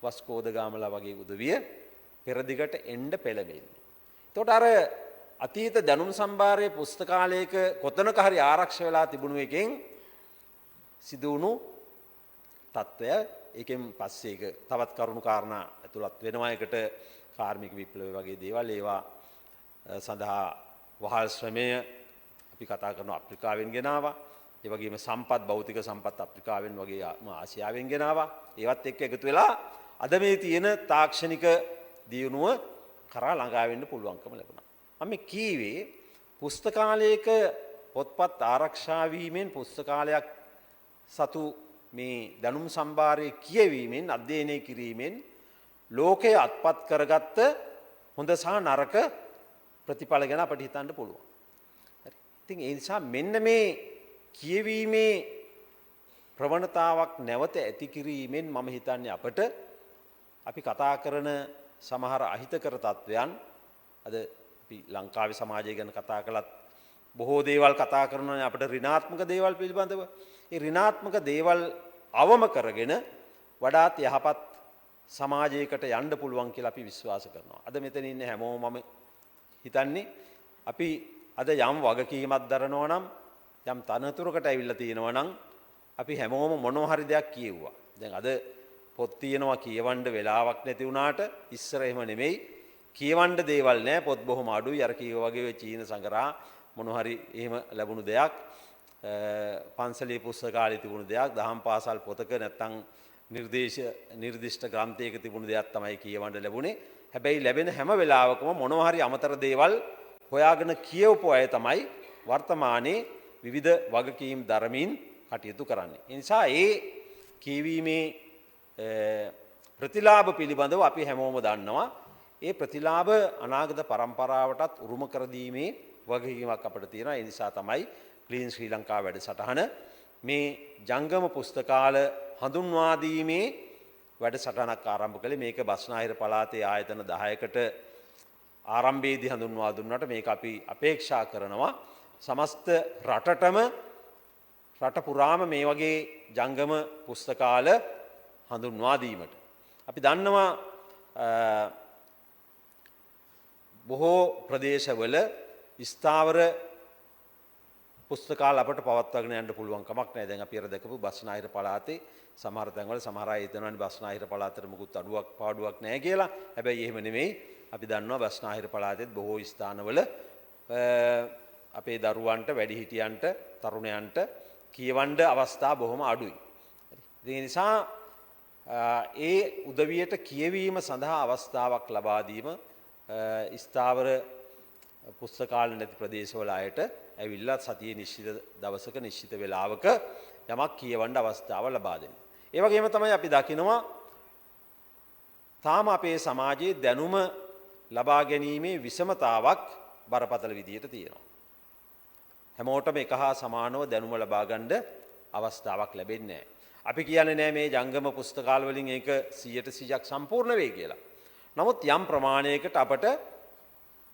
වස්කෝද ගාමලා වගේ උදවිය පෙරදිගට එන්න පෙළඹෙන්නේ. එතකොට අර අතීත දැනුම් සම්භාරයේ පුස්තකාලයක කොතනක හරි ආරක්ෂා වෙලා තිබුණු එකෙන් සිදු වුණු తত্ত্বය ඒකෙන් පස්සේ ඒක තවත් කරුණු කාරණා ඇතුළත් වෙනවා. ඒකට කාර්මික විප්ලවය වගේ දේවල් ඒවා සඳහා වහල් ශ්‍රමය අපි කතා කරන අප්‍රිකාවෙන් ගෙනාවා. ඒ වගේම සම්පත් භෞතික සම්පත් අප්‍රිකාවෙන් වගේ ආසියාවෙන් ගෙනාවා. ඒවත් එක්ක එකතු වෙලා අද මේ තියෙන තාක්ෂණික දියුණුව කරා ළඟා වෙන්න පුළුවන්කම ලැබුණා. මම කීවේ පුස්තකාලයක පොත්පත් ආරක්ෂා වීමෙන් පුස්තකාලයක් සතු මේ දැනුම් සම්භාරයේ කියවීමෙන් අධ්‍යයනය කිරීමෙන් ලෝකයේ අත්පත් කරගත්ත හොඳ සහ නරක ප්‍රතිඵල ගැන අපිට හිතන්න පුළුවන්. හරි. ඉතින් ඒ නිසා මෙන්න මේ කියවීමේ ප්‍රවණතාවක් නැවත ඇති කිරීමෙන් මම හිතන්නේ අපට අපි කතා කරන සමහර අහිතකර තත්වයන් අද අපි ලංකාවේ සමාජය ගැන කතා කළත් බොහෝ දේවල් කතා කරනවා අපිට ඍණාත්මක දේවල් පිළිබඳව. ඒ ඍණාත්මක දේවල් අවම කරගෙන වඩාත් යහපත් සමාජයකට යන්න පුළුවන් කියලා අපි විශ්වාස කරනවා. අද මෙතන ඉන්න හැමෝම මම හිතන්නේ අපි අද යම් වගකීමක් දරනවා නම් යම් තනතුරකට ඇවිල්ලා තියෙනවා නම් අපි හැමෝම මොනවා හරි දෙයක් කියුවා. දැන් අද පොත් තියෙනවා කියවන්න වෙලාවක් නැති වුණාට ඉස්සර එහෙම නෙමෙයි. කියවන්න දේවල් නැහැ. පොත් බොහොම අඩුයි. අර කීවා වගේ ඔය චීන සංගරා මොනවා හරි එහෙම ලැබුණු දෙයක්. පන්සලේ පුස්තකාලේ තිබුණු දෙයක්. දහම් පාසල් පොතක නැත්තම් නිර්දිෂ්ට ග්‍රන්ථයක තිබුණු දෙයක් තමයි කියවන්න ලැබුණේ. හැබැයි ලැබෙන හැම වෙලාවකම මොනවා හරි අමතර දේවල් හොයාගෙන කියවපු අය තමයි වර්තමානයේ විවිධ වගකීම් දරමින් කටයුතු කරන්නේ. ඒ නිසා ඒ කියවීමේ ප්‍රතිලාභ පිළිබඳව අපි හැමෝම දන්නවා. ඒ ප්‍රතිලාභ අනාගත පරම්පරාවටත් උරුම කර දීමේ වගකීමක් අපිට තියෙනවා. ඒ නිසා තමයි ක්ලීන් ශ්‍රී ලංකා වැඩසටහන මේ ජංගම පුස්තකාල හඳුන්වා දීමේ වැඩසටහනක් ආරම්භ කළේ. මේක බස්නාහිර පළාතේ ආයතන 10කට ආරම්භයේදී හඳුන්වා දුන්නාට මේක අපි අපේක්ෂා කරනවා සමස්ත රටටම රට පුරාම මේ වගේ ජංගම පුස්තකාල හඳුන්වා දීමට. අපි දන්නවා බොහෝ ප්‍රදේශවල ස්ථාවර පුස්තකාල අපට පවත්වාගෙන යන්න පුළුවන් කමක් නැහැ. දැන් අපි අර දැකපු බස්නාහිර පළාතේ සමහර තැන්වල සමහර අය හිතනවානේ බස්නාහිර පළාතට මුකුත් අඩුවක් පාඩුවක් නැහැ කියලා. හැබැයි එහෙම නෙමෙයි. අපි දන්නවා බස්නාහිර පළාතෙත් බොහෝ ස්ථානවල අපේ දරුවන්ට වැඩිහිටියන්ට තරුණයන්ට කියවන්න අවස්ථා බොහොම අඩුයි. ඒ නිසා ඒ උදවියට කියවීම සඳහා අවස්ථාවක් ලබා දීම ස්ථාවර පුස්තකාල නැති ප්‍රදේශවල අයට ඇවිල්ලා සතියේ නිශ්චිත දවසක නිශ්චිත වේලාවක යමක් කියවන්න අවස්ථාව ලබා දෙන්න. ඒ වගේම තමයි අපි දකිනවා තාම අපේ සමාජයේ දැනුම ලබා ගැනීමේ විෂමතාවක් බරපතල විදියට තියෙනවා. හැමෝටම එක හා සමානව දැනුම ලබා ගන්න අවස්ථාවක් ලැබෙන්නේ නැහැ. අපි කියන්නේ නෑ මේ ජංගම පුස්තකාල වලින් ඒක 100% සම්පූර්ණ වෙයි කියලා. නමුත් යම් ප්‍රමාණයකට අපට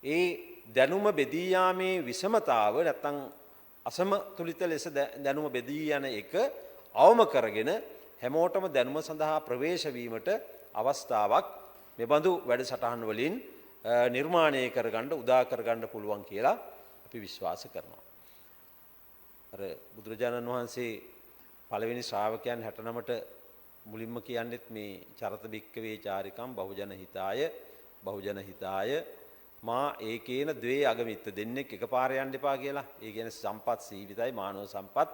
ඒ දැනුම බෙදී යාමේ විෂමතාව නැත්තම් අසමතුලිත ලෙස දැනුම බෙදී යන එක අවම කරගෙන හැමෝටම දැනුම සඳහා ප්‍රවේශ වීමට අවස්ථාවක් මෙබඳු වැඩසටහන් වලින් නිර්මාණය කරගන්න උදා කරගන්න පුළුවන් කියලා අපි විශ්වාස කරනවා. අර බුදුරජාණන් වහන්සේ පළවෙනි ශ්‍රාවකයන් 69ට මුලින්ම කියන්නේත් මේ චරත බික්කවේ චාරිකම් බහුජන හිතාය මා ඒකේන ද්වේ අගමිත්ත දෙන්නෙක් එකපාර යන්න එපා කියලා. ඒ කියන්නේ සම්පත් සීමිතයි මානව සම්පත්.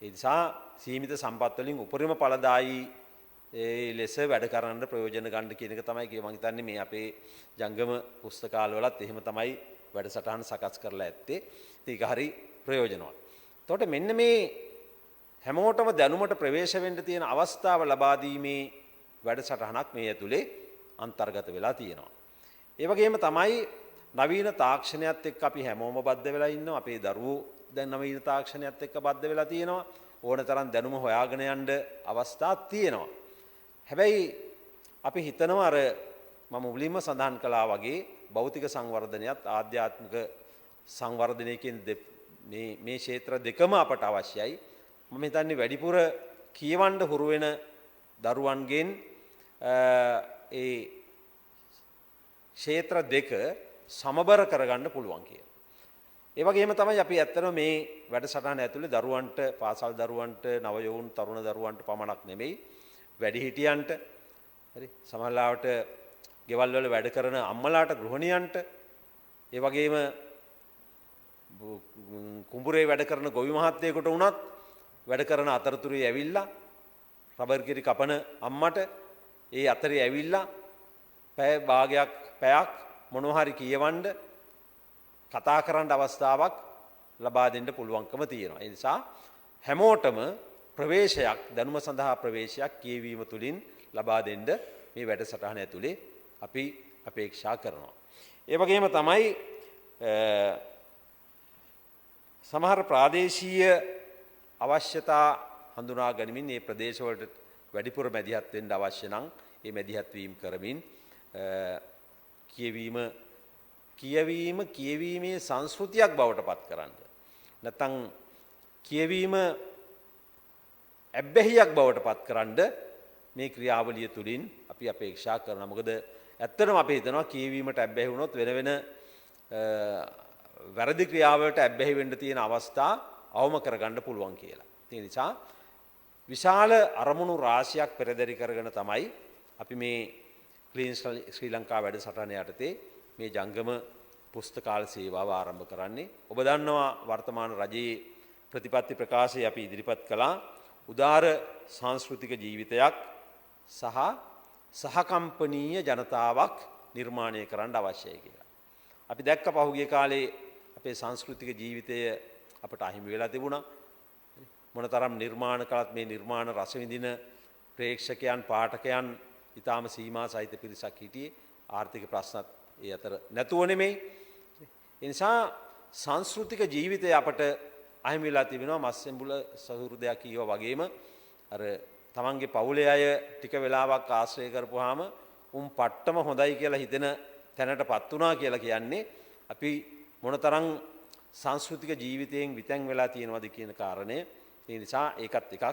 ඒ නිසා සීමිත සම්පත් වලින් උපරිම ඵලදායී ලෙස වැඩ කරන්න ප්‍රයෝජන ගන්න කියන එක තමයි මම හිතන්නේ මේ අපේ ජංගම පුස්තකාල වලත් එහෙම තමයි වැඩසටහන් සකස් කරලා ඇත්තේ. ඒක හරි ප්‍රයෝජනවත්. එතකොට මෙන්න මේ හැමෝටම දැනුමට ප්‍රවේශ වෙන්න තියෙන අවස්ථාව ලබා දීමේ වැඩසටහනක් මේ ඇතුලේ අන්තර්ගත වෙලා තියෙනවා. ඒ වගේම තමයි නවීන තාක්ෂණයත් එක්ක අපි හැමෝම බද්ධ වෙලා ඉන්නවා. අපේ දරුවෝ දැන් නවීන තාක්ෂණයත් එක්ක බද්ධ වෙලා තියෙනවා. ඕන තරම් දැනුම හොයාගෙන යන්න අවස්ථා තියෙනවා. හැබැයි අපි හිතනවා අර මම මුලින්ම සඳහන් කළා වගේ භෞතික සංවර්ධනයත් ආධ්‍යාත්මික සංවර්ධනය කියන මේ ක්ෂේත්‍ර දෙකම අපට අවශ්‍යයි. මම හිතන්නේ වැඩිපුර කියවන්න හුරු වෙන දරුවන්ගෙන් ඒ ක්ෂේත්‍ර දෙක සමබර කරගන්න පුළුවන් කියලා. ඒ වගේම තමයි අපි ඇත්තටම මේ වැඩසටහන ඇතුලේ දරුවන්ට පාසල් දරුවන්ට නවයෝන් තරුණ දරුවන්ට පමණක් නෙමෙයි වැඩිහිටියන්ට හරි සමහරවිට ගෙවල් වල වැඩ කරන අම්මලාට ගෘහණියන්ට ඒ වගේම කුඹුරේ වැඩ කරන ගොවි මහත්තයෙකුට වුණත් වැඩ කරන අතරතුරේ ඇවිල්ලා රබර් කිරි කපන අම්මට ඒ අතරේ ඇවිල්ලා පැය භාගයක් පැයක් මොනවා හරි කියවන්න කතා කරන්න අවස්ථාවක් ලබා දෙන්න පුළුවන්කම තියෙනවා. ඒ නිසා හැමෝටම ප්‍රවේශයක් දැනුම සඳහා ප්‍රවේශයක් කියවීම තුළින් ලබා දෙන්න මේ වැඩසටහන ඇතුලේ අපි අපේක්ෂා කරනවා. ඒ වගේම තමයි සමහර ප්‍රාදේශීය අවශ්‍යතා හඳුනා ගනිමින් මේ ප්‍රදේශවලට වැඩිපුර මැදිහත් වෙන්න අවශ්‍ය නම් මේ මැදිහත් වීම කරමින් කියවීමේ සංස්කෘතියක් බවට පත් කරන්න. නැත්නම් කියවීම ඇබ්බැහියක් බවට පත් කරන්න මේ ක්‍රියාවලිය තුලින් අපි අපේක්ෂා කරනවා. මොකද ඇත්තටම අපි හිතනවා කියවීමට ඇබ්බැහි වුණොත් වෙන වැරදි ක්‍රියාවලට ඇබ්බැහි වෙන්න තියෙන අවස්ථා අවම කරගන්න පුළුවන් කියලා. ඒ නිසා විශාල අරමුණු රාශියක් පෙරදරි කරගෙන තමයි අපි මේ ක්ලීන් ශ්‍රී ලංකා වැඩසටහන යටතේ මේ ජංගම පුස්තකාල සේවාව ආරම්භ කරන්නේ. ඔබ දන්නවා වර්තමාන රජයේ ප්‍රතිපත්ති ප්‍රකාශය අපි ඉදිරිපත් කළා. උදාර සංස්කෘතික ජීවිතයක් සහ සහකම්පනීය ජනතාවක් නිර්මාණය කරන්න අවශ්‍යයි කියලා. අපි දැක්ක පහුගිය කාලේ අපේ සංස්කෘතික ජීවිතය අපට අහිමි වෙලා තිබුණා. මොනතරම් නිර්මාණ කළත් මේ නිර්මාණ රස විඳින ප්‍රේක්ෂකයන් පාඨකයන් ඊටාම සීමා සහිත පිරිසක් හිටියේ. ආර්ථික ප්‍රශ්නත් ඒ අතර නැතුව නෙමෙයි. ඒ නිසා සංස්කෘතික ජීවිතය අපට අහිමි වෙලා තිබෙනවා. මස්සෙන්බුල සහෘදයා කීවා වගේම අර තමන්ගේ පවුලේ අය ටික වෙලාවක් ආශ්‍රය කරපුවාම උන් පට්ටම හොඳයි කියලා හිතෙන තැනටපත් වුණා කියලා කියන්නේ අපි මොනතරම් සංස්කෘතික ජීවිතයෙන් විතැන් වෙලා තියෙනවද කියන කාරණය. ඒ නිසා ඒකත් එකක්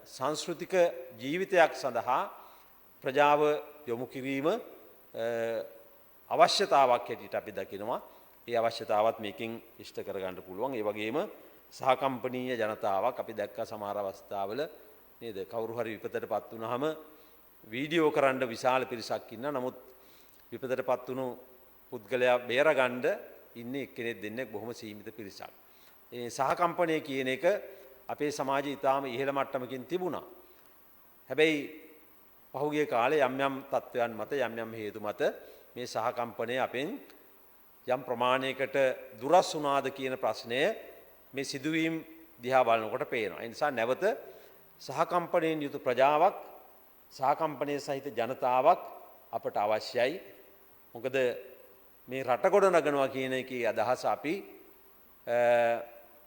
සංස්කෘතික ජීවිතයක් සඳහා ප්‍රජාව යොමු කිරීම අවශ්‍යතාවක් හැටියට අපි දකිනවා. ඒ අවශ්‍යතාවත් මේකෙන් ඉෂ්ට කරගන්න පුළුවන්. ඒ වගේම සහකම්පනීය ජනතාවක් අපි දැක්ක සමහර අවස්ථාවල නේද කවුරු හරි විපතටපත් වුනහම වීඩියෝ කරන්න විශාල පිරිසක් ඉන්නවා. නමුත් විපතටපත් වුණු පුද්ගලයා බේරගන්න ඉන්නේ එක්කෙනෙක් දෙන්නෙක් බොහොම සීමිත පිරිසක්. ඒ සහකම්පනය කියන එක අපේ සමාජයේ ඊටාම ඉහළ මට්ටමකින් තිබුණා. හැබැයි පහුගිය කාලේ යම් යම් තත්ත්වයන් මත යම් හේතු මත මේ සහකම්පනය අපෙන් යම් ප්‍රමාණයකට දුරස් වුණාද කියන ප්‍රශ්නය මේ සිදුවීම් දිහා බලනකොට පේනවා. ඒ නිසා නැවත සහකම්පනයෙන් යුතු ප්‍රජාවක් සහකම්පනය සහිත ජනතාවක් අපට අවශ්‍යයි. මොකද මේ රට ගොඩනගනවා කියන එකේ අදහස අපි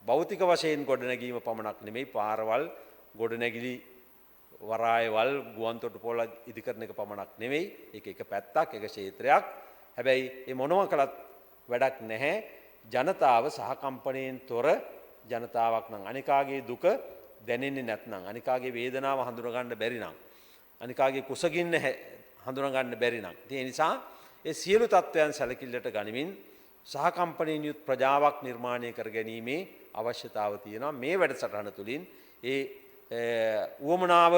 භෞතික වශයෙන් ගොඩනැගීම පමණක් නෙමෙයි පාරවල් ගොඩනැගිලි වරායවල් ගුවන්තොටුපොළ ඉදිකරන එක පමණක් නෙමෙයි. ඒක එක පැත්තක්, එක ක්ෂේත්‍රයක්. හැබැයි මේ මොනවා කළත් වැඩක් නැහැ. ජනතාව සහකම්පනයෙන් තොර ජනතාවක් නම් අනිකාගේ දුක දැනෙන්නේ නැත්නම්, අනිකාගේ වේදනාව හඳුනා ගන්න බැරි නම්, අනිකාගේ කුසගින්න හඳුනා ගන්න බැරි නම්, ඒ නිසා ඒ සියලු තත්ත්වයන් සැලකිල්ලට ගනිමින් සහකම්පනයෙන් යුත් ප්‍රජාවක් නිර්මාණය කර ගැනීමේ අවශ්‍යතාව තියෙනවා. මේ වැඩසටහන තුළින් ඒ උවමනාව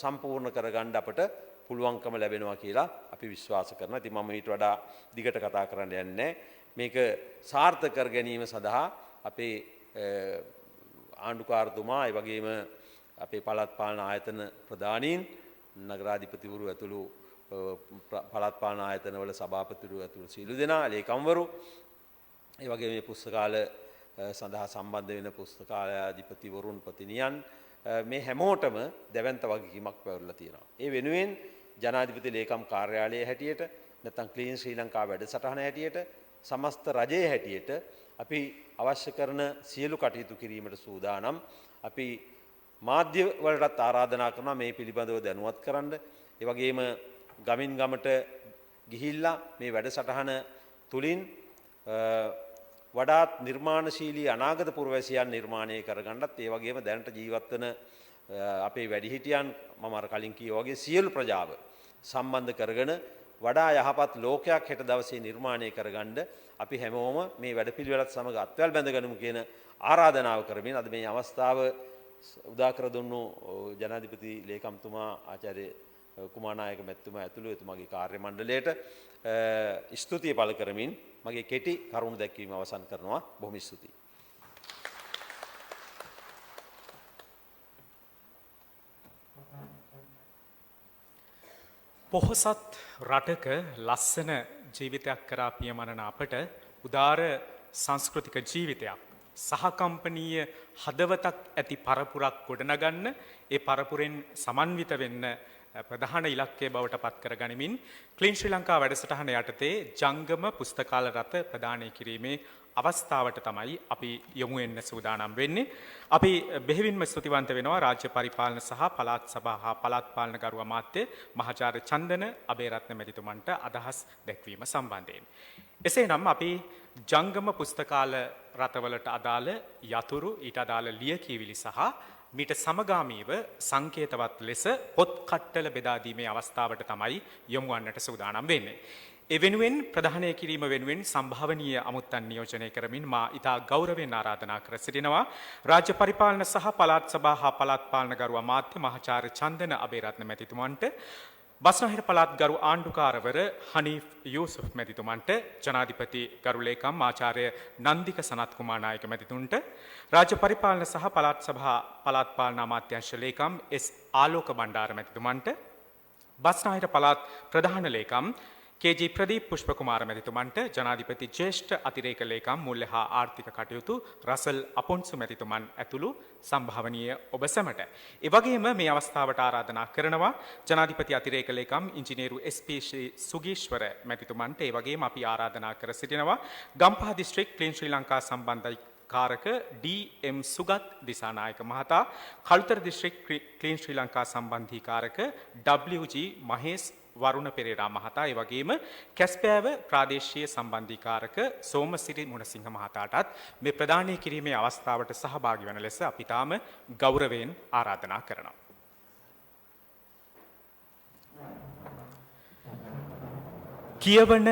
සම්පූර්ණ කරගන්න අපට පුළුවන්කම ලැබෙනවා කියලා අපි විශ්වාස කරනවා. ඉතින් මම ඊට වඩා දිගට කතා කරන්න යන්නේ නැහැ. මේක සාර්ථක කර ගැනීම සඳහා අපේ ආණ්ඩුකාරතුමා, ඒ වගේම අපේ පළාත් පාලන ආයතන ප්‍රධානීන්, නගරාධිපතිවරු ඇතුළු පළාත් පාලන ආයතනවල සභාපතිවරු ඇතුළු සියලු දෙනා, ලේකම්වරු, ඒ වගේම මේ පුස්තකාල සඳහා සම්බන්ධ වෙන පුස්තකාලයාධිපතිවරුන්, ප්‍රතිනියන්, මේ හැමෝටම දැවැන්ත වගකීමක් පැවරලා තියෙනවා. ඒ වෙනුවෙන් ජනාධිපති ලේකම් කාර්යාලයේ හැටියට, නැත්නම් ක්ලීන් ශ්‍රී ලංකා වැඩසටහන හැටියට, සමස්ත රජයේ හැටියට අපි අවශ්‍ය කරන සියලු කටයුතු කිරීමට සූදානම්. අපි මාධ්‍ය වලටත් ආරාධනා කරනවා මේ පිළිබඳව දැනුවත් කරන්න. ඒ වගේම ගමින් ගමට ගිහිල්ලා මේ වැඩසටහන තුලින් වඩාත් නිර්මාණශීලී අනාගත පුරවැසියන් නිර්මාණය කරගන්නත්, ඒ වගේම දැනට ජීවත් වන අපේ වැඩිහිටියන්, මම අර කලින් කිව්වා වගේ සියලු ප්‍රජාව සම්බන්ධ කරගෙන වඩා යහපත් ලෝකයක් හෙට දවසේ නිර්මාණය කරගන්න අපි හැමෝම මේ වැඩපිළිවෙලත් සමග අත්වැල් බැඳගනිමු කියන ආරාධනාව කරමින් අද මේ අවස්ථාව උදා කර දුන්නු ජනාධිපති ලේකම්තුමා ආචාර්ය කුමාරනායක මැතිතුමා ඇතුළු එතුමාගේ කාර්ය මණ්ඩලයට ස්තුතිය පළ කරමින් මගේ කෙටි කරුණු දැක්වීම අවසන් කරනවා. බොහොම ස්තුතියි. පොහොසත් රටක ලස්සන ජීවිතයක් කරා පියමනන අපට උදාර සංස්කෘතික ජීවිතයක්, සහකම්පනීය හදවතක් ඇති පරපුරක් ගොඩනගන්න, ඒ පරපුරෙන් සමන්විත වෙන්න ප්‍රධාන ඉලක්කය බවට පත් කර ගනිමින් ක්ලීන් ශ්‍රී ලංකා වැඩසටහන යටතේ ජංගම පුස්තකාල රථ ප්‍රදානය කිරීමේ අවස්ථාවට තමයි අපි යොමු වෙන්න සූදානම් වෙන්නේ. අපි බෙහෙවින්ම ස්තුතිවන්ත වෙනවා රාජ්‍ය පරිපාලන සහ පළාත් සභා හා පළාත් පාලන ගරු අමාත්‍ය මහාචාර්ය චන්දන අබේරත්න මැතිතුමන්ට අදහස් දැක්වීම සම්බන්ධයෙන්. එසේනම් අපි ජංගම පුස්තකාල රථවලට අදාළ යතුරු, ඊට අදාළ ලියකියවිලි සහ මීට සමගාමීව සංකේතවත් ලෙස පොත් කට්ටල බෙදා දීමේ අවස්ථාවට තමයි යොමු වන්නට සූදානම් වෙන්නේ. ඒ වෙනුවෙන් ප්‍රධානය කිරීම වෙනුවෙන් සම්භාවනීය අමුත්තන් නියෝජනය කරමින් මා ඉතා ගෞරවයෙන් ආරාධනා කර සිටිනවා රාජ්‍ය පරිපාලන සහ පළාත් සභා හා පළාත් පාලන ගරු අමාත්‍ය මහාචාර්ය චන්දන අබේරත්න මැතිතුමන්ට, බස්නාහිර පළාත් ගරු ආණ්ඩුකාරවර හනීෆ් යූසුෆ් මැතිතුමන්ට, ජනාධිපති ගරු ලේකම් ආචාර්ය නන්දික සනත් කුමාර නායක මැතිතුන්ට, රාජ්‍ය පරිපාලන සහ පළාත් සභා පළාත් පාලන අමාත්‍යාංශ ලේකම් එස් ආලෝක බණ්ඩාර මැතිතුමන්ට, බස්නාහිර පළාත් ප්‍රධාන ලේකම් කේ.ජී. ප්‍රදීප් පුෂ්පකුමාර මැතිතුමන්ට, ජනාධිපති ජ්‍යෙෂ්ඨ අතිරේක ලේකම් මුල්‍ය හා ආර්ථික කටයුතු රසල් අපොන්සු මැතිතුමන් ඇතුළු සම්භාවනීය ඔබ සැමට. ඒ වගේම මේ අවස්ථාවට ආරාධනා කරනවා ජනාධිපති අතිරේක ලේකම් ඉංජිනේරු එස්.පී. සුගීශ්වර මැතිතුමන්ට. ඒ වගේම අපි ආරාධනා කර සිටිනවා ගම්පහ දිස්ත්‍රික් ක්ලීන් ශ්‍රී ලංකා සම්බන්ධයි කාරක ඩී.එම්. සුගත් දිසානායක මහතා, කළුතර දිස්ත්‍රික් ක්ලීන් ශ්‍රී ලංකා සම්බන්ධී කාරක ඩබ්ලිව්.ජී. මහේස් වරුණ පෙරේරා මහතා, ඒ වගේම කැස්පෑව ප්‍රාදේශීය සම්බන්ධීකාරක සෝමසිරි මුණසිංහ මහතාටත් මේ ප්‍රදානය කිරීමේ අවස්ථාවට සහභාගී වන ලෙස අපි තාම ගෞරවයෙන් ආරාධනා කරනවා. කියවන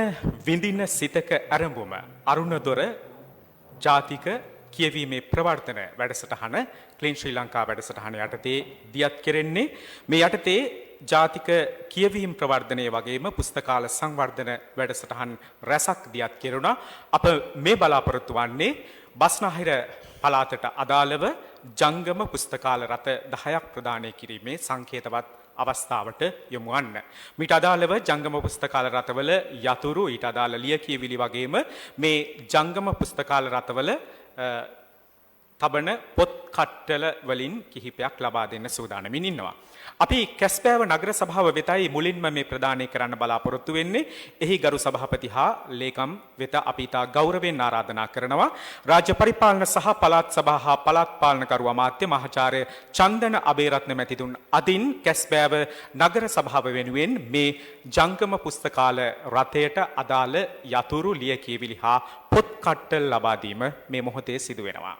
විඳින සිතක ඇරඹුම අරුණදොර ජාතික කියවීමේ ප්‍රවර්තන වැඩසටහන ක්ලීන් ශ්‍රී ලංකා වැඩසටහන යටතේ දියත් කෙරෙන්නේ. මේ යටතේ ජාතික කියවීම් ප්‍රවර්ධනය වගේම පුස්තකාල සංවර්ධන වැඩසටහන් රැසක් දියත් කෙරුණා. අප මේ බලාපොරොත්තු වන්නේ බස්නාහිර පළාතට අදාළව ජංගම පුස්තකාල රථ 10ක් ප්‍රදානය කිරීමේ සංකේතවත් අවස්ථාවට යොමු වන්න. මීට අදාළව ජංගම පුස්තකාල රථවල යතුරු, ඊට අදාළ ලියකියවිලි වගේම මේ ජංගම පුස්තකාල රථවල තබන පොත් කට්ටල වලින් කිහිපයක් ලබා දෙන්න සූදානමින් ඉන්නවා. අපි කැස්බෑව නගර සභාව වෙතයි මුලින්ම මේ ප්‍රදානය කරන්න බලාපොරොත්තු වෙන්නේ. එහි ගරු සභාපති හා ලේකම් වෙත අපි ඉතා ගෞරවයෙන් ආරාධනා කරනවා. රාජ්‍ය පරිපාලන සහ පළාත් සභා හා පළාත් පාලනකරු අමාත්‍ය මහාචාර්ය චන්දන අබේරත්න මැතිතුන් අදින් කැස්බෑව නගර සභාව වෙනුවෙන් මේ ජංගම පුස්තකාල රථයට අදාළ යතුරු ලියකියවිලි හා පොත් කට්ටල් ලබා දීම මේ මොහොතේ සිදු වෙනවා.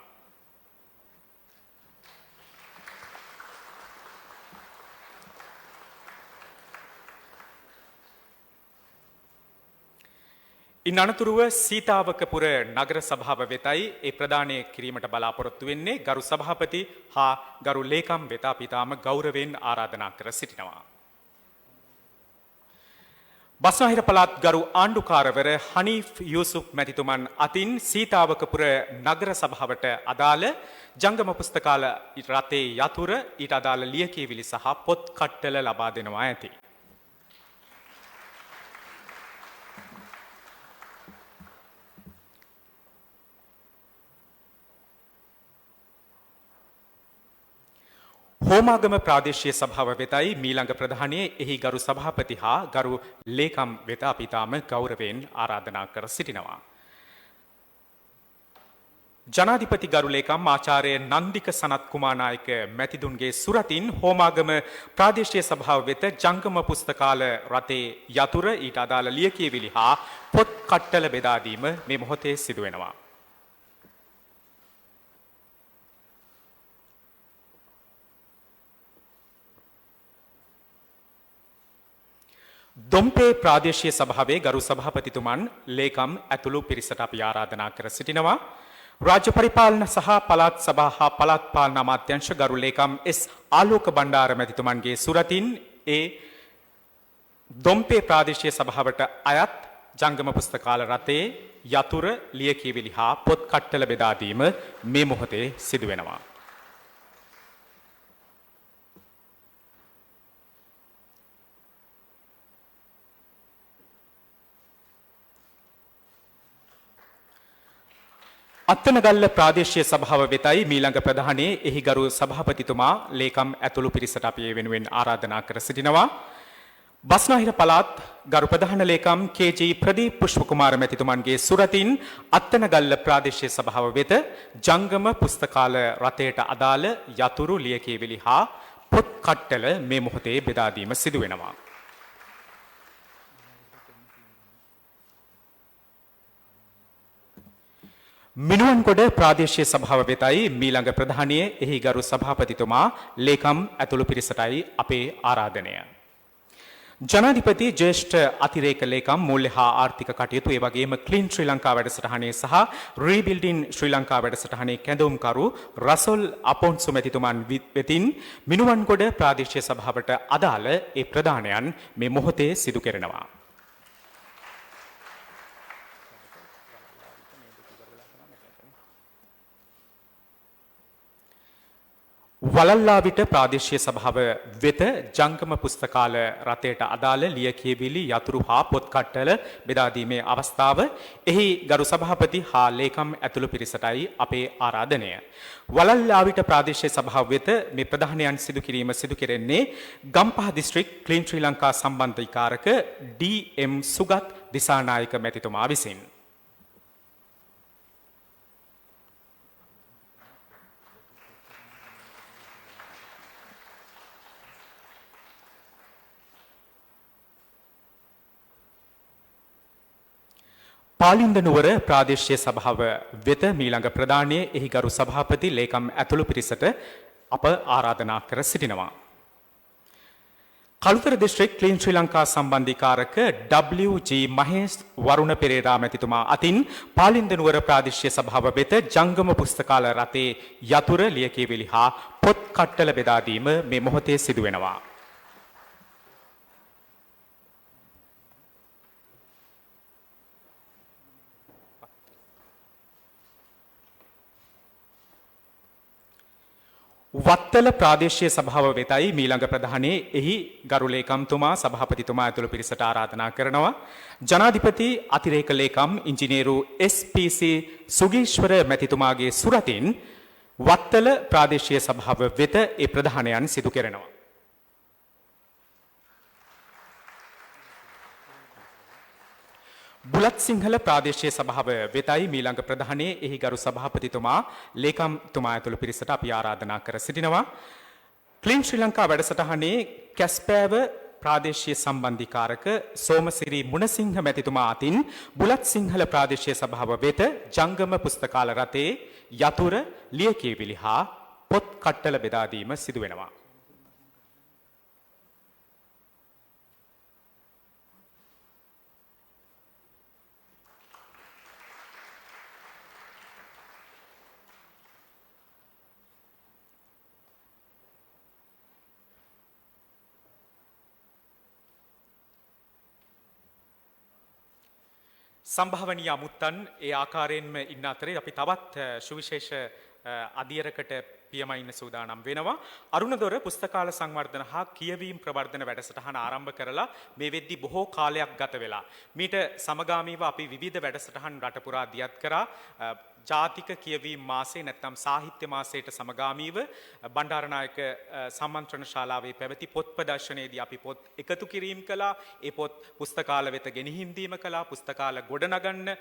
ඉන් අනතුරුව සීතාවකපුර නගර සභාව වෙතයි ඒ ප්‍රදානය කිරීමට බලාපොරොත්තු වෙන්නේ. ගරු සභාපති හා ගරු ලේකම් වෙත අපි තාම ගෞරවයෙන් ආරාධනා කර සිටිනවා. බස්නාහිර පළාත් ගරු ආණ්ඩුකාරවර හනීෆ් යූසුෆ් මැතිතුමන් අතින් සීතාවකපුර නගර සභාවට අදාළ ජංගම පුස්තකාල රථයේ යතුර ඊට අදාළ ලියකියවිලි සහ පොත් කට්ටල ලබා දෙනවා ඇති. හෝමාගම ප්‍රාදේශීය සභාව වෙතයි මීළඟ ප්‍රධානයේ එහි ගරු සභාපති හා ගරු ලේකම් වෙත අපි තාම ගෞරවයෙන් ආරාධනා කර සිටිනවා. ජනාධිපති ගරු ලේකම් ආචාර්ය නන්දික සනත් කුමාරනායක මැතිතුන්ගේ සුරතින් හෝමාගම ප්‍රාදේශීය සභාව වෙත ජංගම පුස්තකාල රථයේ යතුර ඊට අදාළ ලියකියවිලි හා පොත් කට්ටල බෙදා දීම මේ මොහොතේ සිදු වෙනවා. දොම්පේ ප්‍රාදේශීය සභාවේ ගරු සභාපතිතුමන් ලේකම් ඇතුළු පිරිසට අපි ආරාධනා කර සිටිනවා. රාජ්‍ය පරිපාලන සහ පළාත් සභා හා පළාත් පාලන අමාත්‍යාංශ ගරු ලේකම් එස් ආලෝක බණ්ඩාර මැතිතුමන්ගේ සුරතින් ඒ දොම්පේ ප්‍රාදේශීය සභාවට අයත් ජංගම පුස්තකාල රථයේ යතුර ලියකියවිලි හා පොත් කට්ටල බෙදා දීම මේ මොහොතේ සිදු වෙනවා. අත්තනගල්ල ප්‍රාදේශීය සභාව වෙතයි මීළඟ ප්‍රධානයේ එහි ගරු සභාපතිතුමා ලේකම් ඇතුළු පිරිසට අපි ඒ වෙනුවෙන් ආරාධනා කර සිටිනවා. බස්නාහිර පළාත් ගරු ප්‍රධාන ලේකම් කේ.ජී. ප්‍රදීප් පුෂ්පකුමාර මැතිතුමන්ගේ සුරතින් අත්තනගල්ල ප්‍රාදේශීය සභාව වෙත ජංගම පුස්තකාල රථයට අදාළ යතුරු ලියකියවිලි හා පොත් කට්ටල මේ මොහොතේ බෙදා දීම සිදු වෙනවා. මිනුවන්ගොඩ ප්‍රාදේශීය සභාව වෙතයි මීළඟ ප්‍රධානයේ එහි ගරු සභාපතිතුමා ලේකම් ඇතුළු පිරිසටයි අපේ ආරාධනය. ජනාධිපති ජ්‍යෙෂ්ඨ අතිරේක ලේකම් මූල්‍ය හා ආර්ථික කටයුතු ඒ වගේම ක්ලීන් ශ්‍රී ලංකා වැඩසටහනේ සහ රීබිල්ඩින් ශ්‍රී ලංකා වැඩසටහනේ කැඳවුම්කරු රසොල් අපොන්සු මැතිතුමන් වෙතින් මිනුවන්ගොඩ ප්‍රාදේශීය සභාවට අදාළ ඒ ප්‍රදානයන් මේ මොහොතේ සිදු කෙරෙනවා. වලල්ලාවිට ප්‍රාදේශීය සභාව වෙත ජංගම පුස්තකාල රථයට අදාළ ලියකියවිලි යතුරු හා පොත් කට්ටල බෙදා දීමේ අවස්ථාව එහි ගරු සභාපති හා ලේකම් ඇතුළු පිරිසටයි අපේ ආරාධනය. වලල්ලාවිට ප්‍රාදේශීය සභාව වෙත මේ ප්‍රධානයන් සිදු කිරීම සිදු කෙරෙන්නේ ගම්පහ දිස්ත්‍රික් ක්ලීන් ශ්‍රී ලංකා සම්බන්ධීකාරක ඩී.එම්. සුගත් දිසානායක මැතිතුමා විසින්. පාලින්ද නුවර ප්‍රාදේශීය සභාව වෙත මීළඟ ප්‍රධානයේ එහි ගරු සභාපති ලේකම් ඇතුළු පිරිසට අප ආරාධනා කර සිටිනවා. කළුතර දිස්ත්‍රික් ක්ලීන් ශ්‍රී ලංකා සම්බන්ධීකාරක W.G. මහේෂ් වරුණ පෙරේරා මැතිතුමා අතින් පාලින්ද නුවර ප්‍රාදේශීය සභාව වෙත ජංගම පුස්තකාල රථයේ යතුර ලියකියවිලි හා පොත් කට්ටල බෙදා දීම මේ මොහොතේ සිදු වෙනවා. වත්තල ප්‍රාදේශීය සභාව වෙතයි මීළඟ ප්‍රධානයේ එහි ගරු ලේකම්තුමා සභාපතිතුමා ඇතුළු පිරිසට ආරාධනා කරනවා. ජනාධිපති අතිරේක ලේකම් ඉංජිනේරු S.P.C. සුගීශ්වර මැතිතුමාගේ සුරතින් වත්තල ප්‍රාදේශීය සභාව වෙත ඒ ප්‍රධානයන් සිදු කෙරෙනවා. බුලත් සිංහල ප්‍රාදේශීය සභාව වෙතයි මීළඟ ප්‍රධානයේ එහි ගරු සභාපතිතුමා ලේකම්තුමා ඇතුළු පිරිසට අපි ආරාධනා කර සිටිනවා. ක්ලීන් ශ්‍රී ලංකා වැඩසටහනේ කැස්පෑව ප්‍රාදේශීය සම්බන්ධීකාරක සෝමසිරි මුණසිංහ මැතිතුමා අතින් බුලත් සිංහල ප්‍රාදේශීය සභාව වෙත ජංගම පුස්තකාල රථයේ යතුර ලියකියවිලි හා පොත් කට්ටල බෙදා දීම සිදු වෙනවා. සම්භාවනීය අමුත්තන් ඒ ආකාරයෙන්ම ඉන්න අතරේ අපි තවත් සුවිශේෂ අධියරකට පියමයින්න සූදානම් වෙනවා. අරුණදොර පුස්තකාල සංවර්ධන හා කියවීම් ප්‍රවර්ධන වැඩසටහන ආරම්භ කරලා මේ වෙද්දි බොහෝ කාලයක් ගත වෙලා. මීට සමගාමීව අපි විවිධ වැඩසටහන් රට පුරා දියත් කරා. ජාතික කියවීම් මාසේ නැත්නම් සාහිත්‍ය මාසයට සමගාමීව බණ්ඩාරනායක සම්මන්ත්‍රණ ශාලාවේ පැවති පොත් ප්‍රදර්ශනයේදී අපි පොත් එකතු කිරීම කළා. ඒ පොත් පුස්තකාල වෙත ගෙනihin දීම කළා. පුස්තකාල ගොඩනගන්න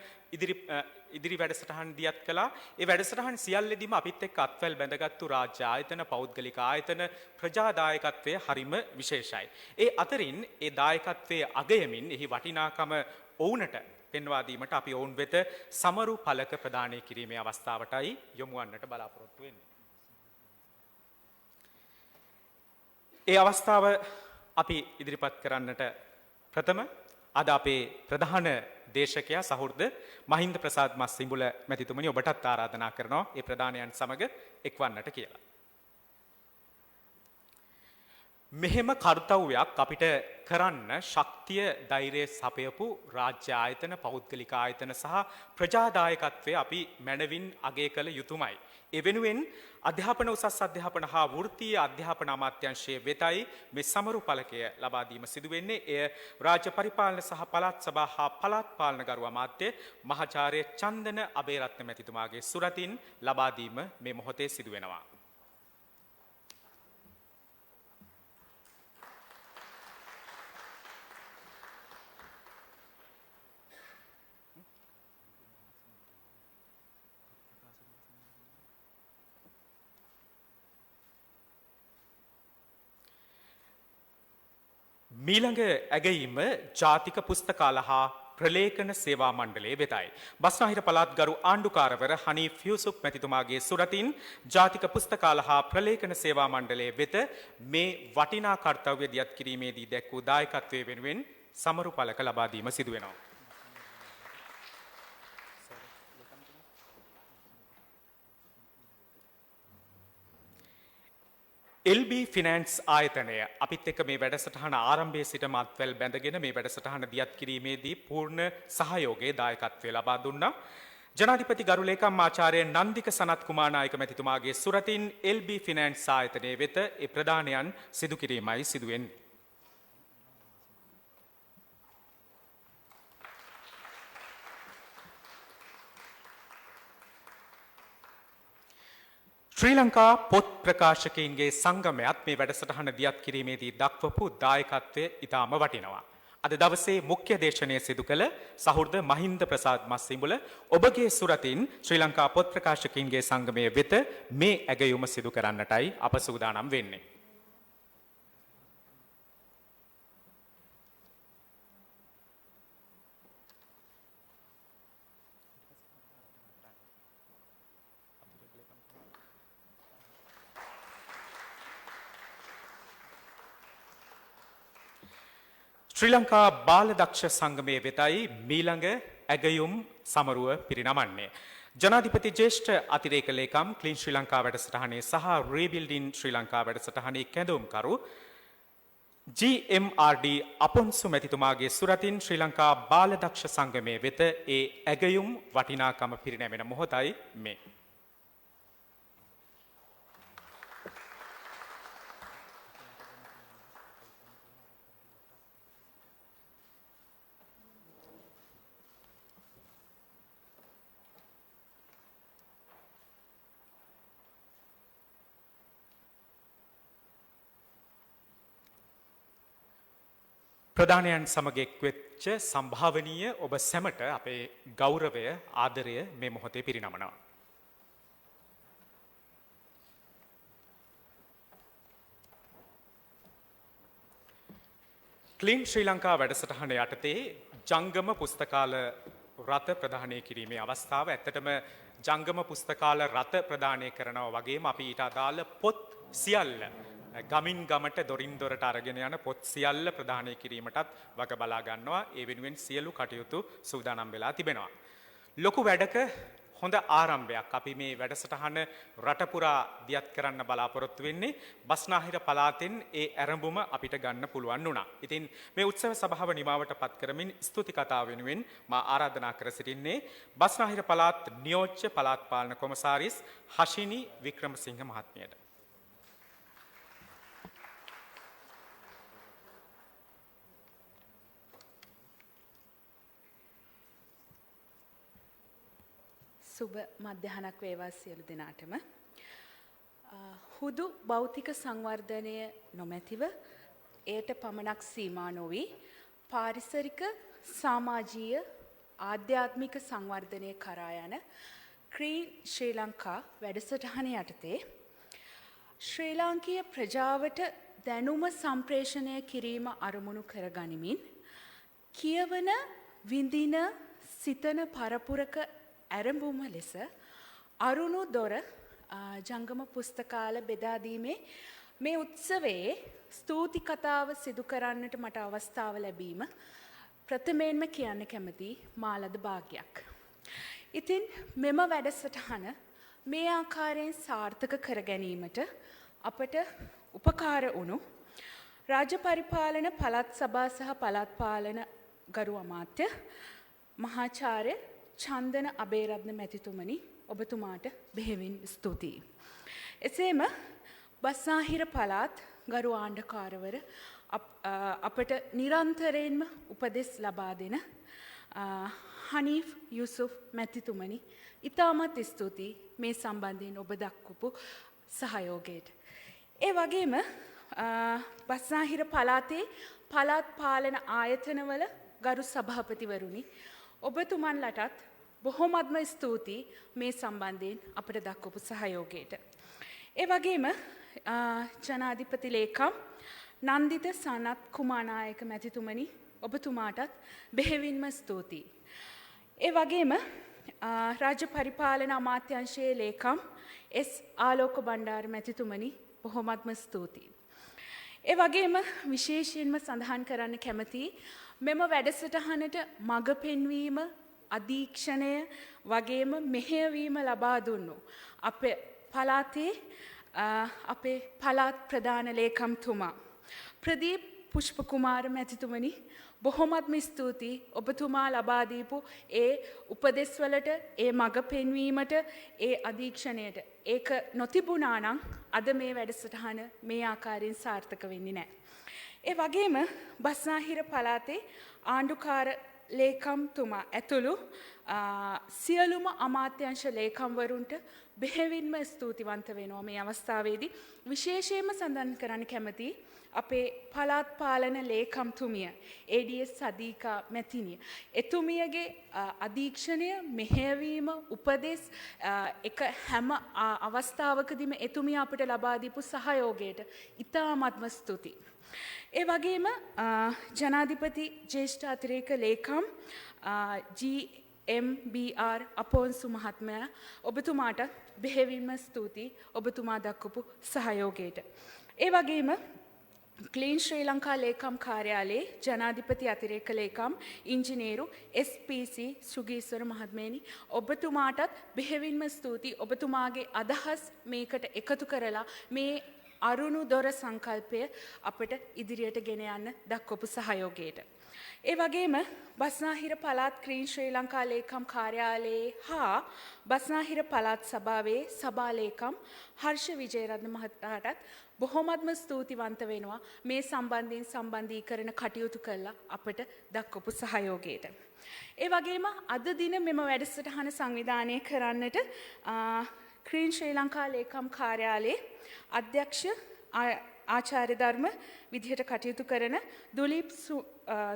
ඉදිරි වැඩසටහන් දියත් කළා. ඒ වැඩසටහන් සියල්ලෙදීම අපිත් එක්ක අත්වැල් බැඳගත්තු රාජ්‍ය ආයතන, පෞද්ගලික ආයතන, ප්‍රජා දායකත්වය හරිම විශේෂයි. ඒ අතරින් ඒ දායකත්වයේ අගයමින් එහි වටිනාකම ඔවුනට පෙන්වා දීමට අපි ඔවුන් වෙත සමරු පළක ප්‍රදානය කිරීමේ අවස්ථාවටයි යොමු වන්නට බලාපොරොත්තු වෙන්නේ. ඒ අවස්ථාව අපි ඉදිරිපත් කරන්නට ප්‍රථම අද අපේ ප්‍රධාන දේශකයා සහෘද මහින්ද ප්‍රසාද් මස්සිඹුල මැතිතුමනි ඔබටත් ආරාධනා කරනවා ඒ ප්‍රධානයන් සමග එක්වන්නට කියලා. මෙහෙම කර්තව්‍යයක් අපිට කරන්න ශක්තිය ධෛර්යය සපයපු රාජ්‍ය ආයතන, පෞද්ගලික ආයතන සහ ප්‍රජාදායකත්වය අපි මැනවින් අගය කළ යුතුමයි. ඒ වෙනුවෙන් අධ්‍යාපන උසස් අධ්‍යාපන හා වෘත්තීය අධ්‍යාපන අමාත්‍යාංශයේ වෙතයි මේ සමරු පළකය ලබා දීම සිදු වෙන්නේ. එය රාජ්‍ය පරිපාලන සහ පළාත් සභා හා පළාත් පාලන ගරු අමාත්‍ය මහාචාර්ය චන්දන අබේරත්න මැතිතුමාගේ සුරතින් ලබා දීම මේ මොහොතේ සිදු වෙනවා. මීළඟ ඇගයීම ජාතික පුස්තකාල හා ප්‍රලේඛන සේවා මණ්ඩලයේ වෙතයි. බස්නාහිර පළාත් ගරු ආණ්ඩුකාරවර හනීෆ් යූසුෆ් මැතිතුමාගේ සුරතින් ජාතික පුස්තකාල හා ප්‍රලේඛන සේවා මණ්ඩලයේ වෙත මේ වටිනා කර්තව්‍ය දියත් කිරීමේදී දැක් වූ දායකත්වයේ වෙනුවෙන් සමරු පළක ලබා දීම සිදු වෙනවා. LB ෆිනෑන්ස් ආයතනය අපිත් එක්ක මේ වැඩසටහන ආරම්භයේ සිටම අත්වැල් බැඳගෙන මේ වැඩසටහන දියත් කිරීමේදී පූර්ණ සහයෝගයේ දායකත්වය ලබා දුන්නා. ජනාධිපති ගරු ලේකම් ආචාර්ය නන්දික සනත් කුමාරනායක මැතිතුමාගේ සුරතින් LB ෆිනෑන්ස් ආයතනයේ වෙත ඒ ප්‍රදානයන් සිදු කිරීමයි සිදු වෙන්නේ. ශ්‍රී ලංකා පොත් ප්‍රකාශකයින්ගේ සංගමයත් මේ වැඩසටහන දියත් කිරීමේදී දක්වපු දායකත්වය ඉතාම වටිනවා. අද දවසේ මුඛ්‍ය දේශනය සිදු කළ සහෘද මහින්ද ප්‍රසාද් මස්සිඹුල ඔබගේ සුරතින් ශ්‍රී ලංකා පොත් ප්‍රකාශකයින්ගේ සංගමය වෙත මේ ඇගයුම සිදු කරන්නටයි අප සූදානම් වෙන්නේ. ශ්‍රී ලංකා බාලදක්ෂ සංගමයේ වෙතයි මීළඟ ඇගයුම් සමරුව පිරිනමන්නේ. ජනාධිපති ජ්‍යෙෂ්ඨ අතිරේක ලේකම් ක්ලීන් ශ්‍රී ලංකා වැඩසටහනේ සහ රීබිල්ඩින් ශ්‍රී ලංකා වැඩසටහනේ කැඳවුම්කරු GMRD අපොන්සු මැතිතුමාගේ සුරතින් ශ්‍රී ලංකා බාලදක්ෂ සංගමයේ වෙත ඒ ඇගයුම් වටිනාකම පිරිනැමෙන මොහොතයි මේ. ප්‍රධානයන් සමග එක්වෙච්ච සම්භාවනීය ඔබ සැමට අපේ ගෞරවය ආදරය මේ මොහොතේ පිරිනමනවා. ක්ලීන් ශ්‍රී ලංකා වැඩසටහන යටතේ ජංගම පුස්තකාල රථ ප්‍රදානය කිරීමේ අවස්ථාව ඇත්තටම ජංගම පුස්තකාල රථ ප්‍රදානය කරනවා වගේම අපි ඊට අදාළ පොත් සියල්ල ගමින් ගමට දොරින් දොරට අරගෙන යන පොත් සියල්ල ප්‍රදානය කිරීමටත් වග බලා ගන්නවා. ඒ වෙනුවෙන් සියලු කටයුතු සූදානම් වෙලා තිබෙනවා. ලොකු වැඩක හොඳ ආරම්භයක් අපි මේ වැඩසටහන රටපුරා දියත් කරන්න බලාපොරොත්තු වෙන්නේ බස්නාහිර පළාතෙන් ඒ ඇරඹුම අපිට ගන්න පුළුවන් වුණා. ඉතින් මේ උත්සව සභාව නිමාවට පත් කරමින් ස්තුති කතාව වෙනුවෙන් මා ආරාධනා කර සිටින්නේ බස්නාහිර පළාත් නියෝජ්‍ය පළාත් පාලන කොමසාරිස් හෂිනි වික්‍රමසිංහ මහත්මියට. සුබ මධ්‍යහනක් වේවා සියලු දෙනාටම. හුදු භෞතික සංවර්ධනය නොමැතිව එයට පමණක් සීමා නොවී පාරිසරික සමාජීය ආධ්‍යාත්මික සංවර්ධනය කරා යන ක්‍රීන් ශ්‍රී ලංකා වැඩසටහන යටතේ ශ්‍රී ලාංකීය ප්‍රජාවට දැනුම සම්ප්‍රේෂණය කිරීම අරමුණු කර ගනිමින් කියවන විඳින සිතන පරපුරක ඇරඹුම ලෙස අරුණු දොර ජංගම පුස්තකාල බෙදාදීමේ මේ උත්සවයේ ස්තුති කතාව සිදු කරන්නට මට අවස්ථාව ලැබීම ප්‍රථමයෙන්ම කියන්න කැමති මාලද භාග්යක්. ඉතින් මෙම වැඩසටහන මේ ආකාරයෙන් සාර්ථක කර ගැනීමට අපට උපකාර වුණු රාජ්‍ය පරිපාලන පළාත් සභා සහ පළාත් පාලන ගරු අමාත්‍ය මහාචාර්ය චන්දන අබේරත්න මැතිතුමනි ඔබතුමාට බෙහෙවින් ස්තුතියි. එසේම බස්නාහිර පළාත් ගරු ආණ්ඩුකාරවර අපට නිරන්තරයෙන්ම උපදෙස් ලබා දෙන හනීෆ් යුසුෆ් මැතිතුමනි ඉතාමත් ස්තුතියි මේ සම්බන්ධයෙන් ඔබ දක්වපු සහයෝගයට. ඒ වගේම බස්නාහිර පළාතේ පළාත් පාලන ආයතනවල ගරු සභාපතිවරුනි ඔබතුමන්ලටත් බොහොමත්ම ස්තුතියි මේ සම්බන්ධයෙන් අපට දක්වපු සහයෝගයට. ඒ වගේම ජනාධිපති ලේකම් නන්දිත සනත් කුමාරනායක මැතිතුමනි ඔබතුමාටත් බෙහෙවින්ම ස්තුතියි. ඒ වගේම රාජ්‍ය පරිපාලන අමාත්‍යංශයේ ලේකම් එස් ආලෝක බණ්ඩාර මැතිතුමනි බොහොමත්ම ස්තුතියි. ඒ වගේම විශේෂයෙන්ම සඳහන් කරන්න කැමතියි මෙම වැඩසටහනට මඟ පෙන්වීම අධීක්ෂණය වගේම මෙහෙයවීම ලබා දුන්නු අපේ පළාතේ අපේ පළාත් ප්‍රධාන ලේකම්තුමා ප්‍රදීප් පුෂ්පකුමාර මැතිතුමනි බොහොමත්ම ස්තුතියි ඔබතුමා ලබා දීපු ඒ උපදෙස් වලට ඒ මඟ පෙන්වීමට ඒ අධීක්ෂණයට ඒක නොතිබුණා නම් අද මේ වැඩසටහන මේ ආකාරයෙන් සාර්ථක වෙන්නේ නැහැ. ඒ වගේම බස්නාහිර පළාතේ ආණ්ඩුකාර ලේකම්තුමා ඇතුළු සියලුම අමාත්‍යංශ ලේකම්වරුන්ට බෙහෙවින්ම ස්තුතිවන්ත වෙනවා මේ අවස්ථාවේදී. විශේෂයෙන්ම සඳහන් කරන්න කැමතියි අපේ පළාත් පාලන ලේකම්තුමිය ADS සදීකා මැතිණිය. එතුමියගේ අධීක්ෂණය මෙහෙයවීම උපදෙස් එක හැම අවස්ථාවකදීම එතුමිය අපිට ලබා දීපු සහයෝගයට ඉතාමත්ම ස්තුතියි. ඒ වගේම ජනාධිපති ජ්‍යෙෂ්ඨ අතිරේක ලේකම් GMBR අපොන්සු මහත්මයා ඔබතුමාට බෙහෙවින්ම ස්තුතියි ඔබතුමා දක්වපු සහයෝගයට. ඒ වගේම ක්ලීන් ශ්‍රී ලංකා ලේකම් කාර්යාලයේ ජනාධිපති අතිරේක ලේකම් ඉංජිනේරු SPC සුගීස්වර මහත්මයානි ඔබතුමාටත් බෙහෙවින්ම ස්තුතියි ඔබතුමාගේ අදහස් මේකට එකතු කරලා මේ අරුණු දොර සංකල්පය අපට ඉදිරියට ගෙන යන්න දක්වපු සහයෝගයට. ඒ වගේම බස්නාහිර පළාත් ක්‍රීන් ශ්‍රී ලංකා ලේකම් කාර්යාලයේ හා බස්නාහිර පළාත් සභාවේ සභා ලේකම් හර්ෂ විජේරත්න මහතාටත් බොහොමත්ම ස්තුතිවන්ත වෙනවා මේ සම්බන්ධයෙන් සම්බන්ධීකරණ කටයුතු කළා අපට දක්වපු සහයෝගයට. ඒ වගේම අද දින මෙම වැඩසටහන සංවිධානය කරන්නට ක්‍රීන් ශ්‍රී ලංකා ලේකම් කාර්යාලයේ අධ්‍යක්ෂ ආචාර්ය ධර්ම විදිහට කටයුතු කරන දුලීප්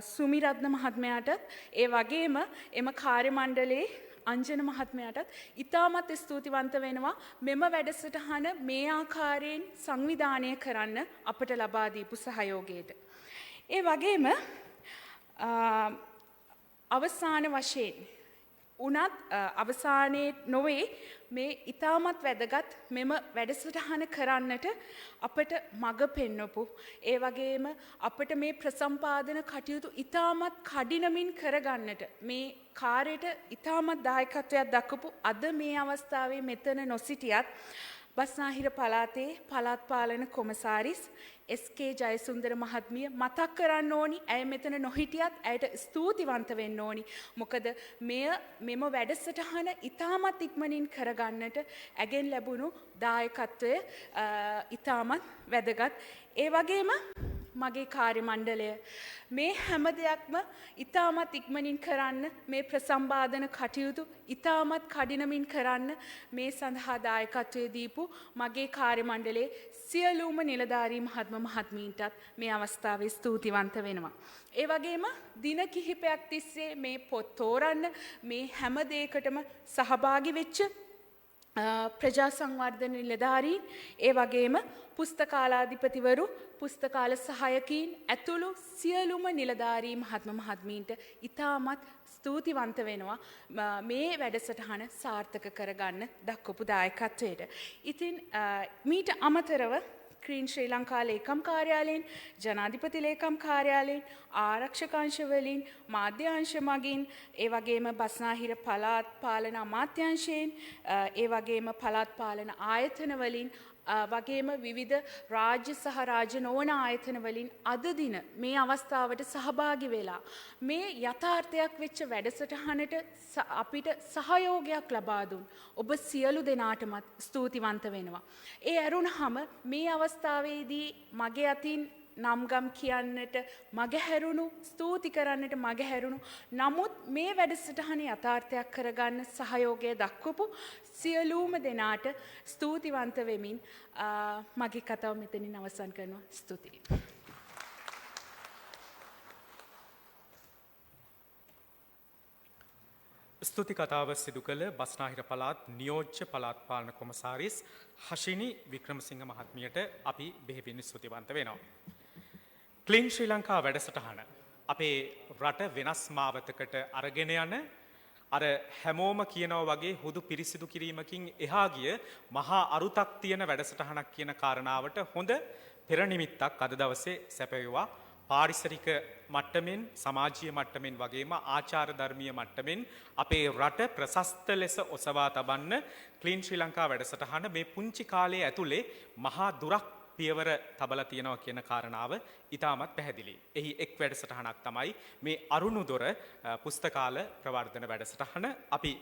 සුමිරත්න මහත්මයාටත් ඒ වගේම එම කාර්ය මණ්ඩලයේ අංජන මහත්මයාටත් ඉතාමත් ස්තුතිවන්ත වෙනවා මෙම වැඩසටහන මේ ආකාරයෙන් සංවිධානය කරන්න අපට ලබා දීපු සහයෝගයට. ඒ වගේම අවසාන වශයෙන් උනත් අවසානයේ නොවේ මේ ඉතාමත් වැදගත් මෙම වැඩසටහන කරන්නට අපට මඟ පෙන්වපු ඒ වගේම අපට මේ ප්‍රසම්පාදන කටයුතු ඉතාමත් කඩිනමින් කරගන්නට මේ කාර්යයට ඉතාමත් දායකත්වයක් දක්වපු අද මේ අවස්ථාවේ මෙතන නොසිටියත් බස්නාහිර පළාතේ පළාත් පාලන කොමසාරිස් එස්.කේ. ජයසුන්දර මහත්මිය මතක් කරන්න ඕනි. ඇය මෙතන නොහිටියත් ඇයට ස්තුතිවන්ත වෙන්න ඕනි. මොකද මෙම වැඩසටහන ඉතාමත් ඉක්මනින් කරගන්නට ඇගෙන් ලැබුණු දායකත්වය ඉතාමත් වැදගත්. ඒ වගේම මගේ කාර්ය මණ්ඩලය මේ හැම දෙයක්ම ඉතාමත් ඉක්මනින් කරන්න මේ ප්‍රසම්පාදන කටයුතු ඉතාමත් කඩිනමින් කරන්න මේ සඳහා දායකත්වය දීපු මගේ කාර්ය මණ්ඩලයේ සියලුම නිලධාරී මහත්මීන්ටත් මේ අවස්ථාවේ ස්තුතිවන්ත වෙනවා. ඒ වගේම දින කිහිපයක් තිස්සේ මේ පොත් තෝරන්න මේ හැම දෙයකටම සහභාගී වෙච්ච ප්‍රජා සංවර්ධන නිලධාරීන් ඒ වගේම පුස්තකාලාධිපතිවරු පුස්තකාල සහායකීන් ඇතුළු සියලුම නිලධාරී මහත්මීන්ට ඉතාමත් ස්තුතිවන්ත වෙනවා මේ වැඩසටහන සාර්ථක කරගන්න දක්වපු දායකත්වයට. ඉතින් මීට අමතරව ක්‍රීන් ශ්‍රී ලංකා ලේකම් කාර්යාලයෙන් ජනාධිපති ලේකම් කාර්යාලයෙන් ආරක්ෂක අංශවලින් මාධ්‍ය අංශ මගින් ඒ වගේම බස්නාහිර පළාත් පාලන අමාත්‍යාංශයෙන් ඒ වගේම පළාත් පාලන ආයතන වලින් වගේම විවිධ රාජ්‍ය සහ රාජ්‍ය නොවන ආයතන වලින් අද දින මේ අවස්ථාවට සහභාගී වෙලා මේ යථාර්ථයක් වෙච්ච වැඩසටහනට අපිට සහයෝගයක් ලබා දුන් ඔබ සියලු දෙනාටමත් ස්තුතිවන්ත වෙනවා. ඒ ඇරුණහම මේ අවස්ථාවේදී මගේ අතින් නම්ගම් කියන්නට මගහැරුණු ස්තුති කරන්නට මගහැරුණු නමුත් මේ වැඩසටහන යථාර්ථයක් කරගන්න සහයෝගය දක්වපු සියලුම දෙනාට ස්තුතිවන්ත වෙමින් මගේ කතාව මෙතනින් අවසන් කරනවා. ස්තුතියි. ස්තුති කතාව සිදු කළ බස්නාහිර පළාත් නියෝජ්‍ය පළාත් පාලන කොමසාරිස් හෂිනි වික්‍රමසිංහ මහත්මියට අපි බෙහෙවින් ස්තුතිවන්ත වෙනවා. ක්ලීන් ශ්‍රී ලංකා වැඩසටහන අපේ රට වෙනස් මාවතකට අරගෙන යන අර හැමෝම කියනවා වගේ හුදු පිරිසිදු කිරීමකින් එහා ගිය මහා අරුතක් තියෙන වැඩසටහනක් කියන කාරණාවට හොඳ පෙරනිමිත්තක් අද දවසේ සැපයුවා. පාරිසරික මට්ටමින් සමාජීය මට්ටමින් වගේම ආචාර ධර්මීය මට්ටමින් අපේ රට ප්‍රශස්ත ලෙස ඔසවා තබන්න ක්ලීන් ශ්‍රී ලංකා වැඩසටහන මේ පුංචි කාලයේ ඇතුලේ මහා දුරක් පියවර තබලා තියෙනවා කියන කාරණාව ඉතාමත් පැහැදිලි. එහි එක් වැඩසටහනක් තමයි මේ අරුණුදොර පුස්තකාල ප්‍රවර්ධන වැඩසටහන. අපි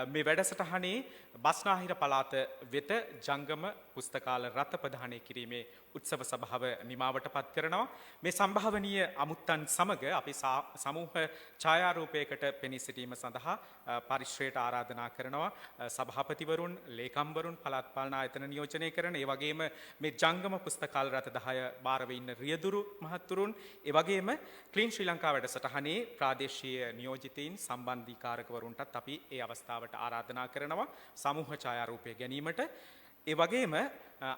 මේ වැඩසටහනේ බස්නාහිර පළාත වෙත ජංගම පුස්තකාල රථ ප්‍රදානය කිරීමේ උත්සව සභාව නිමාවට පත් කරනවා. මේ සම්භාවනීය අමුත්තන් සමග අපි සමූහ ඡායාරූපයකට පෙනී සිටීම සඳහා පරිශ්‍රයට ආරාධනා කරනවා. සභාපතිවරුන්, ලේකම්වරුන්, පළාත් පාලන ආයතන නියෝජනය කරන ඒ වගේම මේ ජංගම පුස්තකාල රථ 10 බාරව ඉන්න රියදුරු මහත්තුරුන්, ඒ වගේම ක්ලීන් ශ්‍රී ලංකා වැඩසටහනේ ප්‍රාදේශීය නියෝජිතයින් සම්බන්ධීකාරකවරුන්ටත් අපි ඒ අවස්ථාවට ආරාධනා කරනවා සමූහ ඡායාරූපය ගැනීමට. ඒ වගේම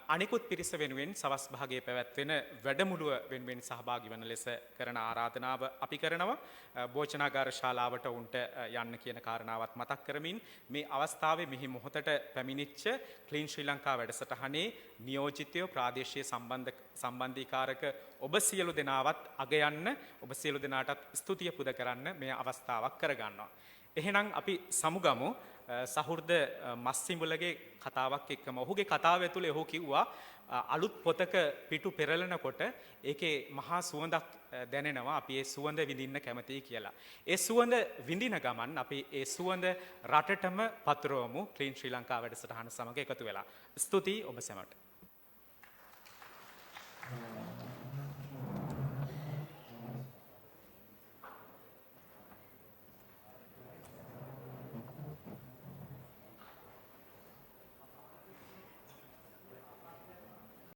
අනිකුත් පිරිස වෙනුවෙන් සවස් භාගයේ පැවැත්වෙන වැඩමුළුව වෙනුවෙන් සහභාගී වන ලෙස කරන ආරාධනාව අපි කරනවා. භෝජනාගාර ශාලාවට උන්ට යන්න කියන කාරණාවත් මතක් කරමින් මේ අවස්ථාවේ මෙහි මොහොතට පැමිණිච්ච ක්ලීන් ශ්‍රී ලංකා වැඩසටහනේ නියෝජිතයෝ ප්‍රාදේශීය සම්බන්ධීකාරක ඔබ සියලු දෙනාවත් අග යන්න, ඔබ සියලු දෙනාටත් ස්තුතිය පුද කරන්න මේ අවස්ථාවක් කරගන්නවා. එහෙනම් අපි සමුගමු සහෘද මස්සිඹුලගේ කතාවක් එක්කම. ඔහුගේ කතාව ඇතුලේ ඔහු කිව්වා අලුත් පොතක පිටු පෙරලනකොට ඒකේ මහා සුවඳක් දැනෙනවා. අපි ඒ සුවඳ විඳින්න කැමතියි කියලා. ඒ සුවඳ විඳින ගමන් අපි ඒ සුවඳ රටටම පතුරවමු ක්ලීන් ශ්‍රී ලංකා වැඩසටහන සමග එකතු වෙලා. ස්තුතියි ඔබ සැමට.